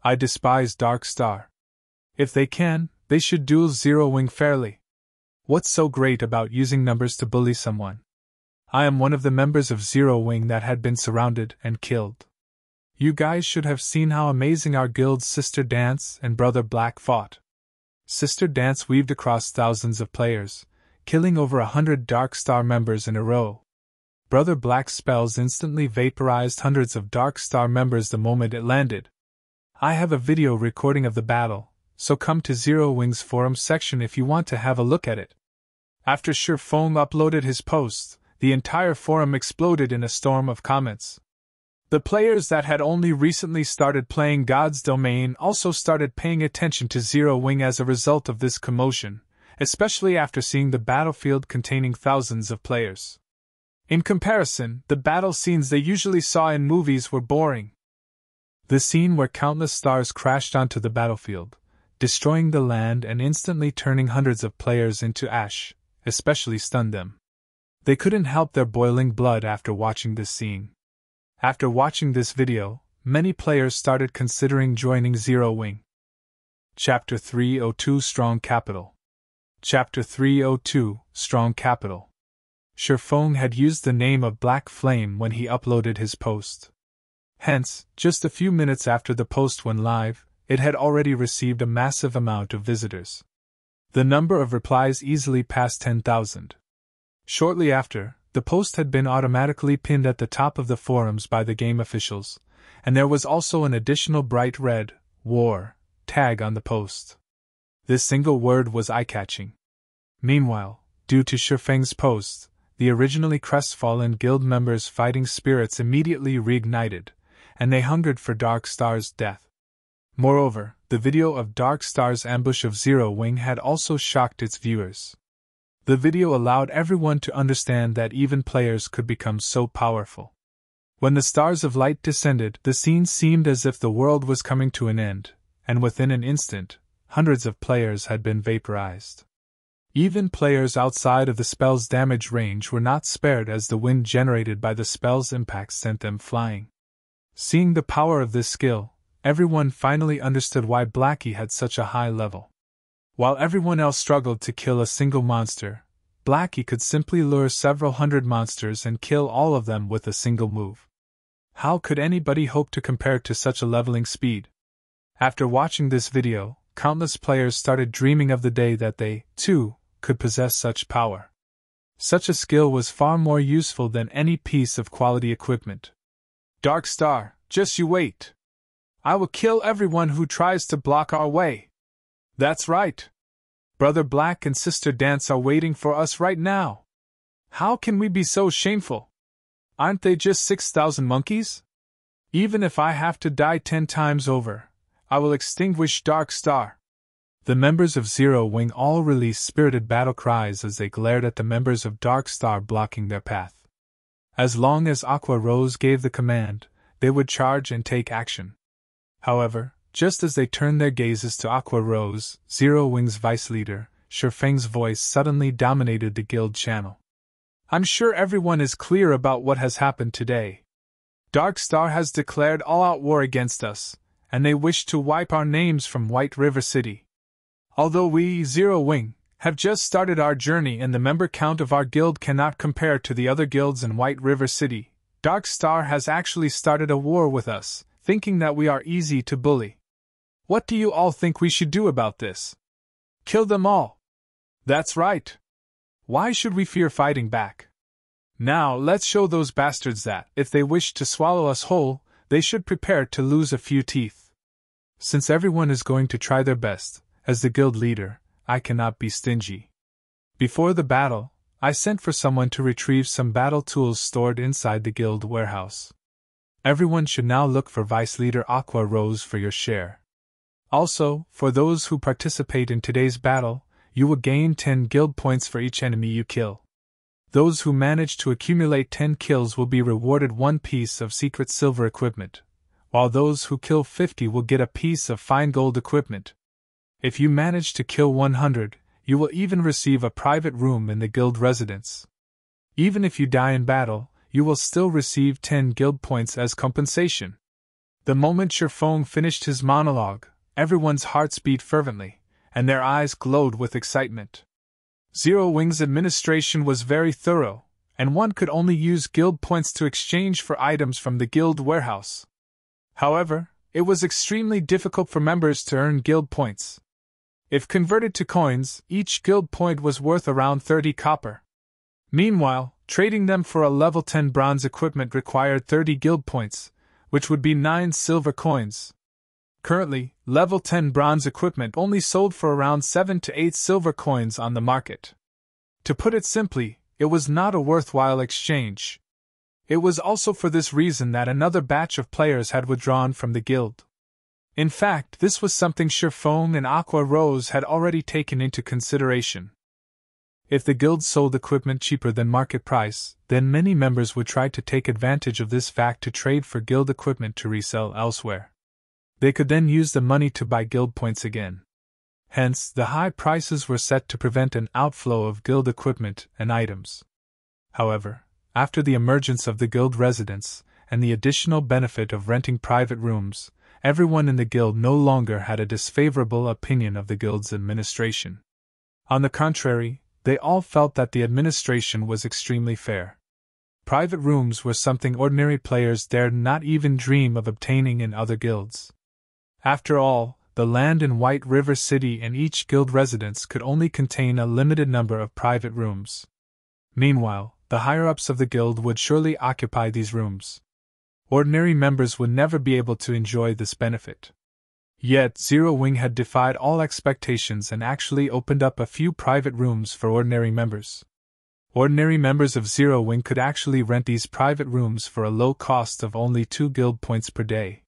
I despise Dark Star. If they can, they should duel Zero Wing fairly. What's so great about using numbers to bully someone? I am one of the members of Zero Wing that had been surrounded and killed. You guys should have seen how amazing our guild's Sister Dance and Brother Black fought. Sister Dance weaved across thousands of players, killing over 100 Dark Star members in a row. Brother Black's spells instantly vaporized hundreds of Dark Star members the moment it landed. I have a video recording of the battle, so come to Zero Wing's forum section if you want to have a look at it. After Fang uploaded his post, the entire forum exploded in a storm of comments. The players that had only recently started playing God's Domain also started paying attention to Zero Wing as a result of this commotion, especially after seeing the battlefield containing thousands of players. In comparison, the battle scenes they usually saw in movies were boring. The scene where countless stars crashed onto the battlefield, destroying the land and instantly turning hundreds of players into ash, especially stunned them. They couldn't help their boiling blood after watching this scene. After watching this video, many players started considering joining Zero Wing. Chapter 302 Strong Capital. Chapter 302 Strong Capital. Fang had used the name of Black Flame when he uploaded his post. Hence, just a few minutes after the post went live, it had already received a massive amount of visitors. The number of replies easily passed 10,000. Shortly after, the post had been automatically pinned at the top of the forums by the game officials, and there was also an additional bright red, war, tag on the post. This single word was eye-catching. Meanwhile, due to Fangs' post, the originally crestfallen guild members' fighting spirits immediately reignited, and they hungered for Dark Star's death. Moreover, the video of Dark Star's ambush of Zero Wing had also shocked its viewers. The video allowed everyone to understand that even players could become so powerful. When the stars of light descended, the scene seemed as if the world was coming to an end, and within an instant, hundreds of players had been vaporized. Even players outside of the spell's damage range were not spared as the wind generated by the spell's impact sent them flying. Seeing the power of this skill, everyone finally understood why Blackie had such a high level. While everyone else struggled to kill a single monster, Blackie could simply lure several hundred monsters and kill all of them with a single move. How could anybody hope to compare to such a leveling speed? After watching this video, countless players started dreaming of the day that they, too, could possess such power. Such a skill was far more useful than any piece of quality equipment. Dark Star, just you wait. I will kill everyone who tries to block our way. That's right. Brother Black and Sister Dance are waiting for us right now. How can we be so shameful? Aren't they just 6,000 monkeys? Even if I have to die 10 times over, I will extinguish Dark Star. The members of Zero Wing all released spirited battle cries as they glared at the members of Dark Star blocking their path. As long as Aqua Rose gave the command, they would charge and take action. However, just as they turned their gazes to Aqua Rose, Zero Wing's vice leader, Fang's voice suddenly dominated the guild channel. I'm sure everyone is clear about what has happened today. Dark Star has declared all-out war against us, and they wish to wipe our names from White River City. Although we, Zero Wing, have just started our journey and the member count of our guild cannot compare to the other guilds in White River City, Dark Star has actually started a war with us, thinking that we are easy to bully. What do you all think we should do about this? Kill them all. That's right. Why should we fear fighting back? Now let's show those bastards that, if they wish to swallow us whole, they should prepare to lose a few teeth. Since everyone is going to try their best, as the guild leader, I cannot be stingy. Before the battle, I sent for someone to retrieve some battle tools stored inside the guild warehouse. Everyone should now look for Vice Leader Aqua Rose for your share. Also, for those who participate in today's battle, you will gain 10 guild points for each enemy you kill. Those who manage to accumulate 10 kills will be rewarded 1 piece of secret silver equipment, while those who kill 50 will get a piece of fine gold equipment. If you manage to kill 100, you will even receive a private room in the guild residence. Even if you die in battle, you will still receive 10 guild points as compensation. The moment Fang finished his monologue, everyone's hearts beat fervently, and their eyes glowed with excitement. Zero Wing's administration was very thorough, and one could only use guild points to exchange for items from the guild warehouse. However, it was extremely difficult for members to earn guild points. If converted to coins, each guild point was worth around 30 copper. Meanwhile, trading them for a level 10 bronze equipment required 30 guild points, which would be 9 silver coins. Currently, level 10 bronze equipment only sold for around 7 to 8 silver coins on the market. To put it simply, it was not a worthwhile exchange. It was also for this reason that another batch of players had withdrawn from the guild. In fact, this was something Fang and Aqua Rose had already taken into consideration. If the guild sold equipment cheaper than market price, then many members would try to take advantage of this fact to trade for guild equipment to resell elsewhere. They could then use the money to buy guild points again. Hence, the high prices were set to prevent an outflow of guild equipment and items. However, after the emergence of the guild residence, and the additional benefit of renting private rooms, everyone in the guild no longer had a disfavorable opinion of the guild's administration. On the contrary, they all felt that the administration was extremely fair. Private rooms were something ordinary players dared not even dream of obtaining in other guilds. After all, the land in White River City and each guild residence could only contain a limited number of private rooms. Meanwhile, the higher-ups of the guild would surely occupy these rooms. Ordinary members would never be able to enjoy this benefit. Yet Zero Wing had defied all expectations and actually opened up a few private rooms for ordinary members. Ordinary members of Zero Wing could actually rent these private rooms for a low cost of only 2 guild points per day.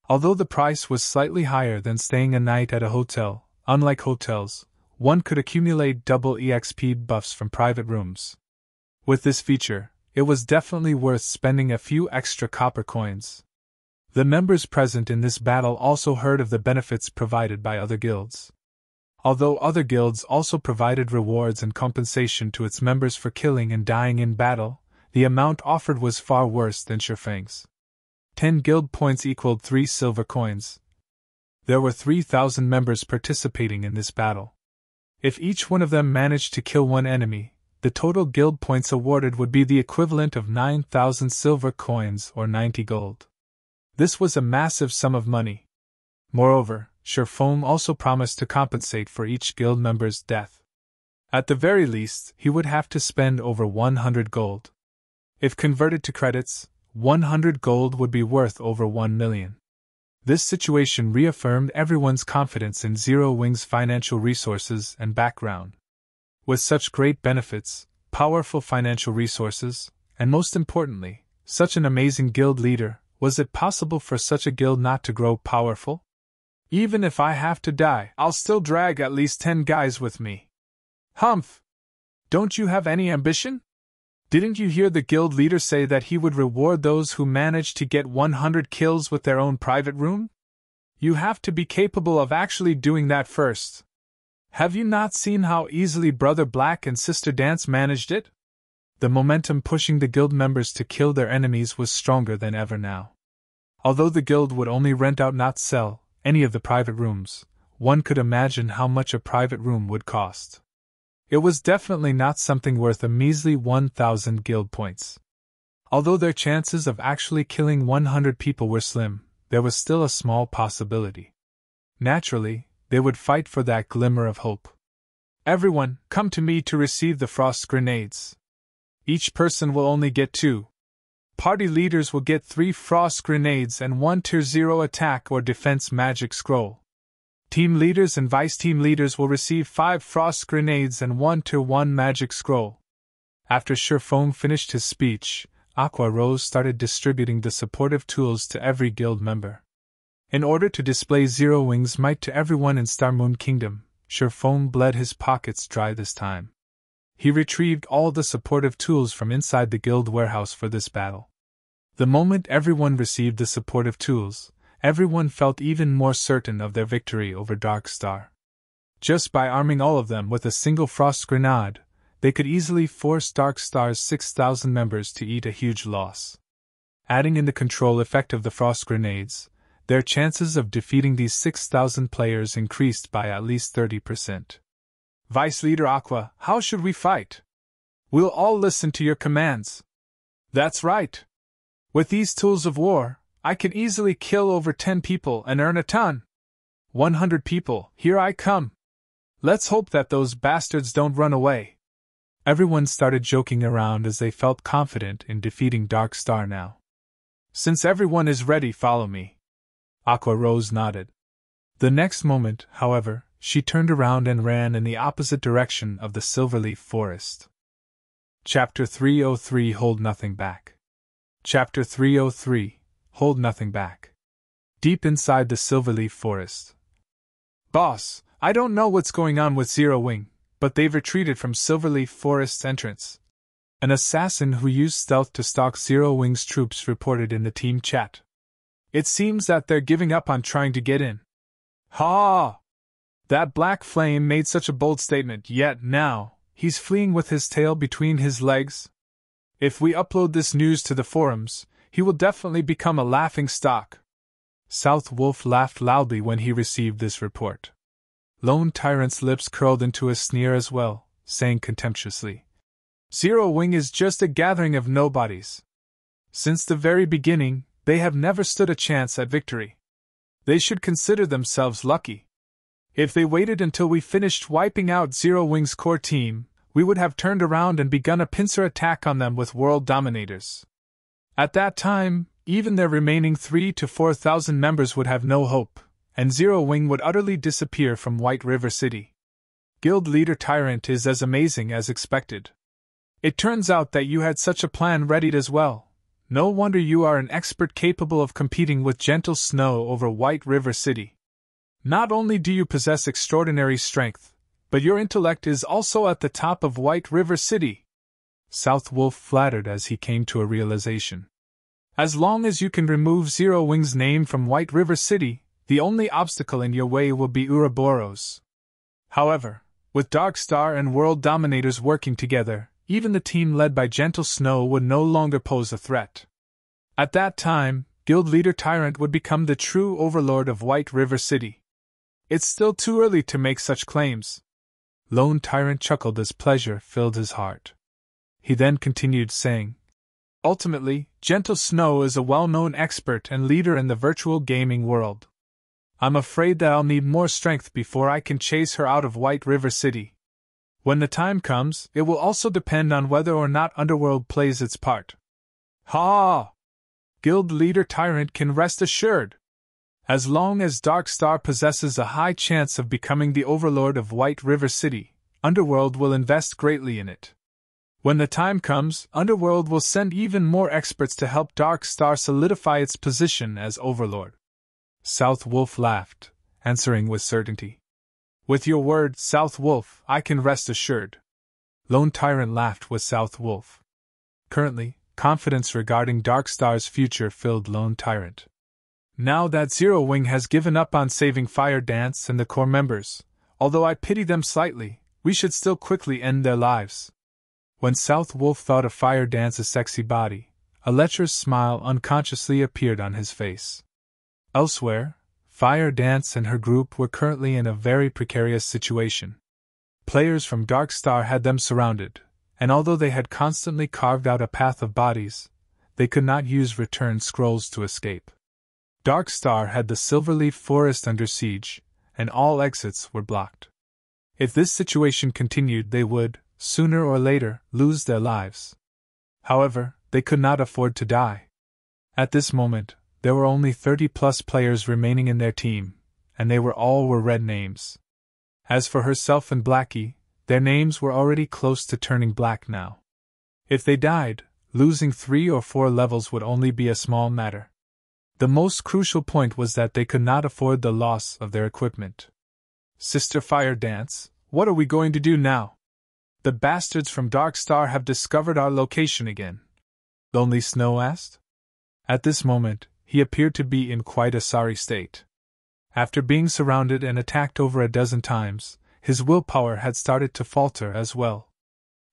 Although the price was slightly higher than staying a night at a hotel, unlike hotels, one could accumulate double EXP buffs from private rooms. With this feature, it was definitely worth spending a few extra copper coins. The members present in this battle also heard of the benefits provided by other guilds. Although other guilds also provided rewards and compensation to its members for killing and dying in battle, the amount offered was far worse than Fangs. 10 guild points equaled 3 silver coins. There were 3,000 members participating in this battle. If each one of them managed to kill one enemy, the total guild points awarded would be the equivalent of 9,000 silver coins or 90 gold. This was a massive sum of money. Moreover, Sherfone also promised to compensate for each guild member's death. At the very least, he would have to spend over 100 gold. If converted to credits, 100 gold would be worth over 1 million. This situation reaffirmed everyone's confidence in Zero Wing's financial resources and background. With such great benefits, powerful financial resources, and most importantly, such an amazing guild leader, was it possible for such a guild not to grow powerful? Even if I have to die, I'll still drag at least 10 guys with me. Humph! Don't you have any ambition? Didn't you hear the guild leader say that he would reward those who managed to get 100 kills with their own private room? You have to be capable of actually doing that first. Have you not seen how easily Brother Black and Sister Dance managed it? The momentum pushing the guild members to kill their enemies was stronger than ever now. Although the guild would only rent out, not sell, any of the private rooms, one could imagine how much a private room would cost. It was definitely not something worth a measly 1,000 guild points. Although their chances of actually killing 100 people were slim, there was still a small possibility. Naturally, they would fight for that glimmer of hope. Everyone, come to me to receive the frost grenades. Each person will only get 2. Party leaders will get 3 frost grenades and 1 tier 0 attack or defense magic scroll. Team leaders and vice team leaders will receive 5 frost grenades and 1 tier 1 magic scroll. After Sherfone finished his speech, Aqua Rose started distributing the supportive tools to every guild member. In order to display Zero Wing's might to everyone in Starmoon Kingdom, Sherfone bled his pockets dry this time. He retrieved all the supportive tools from inside the guild warehouse for this battle. The moment everyone received the supportive tools, everyone felt even more certain of their victory over Dark Star. Just by arming all of them with a single frost grenade, they could easily force Dark Star's 6,000 members to eat a huge loss. Adding in the control effect of the frost grenades, their chances of defeating these 6,000 players increased by at least 30%. Vice Leader Aqua, how should we fight? We'll all listen to your commands. That's right. With these tools of war, I can easily kill over 10 people and earn a ton. 100 people, here I come. Let's hope that those bastards don't run away. Everyone started joking around as they felt confident in defeating Dark Star now. Since everyone is ready, follow me. Aqua Rose nodded. The next moment, however, she turned around and ran in the opposite direction of the Silverleaf Forest. Chapter 303 Hold Nothing Back. Chapter 303 Hold Nothing Back. Deep inside the Silverleaf Forest. Boss, I don't know what's going on with Zero Wing, but they've retreated from Silverleaf Forest's entrance. An assassin who used stealth to stalk Zero Wing's troops reported in the team chat. It seems that they're giving up on trying to get in. Ha! That black flame made such a bold statement, yet now, he's fleeing with his tail between his legs. If we upload this news to the forums, he will definitely become a laughing stock. South Wolf laughed loudly when he received this report. Lone Tyrant's lips curled into a sneer as well, saying contemptuously, Zero Wing is just a gathering of nobodies. Since the very beginning, they have never stood a chance at victory. They should consider themselves lucky. If they waited until we finished wiping out Zero Wing's core team, we would have turned around and begun a pincer attack on them with world dominators. At that time, even their remaining 3,000 to 4,000 members would have no hope, and Zero Wing would utterly disappear from White River City. Guild Leader Tyrant is as amazing as expected. It turns out that you had such a plan readied as well. No wonder you are an expert capable of competing with Gentle Snow over White River City. Not only do you possess extraordinary strength, but your intellect is also at the top of White River City. South Wolf flattered as he came to a realization. As long as you can remove Zero Wing's name from White River City, the only obstacle in your way will be Ouroboros. However, with Darkstar and World Dominators working together, even the team led by Gentle Snow would no longer pose a threat. At that time, Guild Leader Tyrant would become the true overlord of White River City. It's still too early to make such claims. Lone Tyrant chuckled as pleasure filled his heart. He then continued saying, Ultimately, Gentle Snow is a well-known expert and leader in the virtual gaming world. I'm afraid that I'll need more strength before I can chase her out of White River City. When the time comes, it will also depend on whether or not Underworld plays its part. Ha! Guild Leader Tyrant can rest assured. As long as Darkstar possesses a high chance of becoming the overlord of White River City, Underworld will invest greatly in it. When the time comes, Underworld will send even more experts to help Darkstar solidify its position as overlord. South Wolf laughed, answering with certainty. With your word, South Wolf, I can rest assured. Lone Tyrant laughed with South Wolf. Currently, confidence regarding Darkstar's future filled Lone Tyrant. Now that Zero Wing has given up on saving Fire Dance and the core members, although I pity them slightly, we should still quickly end their lives. When South Wolf thought of Fire Dance's sexy body, a lecherous smile unconsciously appeared on his face. Elsewhere, Fire Dance and her group were currently in a very precarious situation. Players from Darkstar had them surrounded, and although they had constantly carved out a path of bodies, they could not use return scrolls to escape. Darkstar had the Silverleaf Forest under siege, and all exits were blocked. If this situation continued, they would, sooner or later, lose their lives. However, they could not afford to die. At this moment, there were only 30+ players remaining in their team, and they all were red names. As for herself and Blackie, their names were already close to turning black now. If they died, losing 3 or 4 levels would only be a small matter. The most crucial point was that they could not afford the loss of their equipment. Sister Fire Dance, what are we going to do now? The bastards from Darkstar have discovered our location again. Lonely Snow asked. At this moment, he appeared to be in quite a sorry state. After being surrounded and attacked over a dozen times, his willpower had started to falter as well.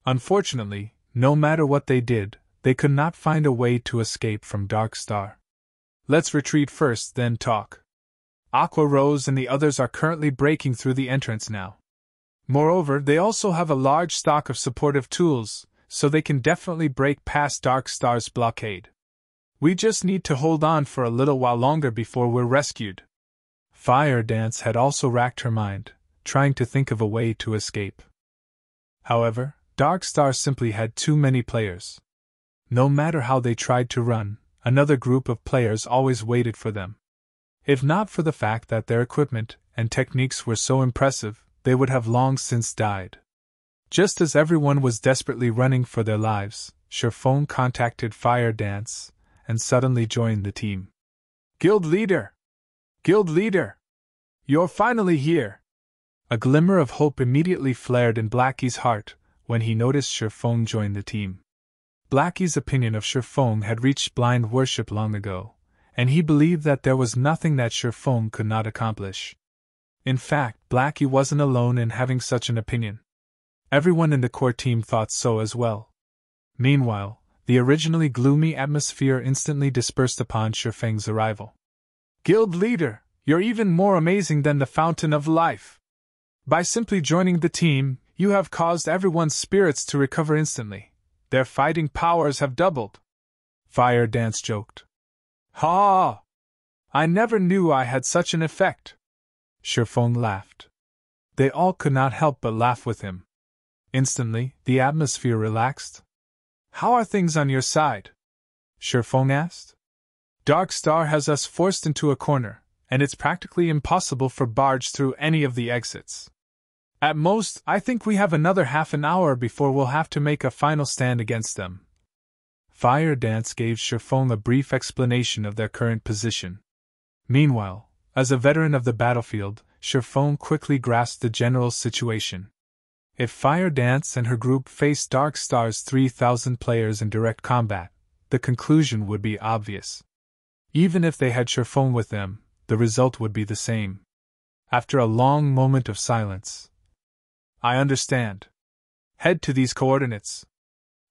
Unfortunately, no matter what they did, they could not find a way to escape from Darkstar. Let's retreat first, then talk. Aqua Rose and the others are currently breaking through the entrance now. Moreover, they also have a large stock of supportive tools, so they can definitely break past Darkstar's blockade. We just need to hold on for a little while longer before we're rescued. Fire Dance had also racked her mind, trying to think of a way to escape. However, Darkstar simply had too many players. No matter how they tried to run, another group of players always waited for them. If not for the fact that their equipment and techniques were so impressive, they would have long since died. Just as everyone was desperately running for their lives, Sherphone contacted Fire Dance and suddenly joined the team. Guild Leader! Guild Leader! You're finally here! A glimmer of hope immediately flared in Blackie's heart when he noticed Sherphone join the team. Blackie's opinion of Sherphone had reached blind worship long ago, and he believed that there was nothing that Sherphone could not accomplish. In fact, Blackie wasn't alone in having such an opinion. Everyone in the core team thought so as well. Meanwhile, the originally gloomy atmosphere instantly dispersed upon Sherfang's arrival. Guild Leader, you're even more amazing than the Fountain of Life. By simply joining the team, you have caused everyone's spirits to recover instantly. Their fighting powers have doubled. Fire Dance joked. Ha! I never knew I had such an effect. Sherfone laughed. They all could not help but laugh with him. Instantly, the atmosphere relaxed. How are things on your side? Sherfone asked. Dark Star has us forced into a corner, and it's practically impossible for barge through any of the exits. At most, I think we have another half an hour before we'll have to make a final stand against them. Fire Dance gave Sherfone a brief explanation of their current position. Meanwhile, as a veteran of the battlefield, Sherfone quickly grasped the general situation. If Fire Dance and her group faced Dark Star's 3,000 players in direct combat, the conclusion would be obvious. Even if they had Sherfone with them, the result would be the same. After a long moment of silence, I understand. Head to these coordinates.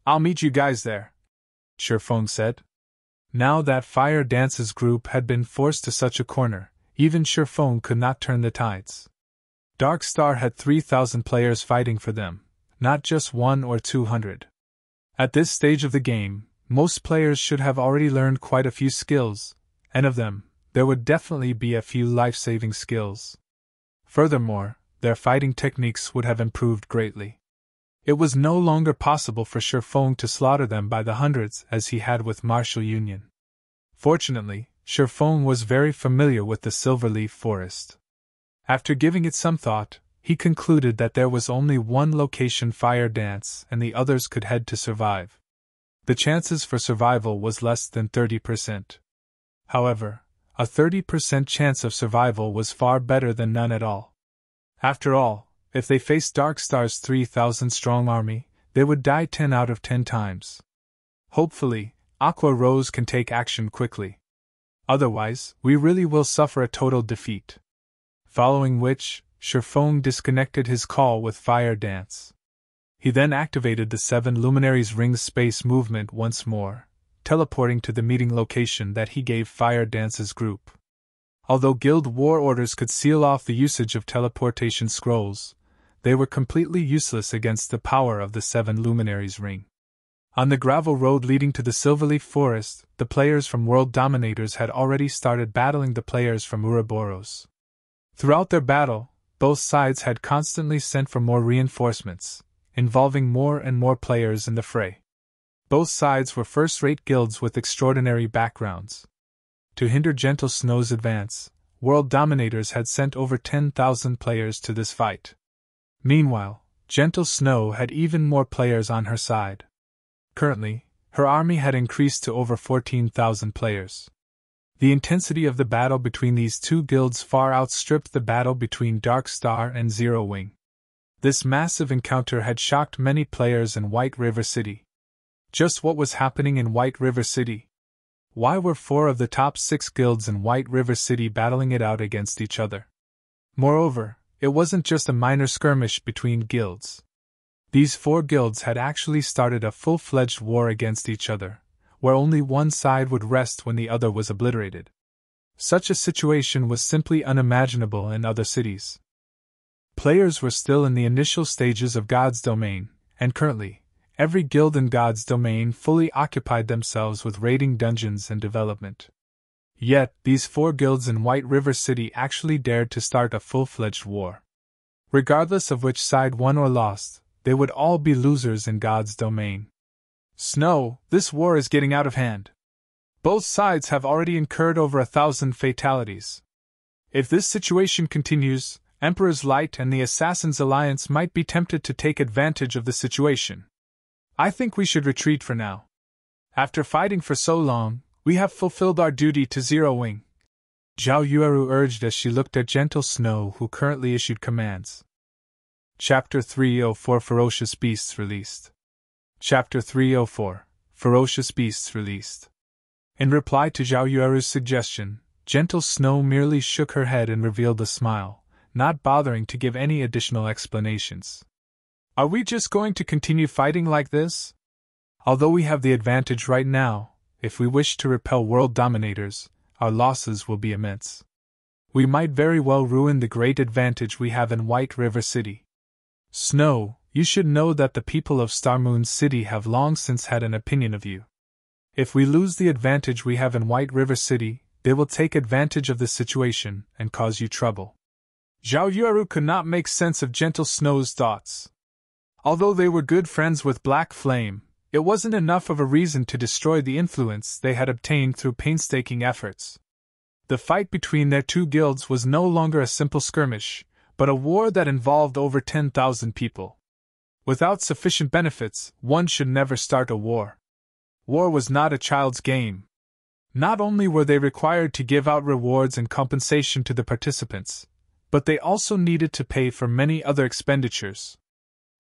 I'll meet you guys there, Sherfone said. Now that Fire Dance's group had been forced to such a corner, even Sherfone could not turn the tides. Dark Star had 3,000 players fighting for them, not just 1 or 200. At this stage of the game, most players should have already learned quite a few skills, and of them, there would definitely be a few life-saving skills. Furthermore, their fighting techniques would have improved greatly. It was no longer possible for Sherfone to slaughter them by the hundreds as he had with Martial Union. Fortunately, Sherfone was very familiar with the Silverleaf Forest. After giving it some thought, he concluded that there was only one location Fire Dance and the others could head to survive. The chances for survival was less than 30%. However, a 30% chance of survival was far better than none at all. After all, if they faced Dark Star's 3,000-strong army, they would die 10 out of 10 times. Hopefully, Aqua Rose can take action quickly. Otherwise, we really will suffer a total defeat. Following which, Sherfone disconnected his call with Fire Dance. He then activated the 7 Luminaries Ring space movement once more, teleporting to the meeting location that he gave Fire Dance's group. Although Guild War Orders could seal off the usage of teleportation scrolls, they were completely useless against the power of the 7 Luminaries Ring. On the gravel road leading to the Silverleaf Forest, the players from World Dominators had already started battling the players from Ouroboros. Throughout their battle, both sides had constantly sent for more reinforcements, involving more and more players in the fray. Both sides were first-rate guilds with extraordinary backgrounds. To hinder Gentle Snow's advance, World Dominators had sent over 10,000 players to this fight. Meanwhile, Gentle Snow had even more players on her side. Currently, her army had increased to over 14,000 players. The intensity of the battle between these two guilds far outstripped the battle between Dark Star and Zero Wing. This massive encounter had shocked many players in White River City. Just what was happening in White River City? Why were 4 of the top 6 guilds in White River City battling it out against each other? Moreover, it wasn't just a minor skirmish between guilds. These 4 guilds had actually started a full-fledged war against each other, where only one side would rest when the other was obliterated. Such a situation was simply unimaginable in other cities. Players were still in the initial stages of God's Domain, and currently, every guild in God's Domain fully occupied themselves with raiding dungeons and development. Yet, these 4 guilds in White River City actually dared to start a full-fledged war. Regardless of which side won or lost, they would all be losers in God's Domain. Snow, this war is getting out of hand. Both sides have already incurred over 1,000 fatalities. If this situation continues, Emperor's Light and the Assassin's Alliance might be tempted to take advantage of the situation. I think we should retreat for now. After fighting for so long, we have fulfilled our duty to Zero Wing, Zhao Yueru urged as she looked at Gentle Snow, who currently issued commands. Chapter 304 Ferocious Beasts Released. Chapter 304 Ferocious Beasts Released. In reply to Zhao Yueru's suggestion, Gentle Snow merely shook her head and revealed a smile, not bothering to give any additional explanations. Are we just going to continue fighting like this? Although we have the advantage right now, if we wish to repel World Dominators, our losses will be immense. We might very well ruin the great advantage we have in White River City. Snow, you should know that the people of Starmoon City have long since had an opinion of you. If we lose the advantage we have in White River City, they will take advantage of the situation and cause you trouble. Zhao Yueru could not make sense of Gentle Snow's thoughts. Although they were good friends with Black Flame, it wasn't enough of a reason to destroy the influence they had obtained through painstaking efforts. The fight between their two guilds was no longer a simple skirmish, but a war that involved over 10,000 people. Without sufficient benefits, one should never start a war. War was not a child's game. Not only were they required to give out rewards and compensation to the participants, but they also needed to pay for many other expenditures.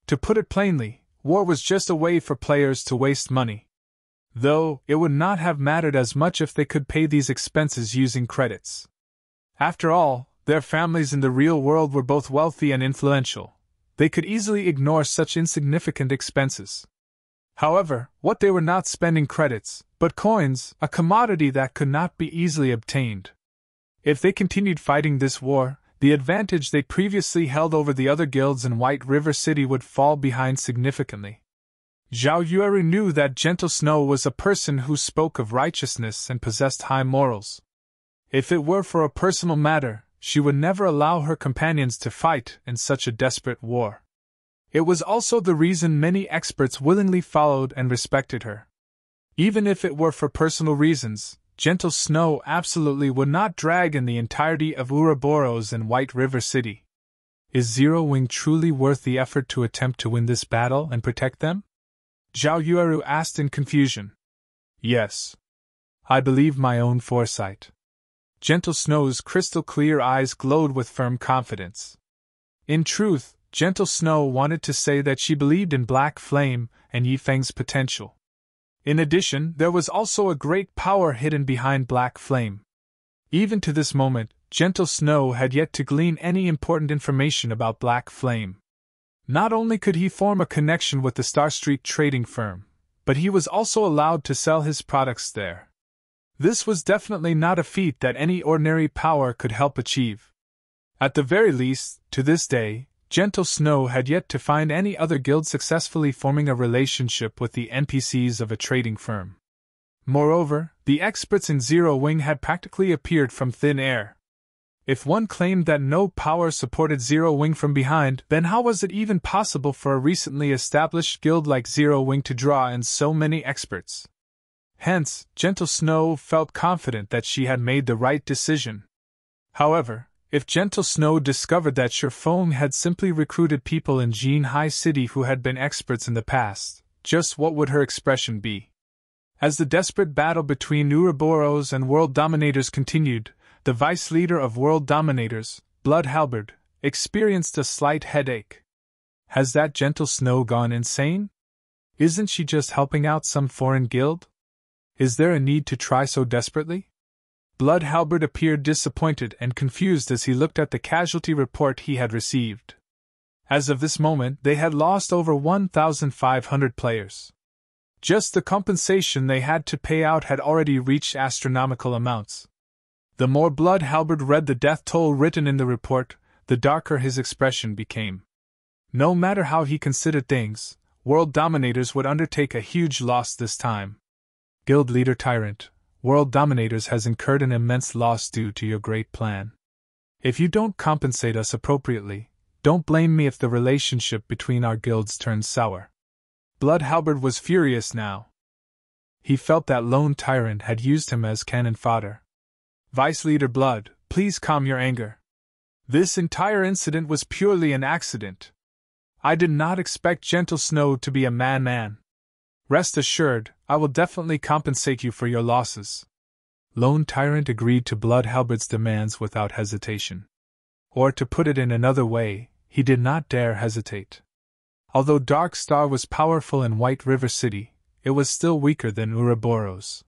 To put it plainly, war was just a way for players to waste money. Though, it would not have mattered as much if they could pay these expenses using credits. After all, their families in the real world were both wealthy and influential. They could easily ignore such insignificant expenses. However, what they were not spending credits, but coins, a commodity that could not be easily obtained. If they continued fighting this war, the advantage they previously held over the other guilds in White River City would fall behind significantly. Zhao Yueru knew that Gentle Snow was a person who spoke of righteousness and possessed high morals. If it were for a personal matter, she would never allow her companions to fight in such a desperate war. It was also the reason many experts willingly followed and respected her. Even if it were for personal reasons, Gentle Snow absolutely would not drag in the entirety of Ouroboros and White River City. Is Zero Wing truly worth the effort to attempt to win this battle and protect them? Zhao Yueru asked in confusion. Yes. I believe my own foresight. Gentle Snow's crystal-clear eyes glowed with firm confidence. In truth, Gentle Snow wanted to say that she believed in Black Flame and Yifeng's potential. In addition, there was also a great power hidden behind Black Flame. Even to this moment, Gentle Snow had yet to glean any important information about Black Flame. Not only could he form a connection with the Star Street trading firm, but he was also allowed to sell his products there. This was definitely not a feat that any ordinary power could help achieve. At the very least, to this day, Gentle Snow had yet to find any other guild successfully forming a relationship with the NPCs of a trading firm. Moreover, the experts in Zero Wing had practically appeared from thin air. If one claimed that no power supported Zero Wing from behind, then how was it even possible for a recently established guild like Zero Wing to draw in so many experts? Hence, Gentle Snow felt confident that she had made the right decision. However, if Gentle Snow discovered that Shifeng had simply recruited people in Jinhai City who had been experts in the past, just what would her expression be? As the desperate battle between Ouroboros and World Dominators continued, the vice leader of World Dominators, Blood Halberd, experienced a slight headache. Has that Gentle Snow gone insane? Isn't she just helping out some foreign guild? Is there a need to try so desperately? Blood Halberd appeared disappointed and confused as he looked at the casualty report he had received. As of this moment, they had lost over 1,500 players. Just the compensation they had to pay out had already reached astronomical amounts. The more Blood Halberd read the death toll written in the report, the darker his expression became. No matter how he considered things, World Dominators would undertake a huge loss this time. Guild Leader Tyrant, World Dominators has incurred an immense loss due to your great plan. If you don't compensate us appropriately, don't blame me if the relationship between our guilds turns sour. Blood Halberd was furious now. He felt that Lone Tyrant had used him as cannon fodder. Vice Leader Blood, please calm your anger. This entire incident was purely an accident. I did not expect Gentle Snow to be a man. Rest assured, I will definitely compensate you for your losses. Lone Tyrant agreed to Blood Halberd's demands without hesitation. Or to put it in another way, he did not dare hesitate. Although Dark Star was powerful in White River City, it was still weaker than Ouroboros.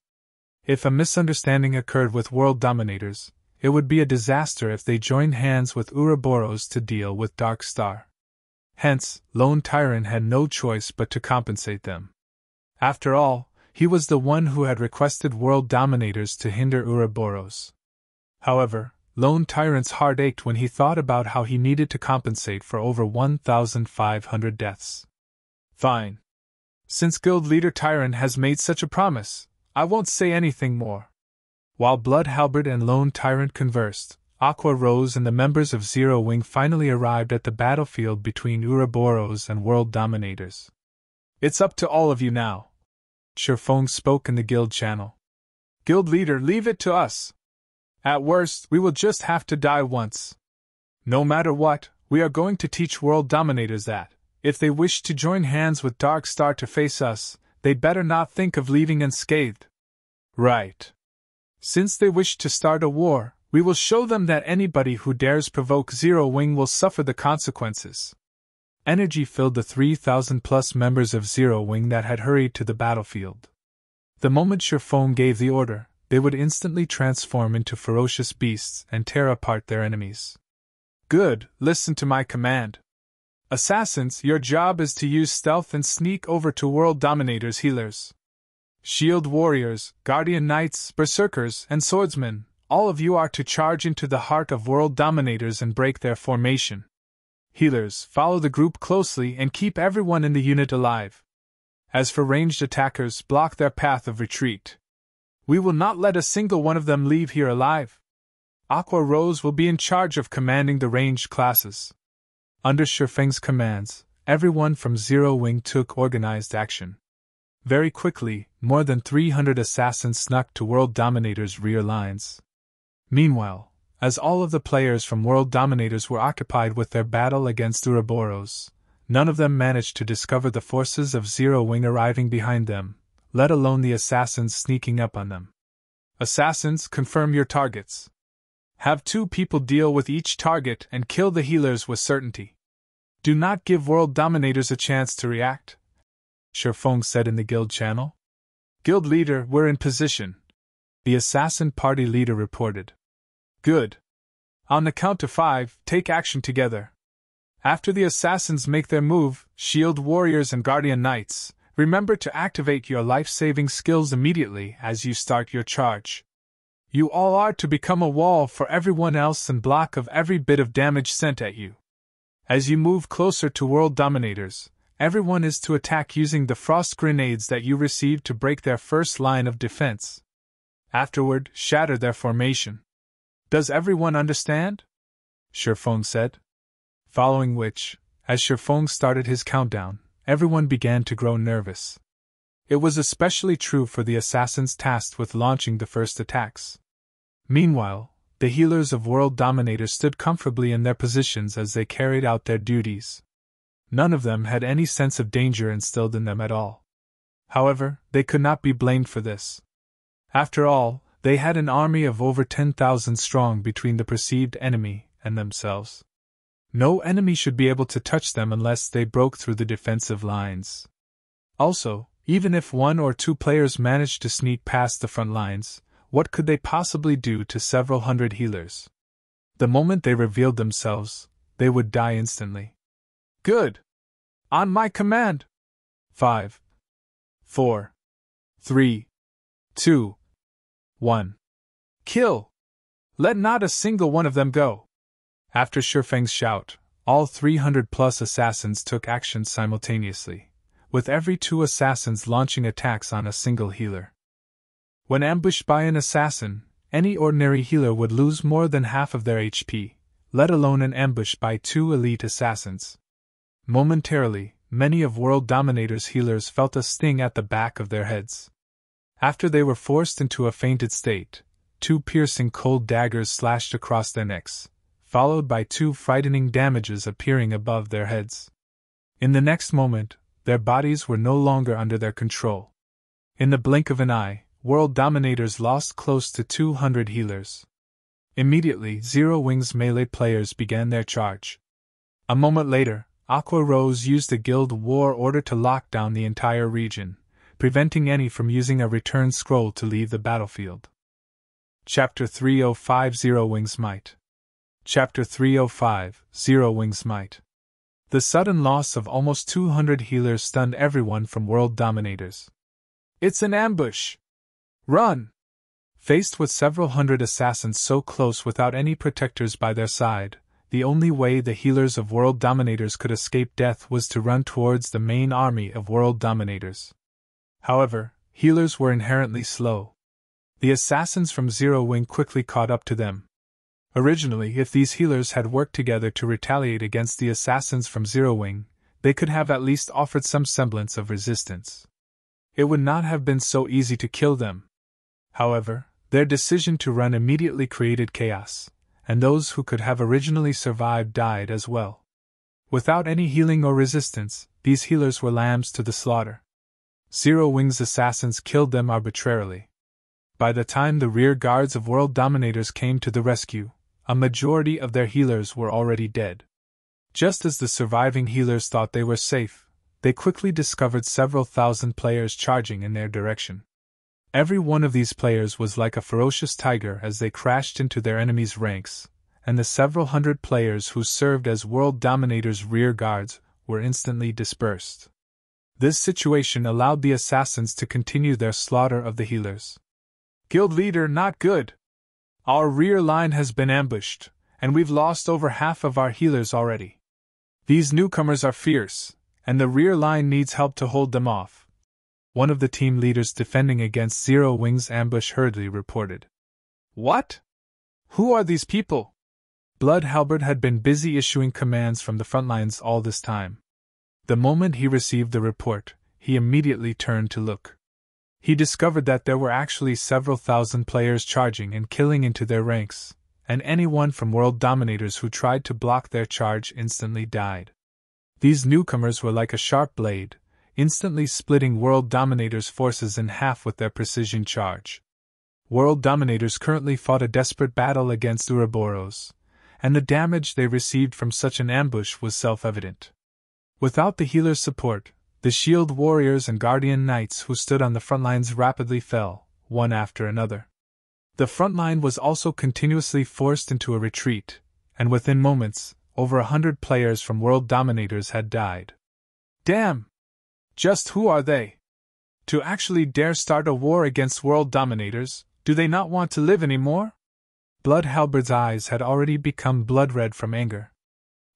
If a misunderstanding occurred with World Dominators, it would be a disaster if they joined hands with Ouroboros to deal with Dark Star. Hence, Lone Tyrant had no choice but to compensate them. After all, he was the one who had requested World Dominators to hinder Ouroboros. However, Lone Tyrant's heart ached when he thought about how he needed to compensate for over 1,500 deaths. Fine. Since Guild Leader Tyrant has made such a promise, I won't say anything more. While Blood Halberd and Lone Tyrant conversed, Aqua Rose and the members of Zero Wing finally arrived at the battlefield between Ouroboros and World Dominators. "It's up to all of you now," Sherfong spoke in the guild channel. "Guild leader, leave it to us. At worst, we will just have to die once. No matter what, we are going to teach World Dominators that, if they wish to join hands with Darkstar to face us, they'd better not think of leaving unscathed. Right. Since they wish to start a war, we will show them that anybody who dares provoke Zero Wing will suffer the consequences." Energy filled the 3,000-plus members of Zero Wing that had hurried to the battlefield. The moment Sherfong gave the order, they would instantly transform into ferocious beasts and tear apart their enemies. "Good, listen to my command. Assassins, your job is to use stealth and sneak over to World Dominators' healers. Shield warriors, guardian knights, berserkers, and swordsmen, all of you are to charge into the heart of World Dominators and break their formation. Healers, follow the group closely and keep everyone in the unit alive. As for ranged attackers, block their path of retreat. We will not let a single one of them leave here alive. Aqua Rose will be in charge of commanding the ranged classes." Under Sherfeng's commands, everyone from Zero Wing took organized action. Very quickly, more than 300 assassins snuck to World Dominators' rear lines. Meanwhile, as all of the players from World Dominators were occupied with their battle against Ouroboros, none of them managed to discover the forces of Zero Wing arriving behind them, let alone the assassins sneaking up on them. "Assassins, confirm your targets. Have 2 people deal with each target and kill the healers with certainty. Do not give World Dominators a chance to react," Sherfong said in the guild channel. "Guild leader, we're in position," the assassin party leader reported. "Good. On the count of 5, take action together. After the assassins make their move, shield warriors and guardian knights, remember to activate your life-saving skills immediately as you start your charge. You all are to become a wall for everyone else and block of every bit of damage sent at you. As you move closer to World Dominators, everyone is to attack using the frost grenades that you received to break their first line of defense. Afterward, shatter their formation. Does everyone understand?" Sherfong said. Following which, as Sherfong started his countdown, everyone began to grow nervous. It was especially true for the assassins tasked with launching the first attacks. Meanwhile, the healers of World Dominators stood comfortably in their positions as they carried out their duties. None of them had any sense of danger instilled in them at all. However, they could not be blamed for this. After all, they had an army of over 10,000 strong between the perceived enemy and themselves. No enemy should be able to touch them unless they broke through the defensive lines. Also, even if 1 or 2 players managed to sneak past the front lines, what could they possibly do to several hundred healers? The moment they revealed themselves, they would die instantly. "Good! On my command! 5, 4, 3, 2, 1. Kill! Let not a single one of them go!" After Sherfeng's shout, all 300-plus assassins took action simultaneously, with every 2 assassins launching attacks on a single healer. When ambushed by an assassin, any ordinary healer would lose more than half of their HP, let alone an ambush by 2 elite assassins. Momentarily, many of World Dominators' healers felt a sting at the back of their heads. After they were forced into a fainted state, 2 piercing cold daggers slashed across their necks, followed by 2 frightening damages appearing above their heads. In the next moment, their bodies were no longer under their control. In the blink of an eye, World Dominators lost close to 200 healers. Immediately, Zero Wing's melee players began their charge. A moment later, Aqua Rose used a guild war order to lock down the entire region, preventing any from using a return scroll to leave the battlefield. Chapter 305 Zero Wing's Might. Chapter 305 Zero Wing's Might. The sudden loss of almost 200 healers stunned everyone from World Dominators. "It's an ambush! Run!" Faced with several hundred assassins so close without any protectors by their side, the only way the healers of World Dominators could escape death was to run towards the main army of World Dominators. However, healers were inherently slow. The assassins from Zero Wing quickly caught up to them. Originally, if these healers had worked together to retaliate against the assassins from Zero Wing, they could have at least offered some semblance of resistance. It would not have been so easy to kill them. However, their decision to run immediately created chaos, and those who could have originally survived died as well. Without any healing or resistance, these healers were lambs to the slaughter. Zero Wing's assassins killed them arbitrarily. By the time the rear guards of world dominators came to the rescue, a majority of their healers were already dead. Just as the surviving healers thought they were safe, they quickly discovered several thousand players charging in their direction. Every one of these players was like a ferocious tiger as they crashed into their enemies' ranks, and the several hundred players who served as world dominators' rear guards were instantly dispersed. This situation allowed the assassins to continue their slaughter of the healers. "Guild leader, not good. Our rear line has been ambushed, and we've lost over half of our healers already. These newcomers are fierce, and the rear line needs help to hold them off," one of the team leaders defending against Zero Wing's ambush hurriedly reported. "What? Who are these people?" Blood Halberd had been busy issuing commands from the front lines all this time. The moment he received the report, he immediately turned to look. He discovered that there were actually several thousand players charging and killing into their ranks, and anyone from world dominators who tried to block their charge instantly died. These newcomers were like a sharp blade, instantly splitting world dominators' forces in half with their precision charge. World dominators currently fought a desperate battle against Ouroboros, and the damage they received from such an ambush was self-evident. Without the healer's support, the shield warriors and guardian knights who stood on the front lines rapidly fell, one after another. The front line was also continuously forced into a retreat, and within moments, over 100 players from world dominators had died. Damn! Just who are they? To actually dare start a war against world dominators, do they not want to live anymore? Blood Halberd's eyes had already become blood red from anger.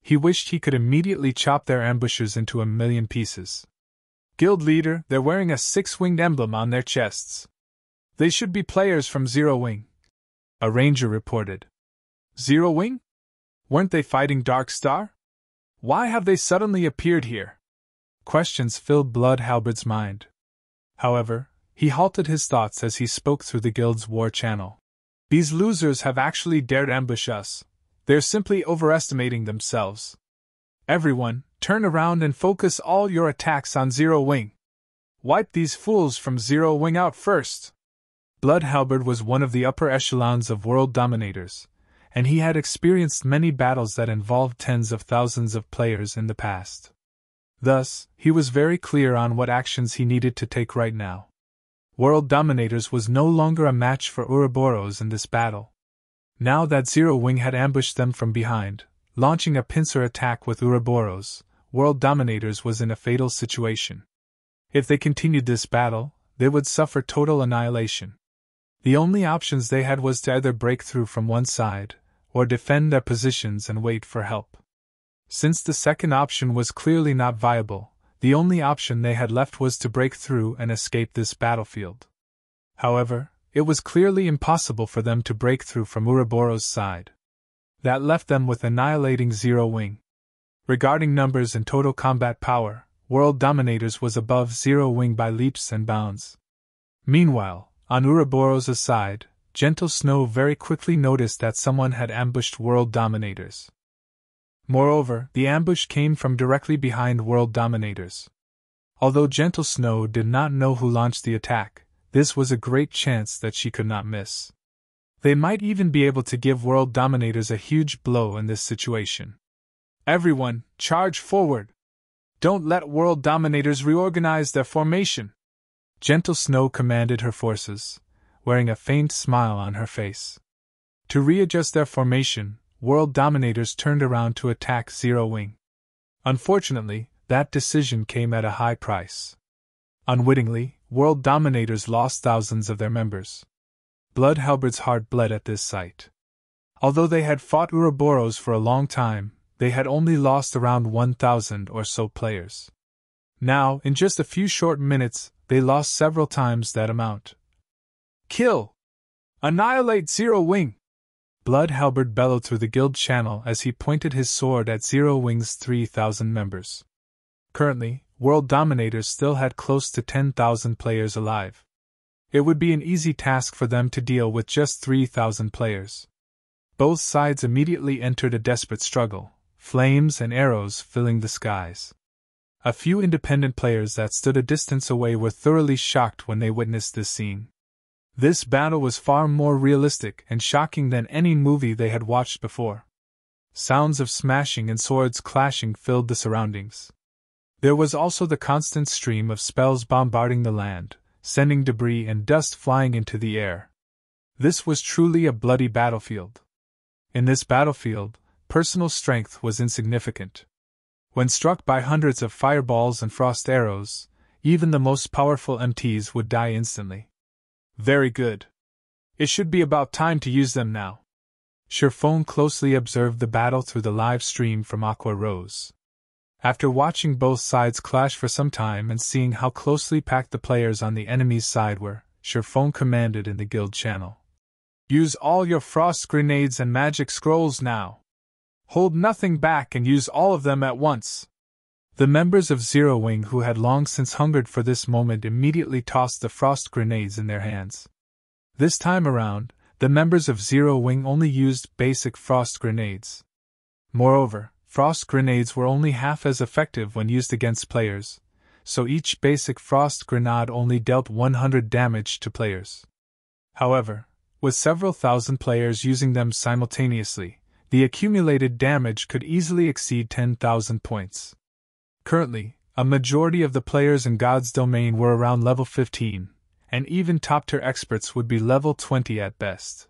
He wished he could immediately chop their ambushers into a million pieces. "Guild leader, they're wearing a six-winged emblem on their chests. They should be players from Zero Wing," a ranger reported. "Zero Wing? Weren't they fighting Dark Star? Why have they suddenly appeared here?" Questions filled Blood Halberd's mind. However, he halted his thoughts as he spoke through the guild's war channel. "These losers have actually dared ambush us. They're simply overestimating themselves. Everyone, turn around and focus all your attacks on Zero Wing. Wipe these fools from Zero Wing out first." Blood Halberd was one of the upper echelons of world dominators, and he had experienced many battles that involved tens of thousands of players in the past. Thus, he was very clear on what actions he needed to take right now. World Dominators was no longer a match for Ouroboros in this battle. Now that Zero Wing had ambushed them from behind, launching a pincer attack with Ouroboros, World Dominators was in a fatal situation. If they continued this battle, they would suffer total annihilation. The only options they had was to either break through from one side, or defend their positions and wait for help. Since the second option was clearly not viable, the only option they had left was to break through and escape this battlefield. However, it was clearly impossible for them to break through from Ouroboros' side. That left them with annihilating Zero Wing. Regarding numbers and total combat power, World Dominators was above Zero Wing by leaps and bounds. Meanwhile, on Ouroboros' side, Gentle Snow very quickly noticed that someone had ambushed World Dominators. Moreover, the ambush came from directly behind World Dominators. Although Gentle Snow did not know who launched the attack, this was a great chance that she could not miss. They might even be able to give World Dominators a huge blow in this situation. "Everyone, charge forward! Don't let World Dominators reorganize their formation!" Gentle Snow commanded her forces, wearing a faint smile on her face. To readjust their formation, World Dominators turned around to attack Zero Wing. Unfortunately, that decision came at a high price. Unwittingly, World Dominators lost thousands of their members. Blood Halberd's heart bled at this sight. Although they had fought Ouroboros for a long time, they had only lost around 1,000 or so players. Now, in just a few short minutes, they lost several times that amount. "Kill! Annihilate Zero Wing! Blood Halberd bellowed through the guild channel as he pointed his sword at Zero Wing's 3,000 members. Currently, World Dominators still had close to 10,000 players alive. It would be an easy task for them to deal with just 3,000 players. Both sides immediately entered a desperate struggle, flames and arrows filling the skies. A few independent players that stood a distance away were thoroughly shocked when they witnessed this scene. This battle was far more realistic and shocking than any movie they had watched before. Sounds of smashing and swords clashing filled the surroundings. There was also the constant stream of spells bombarding the land, sending debris and dust flying into the air. This was truly a bloody battlefield. In this battlefield, personal strength was insignificant. When struck by hundreds of fireballs and frost arrows, even the most powerful MTs would die instantly. Very good. It should be about time to use them now. Sherphone closely observed the battle through the live stream from Aqua Rose. After watching both sides clash for some time and seeing how closely packed the players on the enemy's side were, Sherphone commanded in the guild channel. Use all your frost grenades and magic scrolls now. Hold nothing back and use all of them at once. The members of Zero Wing who had long since hungered for this moment immediately tossed the frost grenades in their hands. This time around, the members of Zero Wing only used basic frost grenades. Moreover, frost grenades were only half as effective when used against players, so each basic frost grenade only dealt 100 damage to players. However, with several thousand players using them simultaneously, the accumulated damage could easily exceed 10,000 points. Currently, a majority of the players in God's domain were around level 15, and even top-tier experts would be level 20 at best.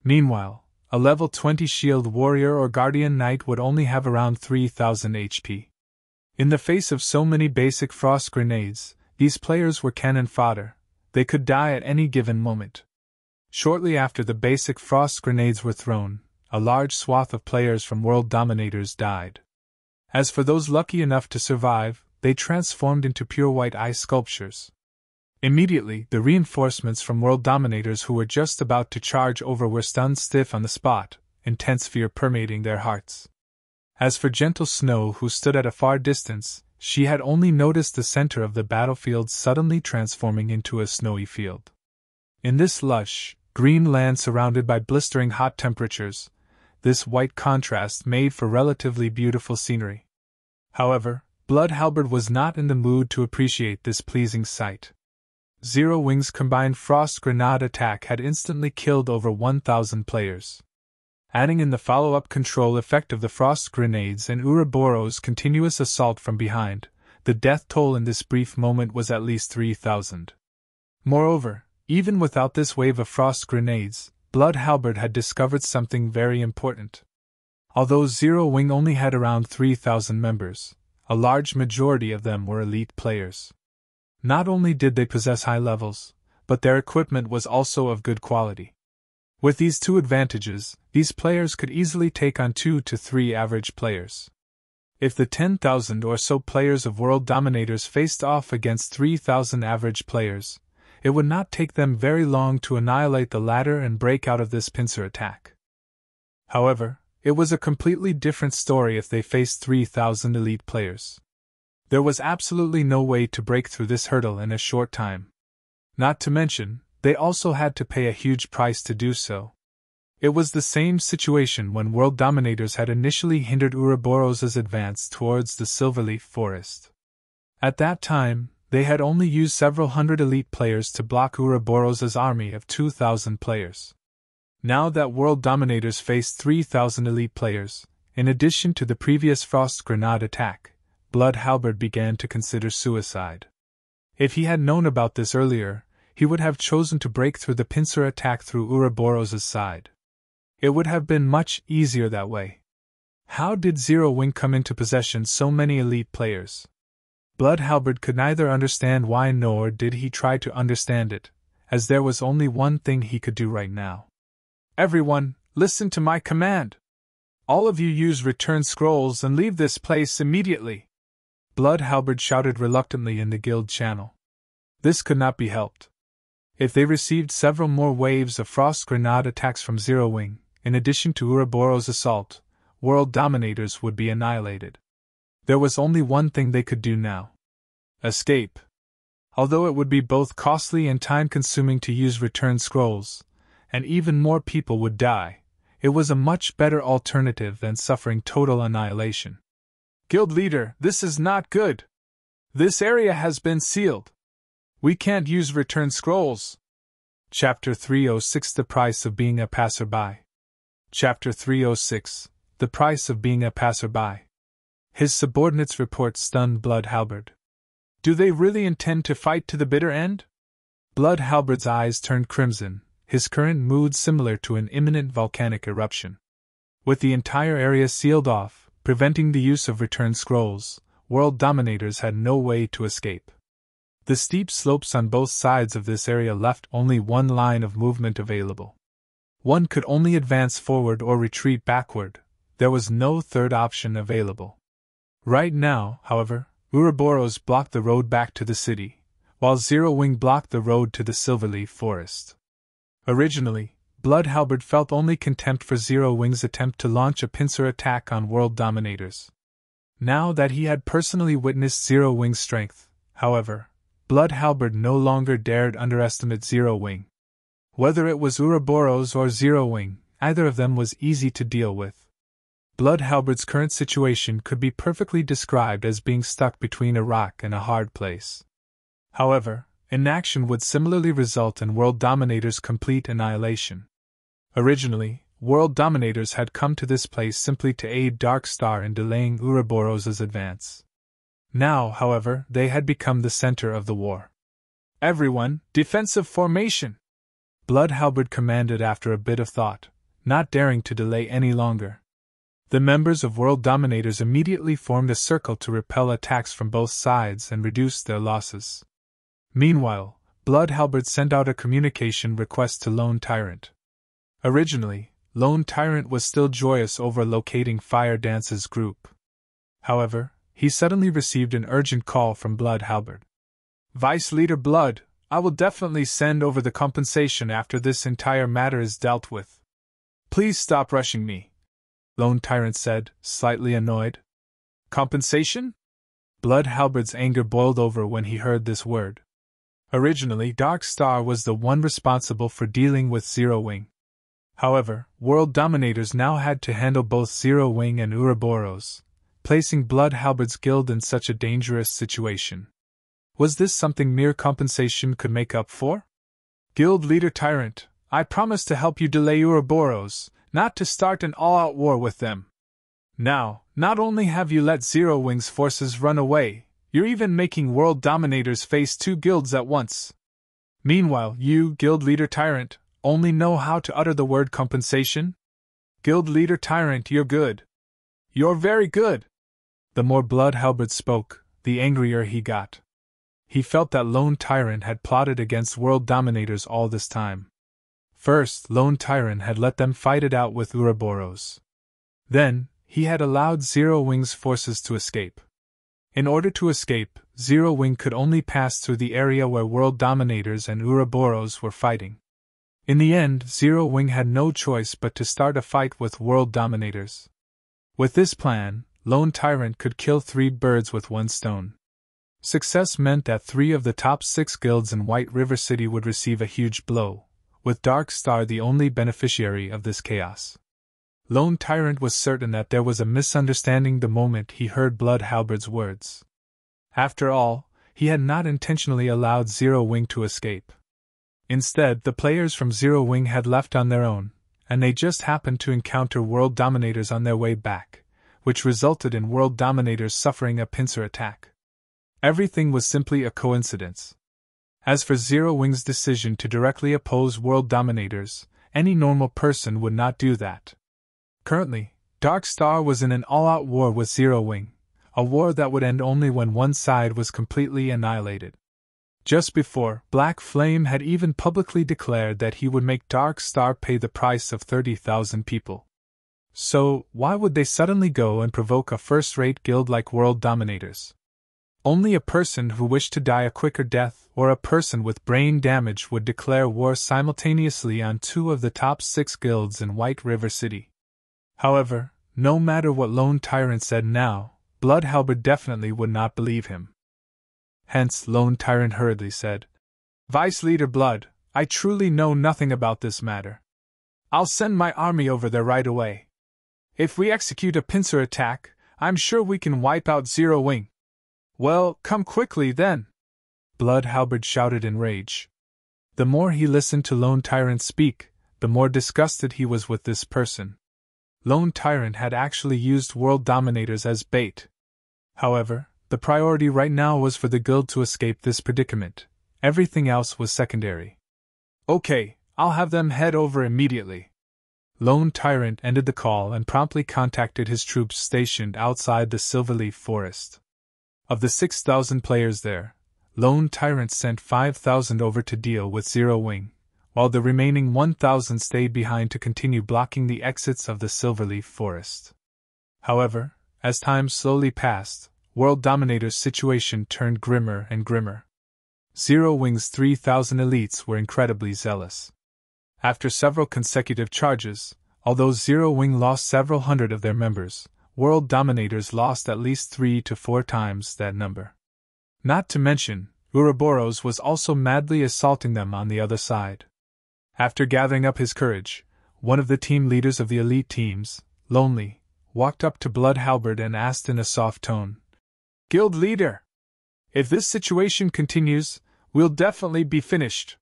Meanwhile, a level 20 shield warrior or guardian knight would only have around 3,000 HP. In the face of so many basic frost grenades, these players were cannon fodder. They could die at any given moment. Shortly after the basic frost grenades were thrown, a large swath of players from World Dominators died. As for those lucky enough to survive, they transformed into pure white ice sculptures. Immediately, the reinforcements from World Dominators who were just about to charge over were stunned stiff on the spot, intense fear permeating their hearts. As for Gentle Snow, who stood at a far distance, she had only noticed the center of the battlefield suddenly transforming into a snowy field. In this lush, green land surrounded by blistering hot temperatures, this white contrast made for relatively beautiful scenery. However, Blood Halberd was not in the mood to appreciate this pleasing sight. Zero Wing's combined frost grenade attack had instantly killed over 1,000 players. Adding in the follow-up control effect of the frost grenades and Ouroboros' continuous assault from behind, the death toll in this brief moment was at least 3,000. Moreover, even without this wave of frost grenades, Blood Halberd had discovered something very important. Although Zero Wing only had around 3,000 members, a large majority of them were elite players. Not only did they possess high levels, but their equipment was also of good quality. With these two advantages, these players could easily take on 2 to 3 average players. If the 10,000 or so players of World Dominators faced off against 3,000 average players, it would not take them very long to annihilate the latter and break out of this pincer attack. However, it was a completely different story if they faced 3,000 elite players. There was absolutely no way to break through this hurdle in a short time. Not to mention, they also had to pay a huge price to do so. It was the same situation when World Dominators had initially hindered Ouroboros' advance towards the Silverleaf Forest. At that time, they had only used several hundred elite players to block Ouroboros' army of 2,000 players. Now that World Dominators faced 3,000 elite players, in addition to the previous frost grenade attack, Blood Halberd began to consider suicide. If he had known about this earlier, he would have chosen to break through the pincer attack through Ouroboros' side. It would have been much easier that way. How did Zero Wing come into possession so many elite players? Blood Halberd could neither understand why nor did he try to understand it, as there was only one thing he could do right now. Everyone, listen to my command! All of you use return scrolls and leave this place immediately! Blood Halberd shouted reluctantly in the guild channel. This could not be helped. If they received several more waves of frost grenade attacks from Zero Wing, in addition to Ouroboros' assault, world dominators would be annihilated. There was only one thing they could do now: escape. Although it would be both costly and time-consuming to use return scrolls, and even more people would die, it was a much better alternative than suffering total annihilation. Guild leader, this is not good. This area has been sealed. We can't use return scrolls. Chapter 306 The Price of Being a Passerby. Chapter 306 The Price of Being a Passerby. His subordinate's report stunned Blood Halberd. Do they really intend to fight to the bitter end? Blood Halberd's eyes turned crimson, his current mood similar to an imminent volcanic eruption. With the entire area sealed off, preventing the use of return scrolls, world dominators had no way to escape. The steep slopes on both sides of this area left only one line of movement available. One could only advance forward or retreat backward. There was no third option available. Right now, however, Ouroboros blocked the road back to the city, while Zero Wing blocked the road to the Silverleaf Forest. Originally, Blood Halberd felt only contempt for Zero Wing's attempt to launch a pincer attack on world dominators. Now that he had personally witnessed Zero Wing's strength, however, Blood Halberd no longer dared underestimate Zero Wing. Whether it was Ouroboros or Zero Wing, either of them was easy to deal with. Blood Halberd's current situation could be perfectly described as being stuck between a rock and a hard place. However, inaction would similarly result in world dominators' complete annihilation. Originally, world dominators had come to this place simply to aid Darkstar in delaying Ouroboros' advance. Now, however, they had become the center of the war. Everyone, defensive formation! Blood Halberd commanded after a bit of thought, not daring to delay any longer. The members of World Dominators immediately formed a circle to repel attacks from both sides and reduce their losses. Meanwhile, Blood Halberd sent out a communication request to Lone Tyrant. Originally, Lone Tyrant was still joyous over locating Fire Dance's group. However, he suddenly received an urgent call from Blood Halberd. Vice Leader Blood, I will definitely send over the compensation after this entire matter is dealt with. Please stop rushing me, Lone Tyrant said, slightly annoyed. Compensation? Blood Halberd's anger boiled over when he heard this word. Originally, Darkstar was the one responsible for dealing with Zero Wing. However, World Dominators now had to handle both Zero Wing and Ouroboros, placing Blood Halberd's guild in such a dangerous situation. Was this something mere compensation could make up for? Guild Leader Tyrant, I promise to help you delay Ouroboros, not to start an all-out war with them. Now, not only have you let Zero Wing's forces run away, you're even making World Dominators face two guilds at once. Meanwhile, you, Guild Leader Tyrant, only know how to utter the word compensation? Guild Leader Tyrant, you're good. You're very good. The more Blood Halberd spoke, the angrier he got. He felt that Lone Tyrant had plotted against World Dominators all this time. First, Lone Tyrant had let them fight it out with Ouroboros. Then, he had allowed Zero Wing's forces to escape. In order to escape, Zero Wing could only pass through the area where World Dominators and Ouroboros were fighting. In the end, Zero Wing had no choice but to start a fight with World Dominators. With this plan, Lone Tyrant could kill 3 birds with 1 stone. Success meant that 3 of the top 6 guilds in White River City would receive a huge blow, with Darkstar the only beneficiary of this chaos. Lone Tyrant was certain that there was a misunderstanding the moment he heard Blood Halberd's words. After all, he had not intentionally allowed Zero Wing to escape. Instead, the players from Zero Wing had left on their own, and they just happened to encounter World Dominators on their way back, which resulted in World Dominators suffering a pincer attack. Everything was simply a coincidence. As for Zero Wing's decision to directly oppose World Dominators, any normal person would not do that. Currently, Darkstar was in an all-out war with Zero Wing, a war that would end only when one side was completely annihilated. Just before, Black Flame had even publicly declared that he would make Darkstar pay the price of 30,000 people. So, why would they suddenly go and provoke a first-rate guild like World Dominators? Only a person who wished to die a quicker death or a person with brain damage would declare war simultaneously on 2 of the top 6 guilds in White River City. However, no matter what Lone Tyrant said now, Blood Halberd definitely would not believe him. Hence, Lone Tyrant hurriedly said, "Vice Leader Blood, I truly know nothing about this matter. I'll send my army over there right away. If we execute a pincer attack, I'm sure we can wipe out Zero Wing." "Well, come quickly then!" Blood Halberd shouted in rage. The more he listened to Lone Tyrant speak, the more disgusted he was with this person. Lone Tyrant had actually used world dominators as bait. However, the priority right now was for the guild to escape this predicament. Everything else was secondary. "Okay, I'll have them head over immediately." Lone Tyrant ended the call and promptly contacted his troops stationed outside the Silverleaf Forest. Of the 6,000 players there, Lone Tyrant sent 5,000 over to deal with Zero Wing, while the remaining 1,000 stayed behind to continue blocking the exits of the Silverleaf Forest. However, as time slowly passed, World Dominator's situation turned grimmer and grimmer. Zero Wing's 3,000 elites were incredibly zealous. After several consecutive charges, although Zero Wing lost several hundred of their members, World Dominators lost at least 3 to 4 times that number. Not to mention, Ouroboros was also madly assaulting them on the other side. After gathering up his courage, one of the team leaders of the elite teams, Lonely, walked up to Blood Halberd and asked in a soft tone, "Guild leader, if this situation continues, we'll definitely be finished.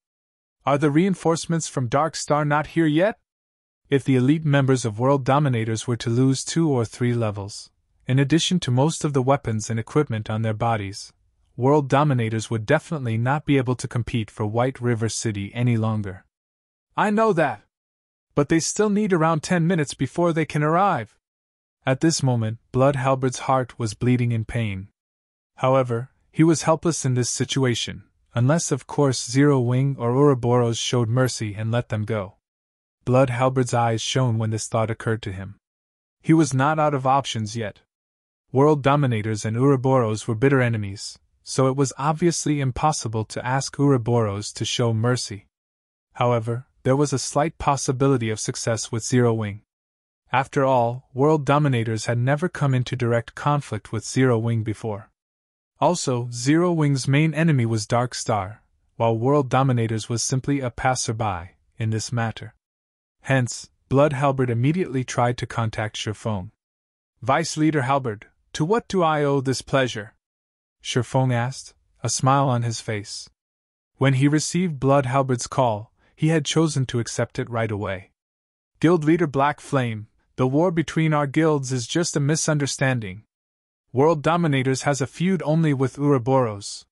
Are the reinforcements from Dark Star not here yet?" If the elite members of World Dominators were to lose 2 or 3 levels, in addition to most of the weapons and equipment on their bodies, World Dominators would definitely not be able to compete for White River City any longer. "I know that. But they still need around 10 minutes before they can arrive." At this moment, Blood Halberd's heart was bleeding in pain. However, he was helpless in this situation, unless of course Zero Wing or Ouroboros showed mercy and let them go. Blood Halberd's eyes shone when this thought occurred to him. He was not out of options yet. World Dominators and Ouroboros were bitter enemies, so it was obviously impossible to ask Ouroboros to show mercy. However, there was a slight possibility of success with Zero Wing. After all, World Dominators had never come into direct conflict with Zero Wing before. Also, Zero Wing's main enemy was Dark Star, while World Dominators was simply a passerby in this matter. Hence, Blood Halberd immediately tried to contact Sherfong. "Vice Leader Halberd, to what do I owe this pleasure?" Sherfong asked, a smile on his face. When he received Blood Halberd's call, he had chosen to accept it right away. "Guild Leader Black Flame, the war between our guilds is just a misunderstanding. World Dominators has a feud only with Ouroboros.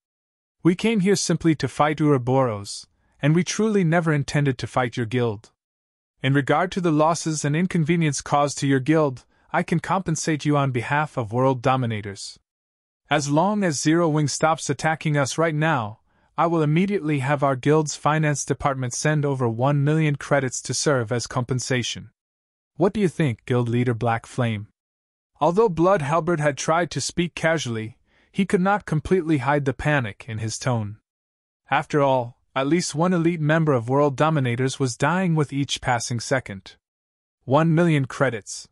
We came here simply to fight Ouroboros, and we truly never intended to fight your guild. In regard to the losses and inconvenience caused to your guild, I can compensate you on behalf of World Dominators. As long as Zero Wing stops attacking us right now, I will immediately have our guild's finance department send over 1 million credits to serve as compensation. What do you think, Guild Leader Black Flame?" Although Blood Halberd had tried to speak casually, he could not completely hide the panic in his tone. After all, at least one elite member of World Dominators was dying with each passing second. 1 million credits.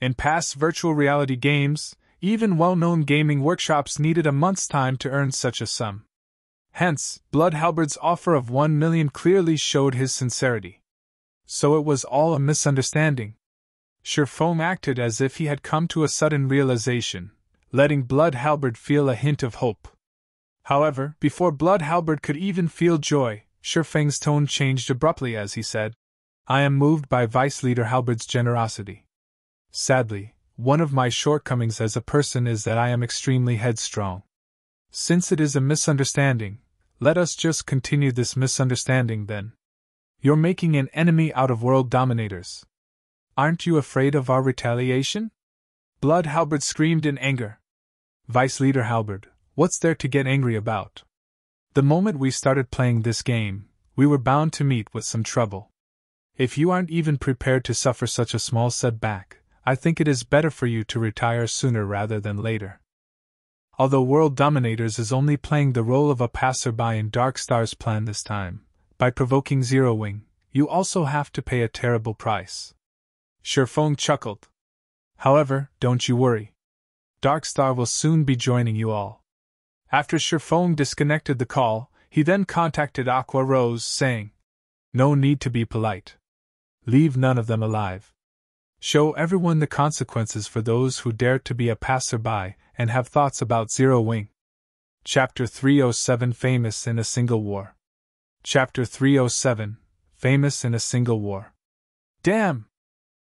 In past virtual reality games, even well-known gaming workshops needed a month's time to earn such a sum. Hence, Blood Halberd's offer of 1 million clearly showed his sincerity. So it was all a misunderstanding. Sherfong acted as if he had come to a sudden realization, letting Blood Halberd feel a hint of hope. However, before Blood Halberd could even feel joy, Sherfang's tone changed abruptly as he said, "I am moved by Vice Leader Halberd's generosity. Sadly, one of my shortcomings as a person is that I am extremely headstrong. Since it is a misunderstanding, let us just continue this misunderstanding then. You're making an enemy out of World Dominators. Aren't you afraid of our retaliation?" Blood Halberd screamed in anger. "Vice Leader Halberd, what's there to get angry about? The moment we started playing this game, we were bound to meet with some trouble. If you aren't even prepared to suffer such a small setback, I think it is better for you to retire sooner rather than later." Although World Dominators is only playing the role of a passerby in Darkstar's plan this time, by provoking Zero Wing, you also have to pay a terrible price. Sherfong chuckled. However, don't you worry. Darkstar will soon be joining you all. After Sherfong disconnected the call, he then contacted Aqua Rose, saying, No need to be polite. Leave none of them alive. Show everyone the consequences for those who dare to be a passerby and have thoughts about Zero Wing. Chapter 307 Famous in a Single War. Chapter 307 Famous in a Single War. Damn!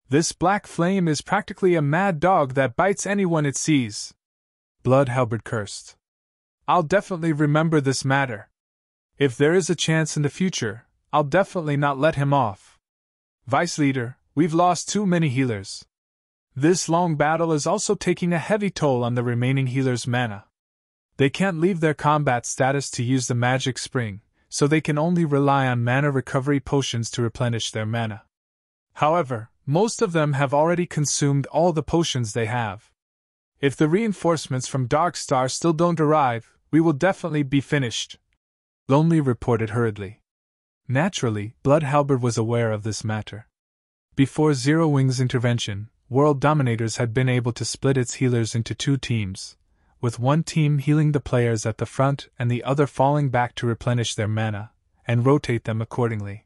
This black flame is practically a mad dog that bites anyone it sees. Blood Halberd cursed. I'll definitely remember this matter. If there is a chance in the future, I'll definitely not let him off. Vice Leader, we've lost too many healers. This long battle is also taking a heavy toll on the remaining healers' mana. They can't leave their combat status to use the magic spring, so they can only rely on mana recovery potions to replenish their mana. However, most of them have already consumed all the potions they have. If the reinforcements from Darkstar still don't arrive, we will definitely be finished. Lonely reported hurriedly. Naturally, Blood Halberd was aware of this matter. Before Zero Wing's intervention, World Dominators had been able to split its healers into two teams, with one team healing the players at the front and the other falling back to replenish their mana, and rotate them accordingly.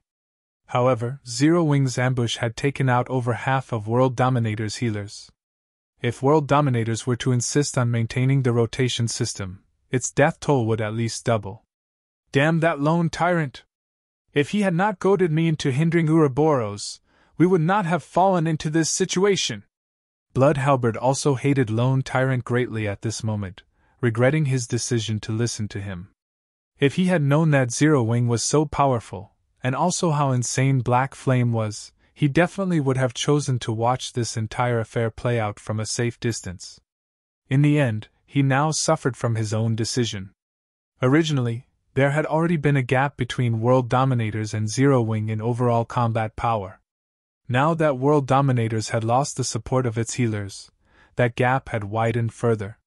However, Zero Wing's ambush had taken out over half of World Dominators' healers. If World Dominators were to insist on maintaining the rotation system, its death toll would at least double. Damn that lone tyrant! If he had not goaded me into hindering Ouroboros, we would not have fallen into this situation. Blood Halberd also hated Lone Tyrant greatly at this moment, regretting his decision to listen to him. If he had known that Zero Wing was so powerful, and also how insane Black Flame was, he definitely would have chosen to watch this entire affair play out from a safe distance. In the end, he now suffered from his own decision. Originally, there had already been a gap between World Dominators and Zero Wing in overall combat power. Now that World Dominators had lost the support of its healers, that gap had widened further.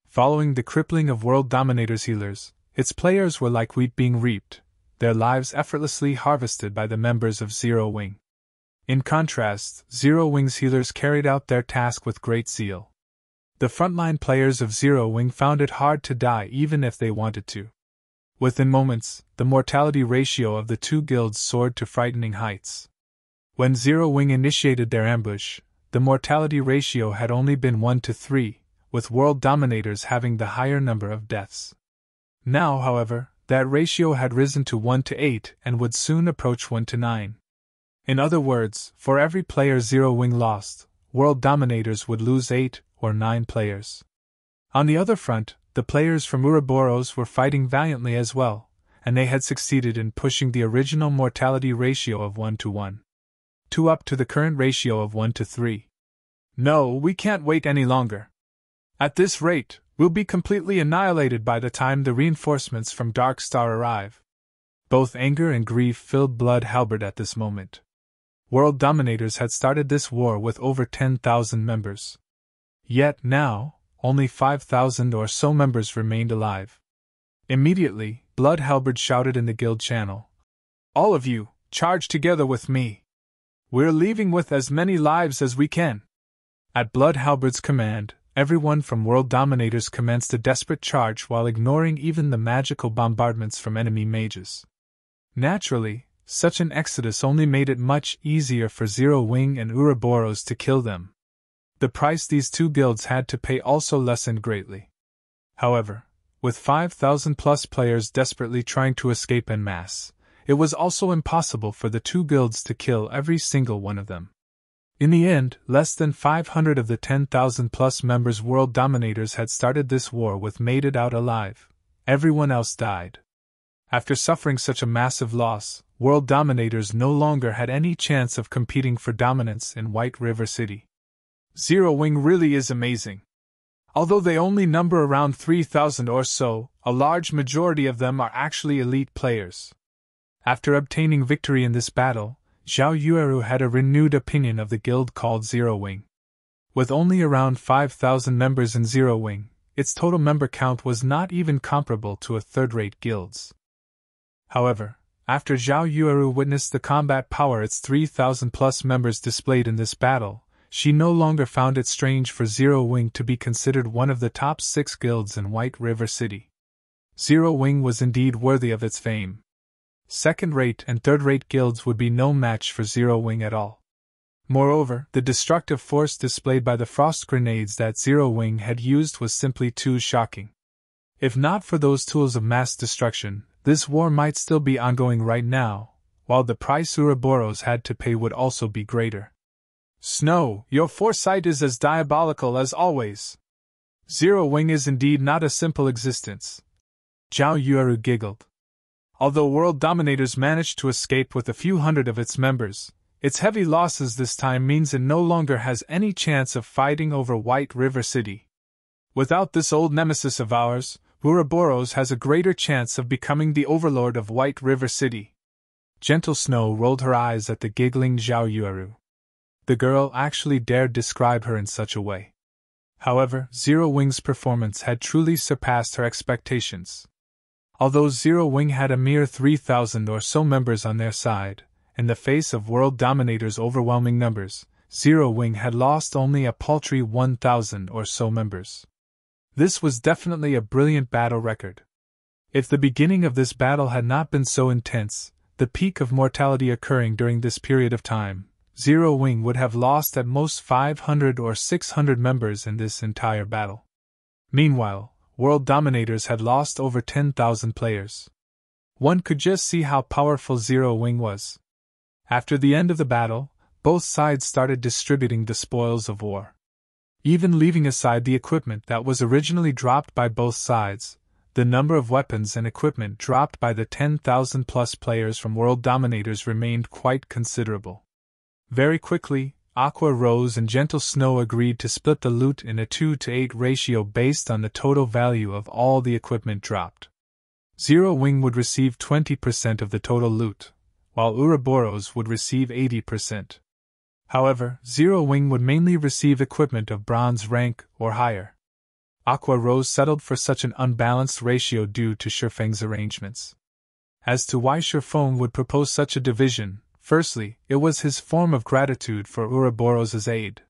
Following the crippling of World Dominators' healers, its players were like wheat being reaped, their lives effortlessly harvested by the members of Zero Wing. In contrast, Zero Wing's healers carried out their task with great zeal. The frontline players of Zero Wing found it hard to die even if they wanted to. Within moments, the mortality ratio of the two guilds soared to frightening heights. When Zero Wing initiated their ambush, the mortality ratio had only been 1 to 3, with World Dominators having the higher number of deaths. Now, however, that ratio had risen to 1 to 8 and would soon approach 1 to 9. In other words, for every player Zero Wing lost, World Dominators would lose 8 or 9 players. On the other front, the players from Ouroboros were fighting valiantly as well, and they had succeeded in pushing the original mortality ratio of 1 to 1. Up to the current ratio of 1 to 3. No, we can't wait any longer. At this rate, we'll be completely annihilated by the time the reinforcements from Darkstar arrive. Both anger and grief filled Blood Halberd at this moment. World Dominators had started this war with over 10,000 members. Yet now, only 5,000 or so members remained alive. Immediately, Blood Halberd shouted in the guild channel, "All of you, charge together with me! We're leaving with as many lives as we can." At Blood Halberd's command, everyone from World Dominators commenced a desperate charge while ignoring even the magical bombardments from enemy mages. Naturally, such an exodus only made it much easier for Zero Wing and Ouroboros to kill them. The price these two guilds had to pay also lessened greatly. However, with 5,000 plus players desperately trying to escape en masse, it was also impossible for the two guilds to kill every single one of them. In the end, less than 500 of the 10,000 plus members World Dominators had started this war with made it out alive. Everyone else died. After suffering such a massive loss, World Dominators no longer had any chance of competing for dominance in White River City. Zero Wing really is amazing. Although they only number around 3,000 or so, a large majority of them are actually elite players. After obtaining victory in this battle, Zhao Yueru had a renewed opinion of the guild called Zero Wing. With only around 5,000 members in Zero Wing, its total member count was not even comparable to a third-rate guild's. However, after Zhao Yueru witnessed the combat power its 3,000-plus members displayed in this battle, she no longer found it strange for Zero Wing to be considered one of the top 6 guilds in White River City. Zero Wing was indeed worthy of its fame. Second-rate and third-rate guilds would be no match for Zero Wing at all. Moreover, the destructive force displayed by the frost grenades that Zero Wing had used was simply too shocking. If not for those tools of mass destruction, this war might still be ongoing right now, while the price Ouroboros had to pay would also be greater. Snow, your foresight is as diabolical as always. Zero Wing is indeed not a simple existence. Zhao Yueru giggled. Although world dominators managed to escape with a few hundred of its members, its heavy losses this time means it no longer has any chance of fighting over White River City. Without this old nemesis of ours, Ouroboros has a greater chance of becoming the overlord of White River City. Gentle Snow rolled her eyes at the giggling Zhao Yueru. The girl actually dared describe her in such a way. However, Zero Wing's performance had truly surpassed her expectations. Although Zero Wing had a mere 3,000 or so members on their side, in the face of World Dominator's overwhelming numbers, Zero Wing had lost only a paltry 1,000 or so members. This was definitely a brilliant battle record. If the beginning of this battle had not been so intense, the peak of mortality occurring during this period of time, Zero Wing would have lost at most 500 or 600 members in this entire battle. Meanwhile, World Dominators had lost over 10,000 players. One could just see how powerful Zero Wing was. After the end of the battle, both sides started distributing the spoils of war. Even leaving aside the equipment that was originally dropped by both sides, the number of weapons and equipment dropped by the 10,000-plus players from World Dominators remained quite considerable. Very quickly, Aqua Rose and Gentle Snow agreed to split the loot in a 2-to-8 ratio based on the total value of all the equipment dropped. Zero Wing would receive 20% of the total loot, while Ouroboros would receive 80%. However, Zero Wing would mainly receive equipment of bronze rank or higher. Aqua Rose settled for such an unbalanced ratio due to Shifeng's arrangements. As to why Shifeng would propose such a division, firstly, it was his form of gratitude for Ouroboros' aid.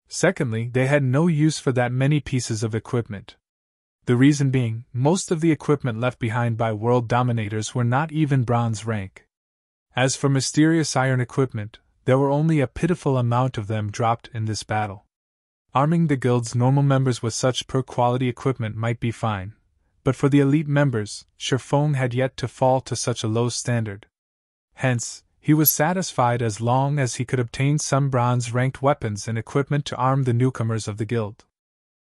Secondly, they had no use for that many pieces of equipment. The reason being, most of the equipment left behind by World Dominators were not even bronze rank. As for mysterious iron equipment, there were only a pitiful amount of them dropped in this battle. Arming the guild's normal members with such poor-quality equipment might be fine, but for the elite members, Shifeng had yet to fall to such a low standard. Hence, he was satisfied as long as he could obtain some bronze-ranked weapons and equipment to arm the newcomers of the guild.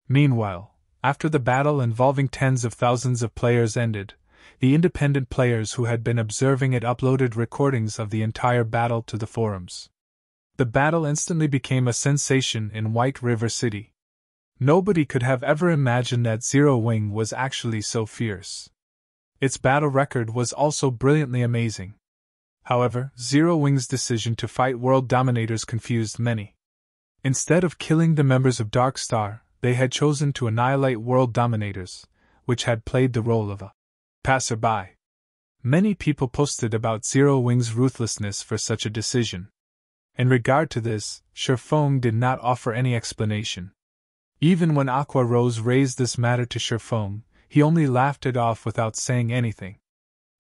Meanwhile, after the battle involving tens of thousands of players ended, the independent players who had been observing it uploaded recordings of the entire battle to the forums. The battle instantly became a sensation in White River City. Nobody could have ever imagined that Zero Wing was actually so fierce. Its battle record was also brilliantly amazing. However, Zero Wing's decision to fight World Dominators confused many. Instead of killing the members of Dark Star, they had chosen to annihilate World Dominators, which had played the role of a passerby. Many people posted about Zero Wing's ruthlessness for such a decision. In regard to this, Shifeng did not offer any explanation. Even when Aqua Rose raised this matter to Shifeng, he only laughed it off without saying anything.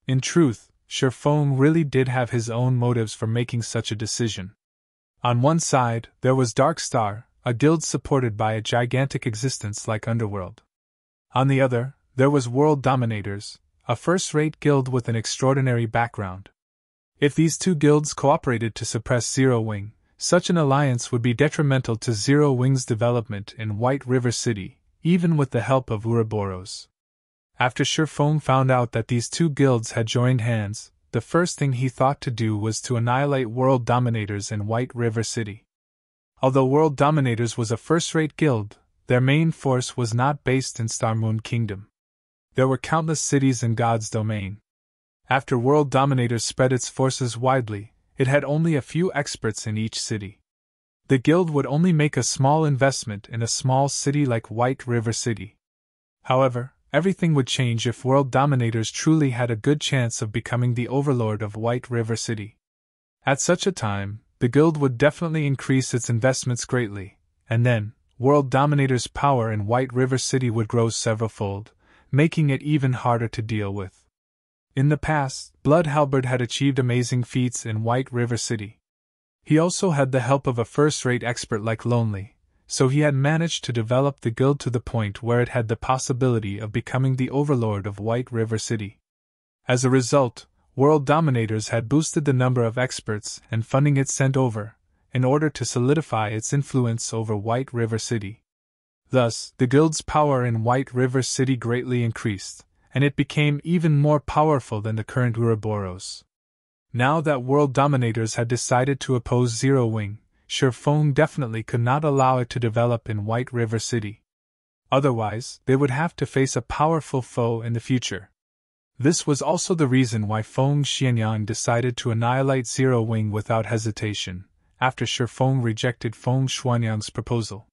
In truth, Shifeng really did have his own motives for making such a decision. On one side, there was Dark Star, a guild supported by a gigantic existence like Underworld. On the other, there was World Dominators, a first-rate guild with an extraordinary background. If these two guilds cooperated to suppress Zero Wing, such an alliance would be detrimental to Zero Wing's development in White River City, even with the help of Ouroboros. After Shifeng found out that these two guilds had joined hands, the first thing he thought to do was to annihilate World Dominators in White River City. Although World Dominators was a first-rate guild, their main force was not based in Starmoon Kingdom. There were countless cities in God's domain. After World Dominators spread its forces widely, it had only a few experts in each city. The guild would only make a small investment in a small city like White River City. However, everything would change if world dominators truly had a good chance of becoming the overlord of White River City. At such a time, the guild would definitely increase its investments greatly, and then, world dominators' power in White River City would grow severalfold, making it even harder to deal with. In the past, Blood Halberd had achieved amazing feats in White River City. He also had the help of a first-rate expert like Lonely, so he had managed to develop the guild to the point where it had the possibility of becoming the overlord of White River City. As a result, world dominators had boosted the number of experts and funding it sent over, in order to solidify its influence over White River City. Thus, the guild's power in White River City greatly increased, and it became even more powerful than the current Ouroboros. Now that world dominators had decided to oppose Zero Wing, Sherfong definitely could not allow it to develop in White River City. Otherwise, they would have to face a powerful foe in the future. This was also the reason why Feng Xianyang decided to annihilate Zero Wing without hesitation, after Sherfong rejected Feng Xuanyang's proposal.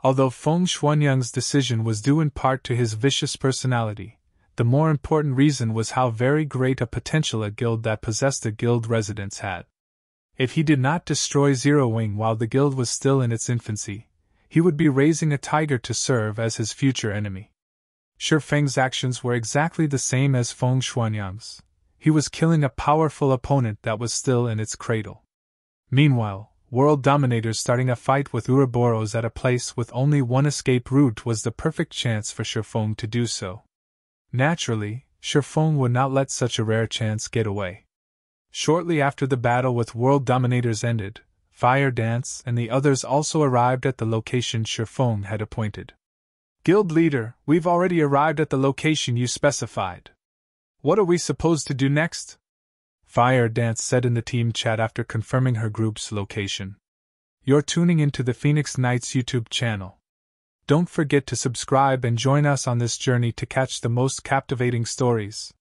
Although Feng Xuanyang's decision was due in part to his vicious personality, the more important reason was how very great a potential a guild that possessed a guild residence had. If he did not destroy Zero Wing while the guild was still in its infancy, he would be raising a tiger to serve as his future enemy. Sherfeng's actions were exactly the same as Feng Xuanyang's. He was killing a powerful opponent that was still in its cradle. Meanwhile, world dominators starting a fight with Ouroboros at a place with only one escape route was the perfect chance for Sherfong to do so. Naturally, Sherfong would not let such a rare chance get away. Shortly after the battle with world dominators ended, Fire Dance and the others also arrived at the location Sherfong had appointed. Guild leader, we've already arrived at the location you specified. What are we supposed to do next? Fire Dance said in the team chat after confirming her group's location. You're tuning into the Phoenix Knights YouTube channel. Don't forget to subscribe and join us on this journey to catch the most captivating stories.